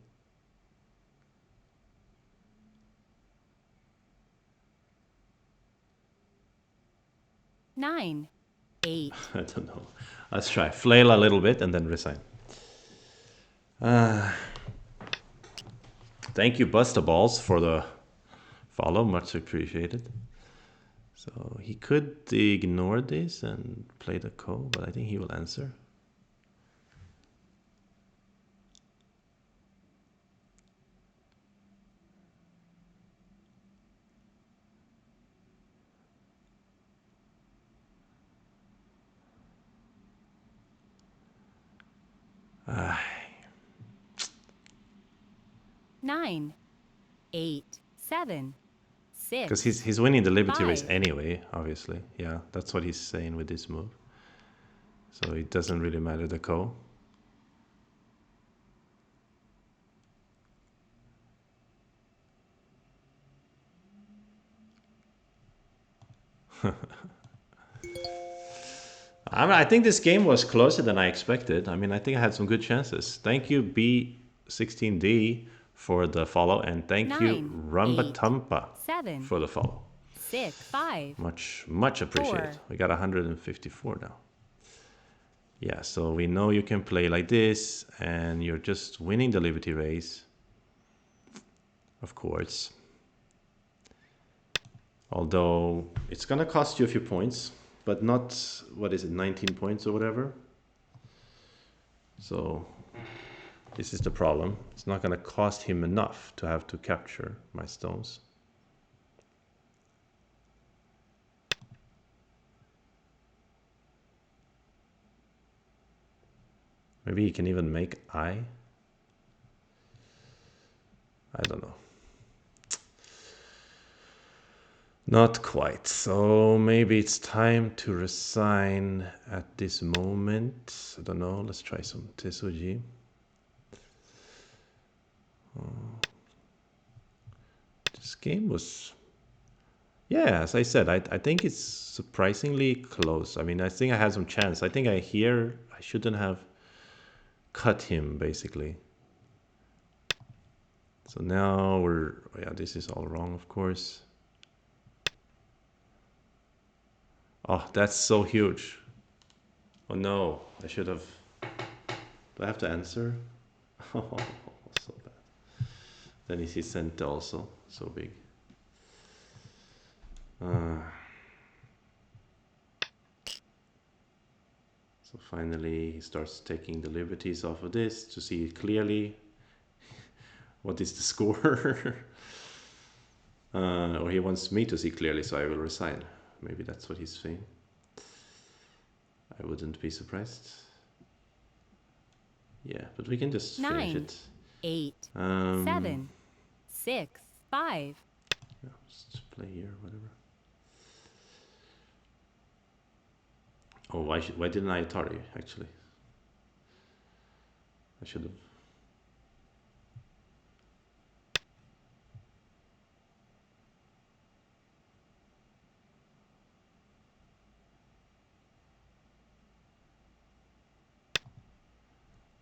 9, 8. I don't know. Let's try. Flail a little bit and then resign. Thank you, Busta Balls, for the follow. Much appreciated. So he could ignore this and play the ko, but I think he will answer. Nine, 8, 7, 6. Because he's winning the Liberty race 5. anyway, obviously. Yeah, that's what he's saying with this move. So it doesn't really matter the ko. I think this game was closer than I expected. I mean, I think I had some good chances. Thank you, B16D, for the follow, and thank you, 9, Rambatampa, 7, for the follow. 6, 5. Much appreciated. 4. We got 154 now. Yeah, so we know you can play like this, and you're just winning the Liberty race. Of course. Although it's gonna cost you a few points, but not, what is it, 19 points or whatever. So this is the problem. It's not gonna cost him enough to have to capture my stones. Maybe he can even make I don't know. Not quite. So maybe it's time to resign at this moment. I don't know. Let's try some Tesuji. This game was, yeah, as I said, I think it's surprisingly close. I mean, I think I had some chance. I think I shouldn't have cut him, basically. So now yeah, this is all wrong, of course. Oh, that's so huge. Oh no, I should have. Do I have to answer? Oh, so bad. Then is he sent also? So big. So finally he starts taking the liberties off of this to see clearly what is the score. Or he wants me to see clearly, so I will resign. Maybe that's what he's saying. I wouldn't be surprised. Yeah, but we can just finish 9, it. 8, 7, 6, 5. Yeah, just play here, whatever. Oh, why didn't I Atari, actually? I should have.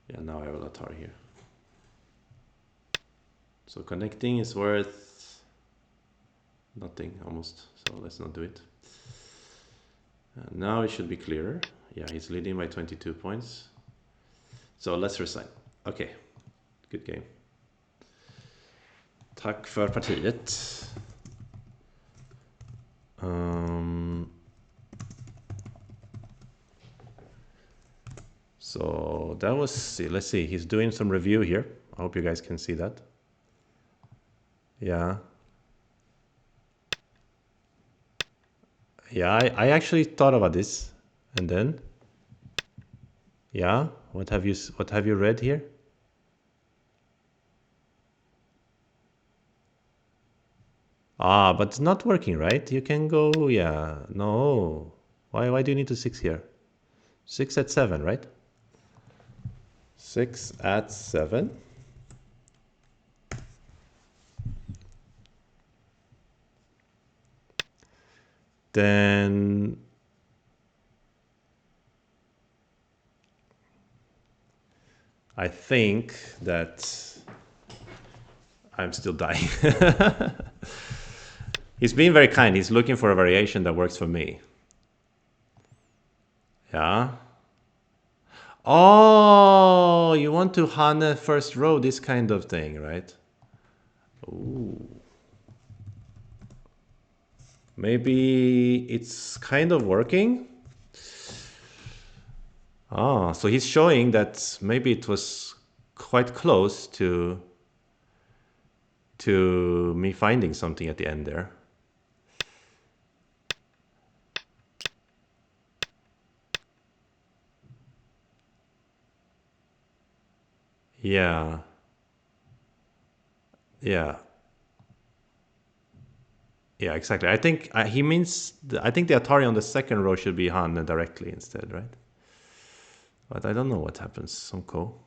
Yeah, now I will Atari here. So connecting is worth nothing, almost. So let's not do it. Now it should be clearer. Yeah, he's leading by 22 points. So let's resign. Okay, good game. Tack för partiet. So that was, let's see, he's doing some review here. I hope you guys can see that. Yeah. Yeah, I actually thought about this. And then, yeah, what have you read here? Ah, but it's not working, right? You can go, yeah, no. Why do you need to 6 here? 6 at 7, right? 6 at 7. Then I think that I'm still dying. He's being very kind. He's looking for a variation that works for me. Yeah. Oh, you want to Hane first row, this kind of thing, right? Ooh. Maybe it's kind of working. Ah, so he's showing that maybe it was quite close to me finding something at the end there. Yeah. Yeah. Yeah, exactly. I think he means. I think the Atari on the second row should be Han directly instead, right? But I don't know what happens. Some co.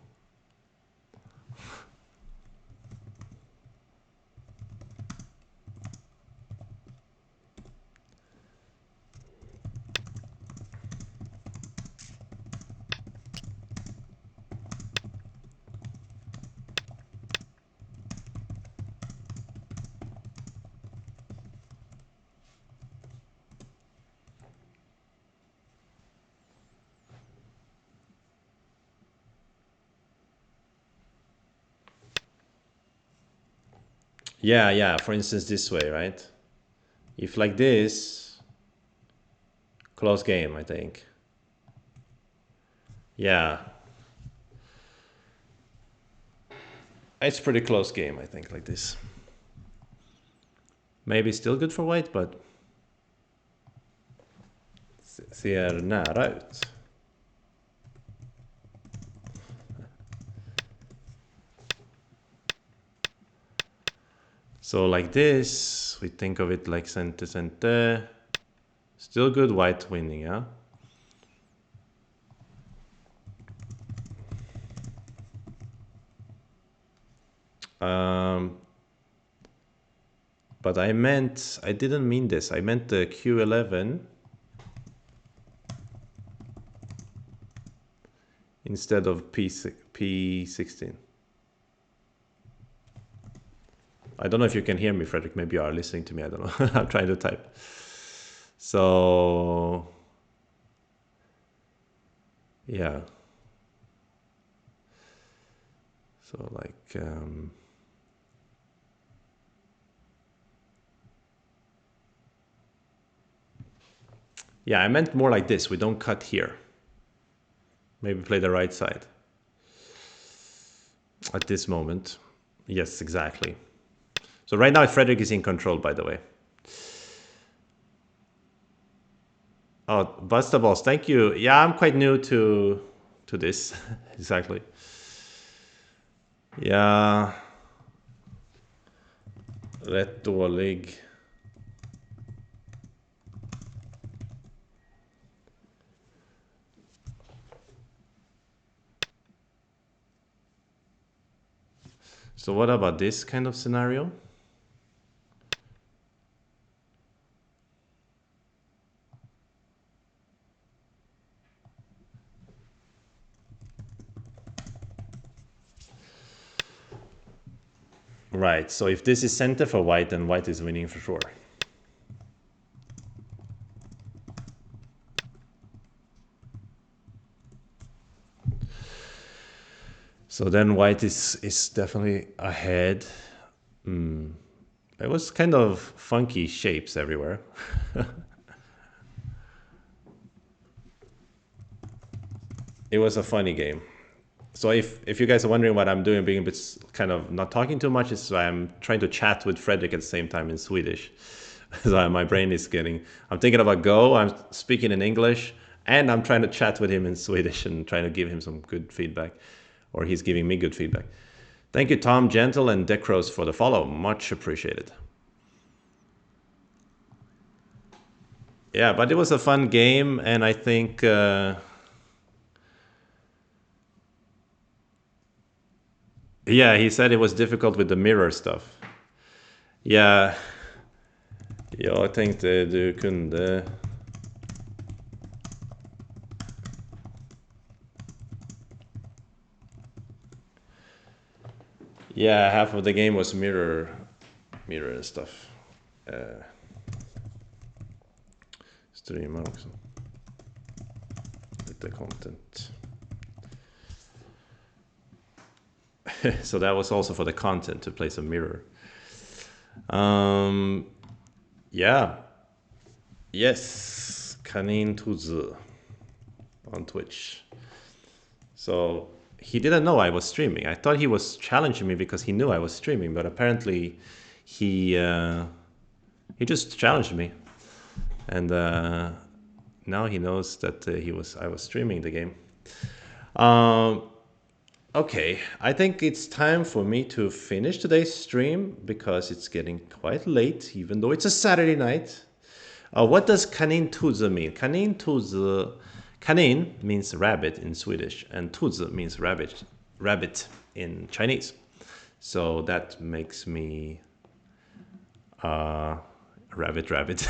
Yeah, yeah. For instance, this way, right? If like this, close game, I think. Yeah. It's pretty close game, I think, like this. Maybe still good for white, but ser nära ut. So like this, we think of it like center, center. Still good white winning, yeah? Um, but I didn't mean this. I meant the Q11 instead of P16. I don't know if you can hear me, Frederick. Maybe you are listening to me. I don't know. I'm trying to type. So, yeah. So like, yeah, I meant more like this. We don't cut here. Maybe play the right side. At this moment. Yes, exactly. So right now, Frederick is in control, by the way. Oh, Buster Balls, thank you. Yeah, I'm quite new to this. Exactly. Yeah. Rätt dålig. So what about this kind of scenario? Right, so if this is center for white, then white is winning for sure. So then white is definitely ahead. It was kind of funky shapes everywhere. It was a funny game. So if you guys are wondering what I'm doing, being a bit kind of not talking too much, is I'm trying to chat with Frederick at the same time in Swedish. So my brain is I'm thinking about Go, I'm speaking in English, and I'm trying to chat with him in Swedish and trying to give him some good feedback, or he's giving me good feedback. Thank you, Tom Gentle and Decros, for the follow. Much appreciated. Yeah, but it was a fun game, and I think... yeah, he said it was difficult with the mirror stuff. Yeah, jag tänkte du kunde... Yeah, half of the game was mirror and stuff. Streama också. Lite content. So that was also for the content, to play some mirror. Yeah. Yes, Kanin Tuzu on Twitch. So he didn't know I was streaming. I thought he was challenging me because he knew I was streaming, but apparently he just challenged me, and now he knows that I was streaming the game. Okay, I think it's time for me to finish today's stream because it's getting quite late, even though it's a Saturday night. What does kanin tuze mean? Kanin tuze, kanin means rabbit in Swedish, and tuze means rabbit in Chinese. So that makes me rabbit.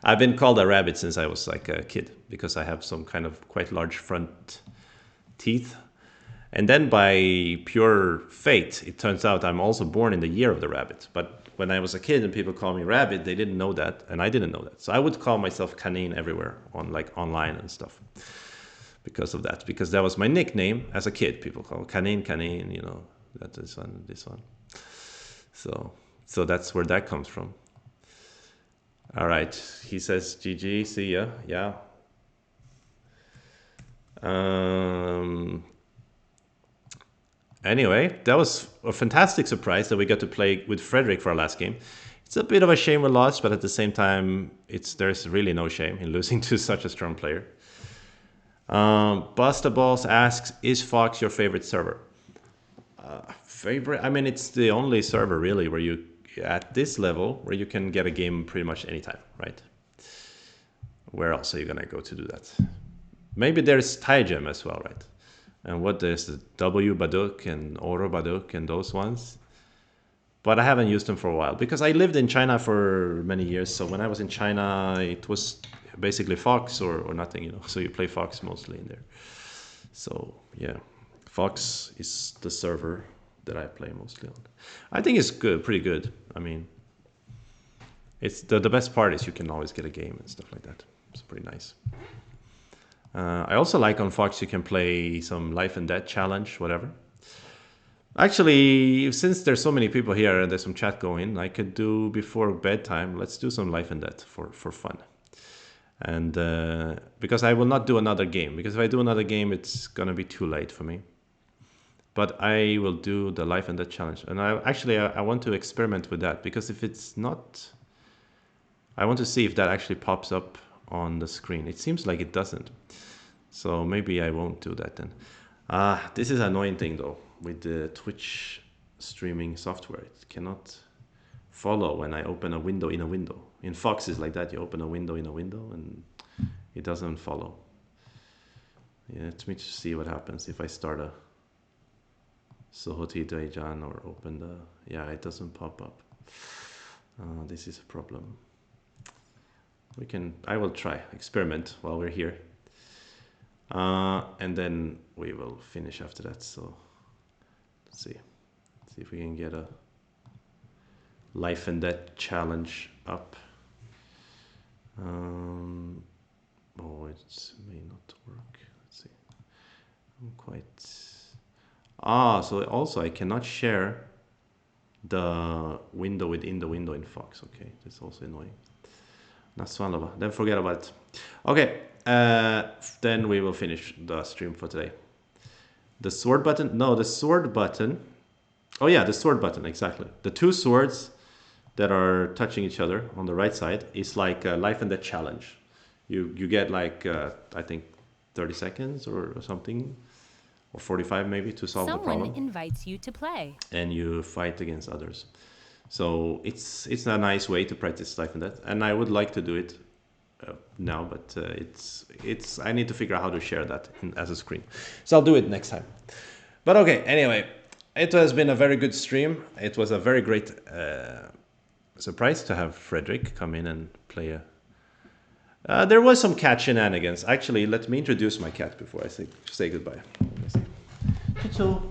I've been called a rabbit since I was like a kid because I have some kind of quite large front teeth. And then by pure fate, it turns out I'm also born in the year of the rabbit. But when I was a kid and people called me rabbit, they didn't know that, and I didn't know that. So I would call myself kanin everywhere, on like online and stuff, because of that. Because that was my nickname as a kid. People call kanin, you know, that is one, this one. So that's where that comes from. All right, he says GG, see ya, yeah. Anyway, that was a fantastic surprise that we got to play with Frederick for our last game. It's a bit of a shame we lost, but at the same time, there's really no shame in losing to such a strong player. Buster Balls asks, is Fox your favorite server? Favorite? I mean, it's the only server really where you, at this level, where you can get a game pretty much anytime, right? Where else are you gonna go to do that? Maybe there's Taijam as well, right? And what there's the W Baduk and Oro Baduk and those ones. but I haven't used them for a while because I lived in China for many years. So when I was in China, it was basically Fox or nothing, you know. So you play Fox mostly in there. So yeah, Fox is the server that I play mostly on. I think it's good, pretty good. I mean, it's the best part is you can always get a game and stuff like that. It's pretty nice. I also like on Fox you can play some life and death challenge, whatever. Actually, since there's so many people here and there's some chat going, I could do before bedtime. Let's do some life and death for fun. And because I will not do another game, because if I do another game, it's gonna be too late for me. But I will do the life and death challenge, and I want to experiment with that because if it's not, I want to see if that actually pops up on the screen. It seems like it doesn't, so maybe I won't do that then. This is an annoying thing though with the Twitch streaming software. It cannot follow when I open a window in a window. In Fox is like that, you open a window in a window and it doesn't follow. Yeah, let me just see what happens if I start a Sohoti Daijan or open the, yeah, it doesn't pop up. This is a problem. I will try, experiment while we're here. And then we will finish after that, so let's see if we can get a life and death challenge up. Oh, it may not work. Let's see. I'm quite. So also I cannot share the window within the window in Fox. Okay, that's also annoying. Naswanlava. Then forget about it. Okay, then we will finish the stream for today. The sword button? No, the sword button. Oh yeah, the sword button, exactly. The two swords that are touching each other on the right side is like a life and death challenge. You get like, I think 30 seconds or something, or 45 maybe to solve the problem. Someone invites you to play. And you fight against others. So it's a nice way to practice life and death. And I would like to do it now, but I need to figure out how to share that as a screen. So I'll do it next time. But okay, anyway, it has been a very good stream. It was a very great surprise to have FREDRIK come in and play a... there was some cat shenanigans. Actually, let me introduce my cat before I say goodbye. Choo-choo.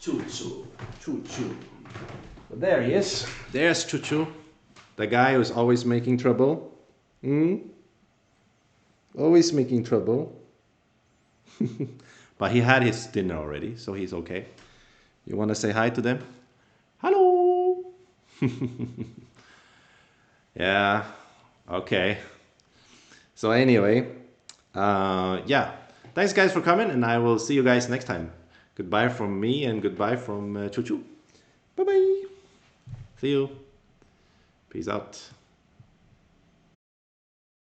Choo-choo. Choo-choo. But there he is. There's Choo-choo. The guy who's always making trouble. Always making trouble. But he had his dinner already, so he's okay. You want to say hi to them? Hello! Yeah, okay. So anyway, yeah. Thanks guys for coming, and I will see you guys next time. Goodbye from me and goodbye from Choo-choo. Bye-bye. See you. Peace out.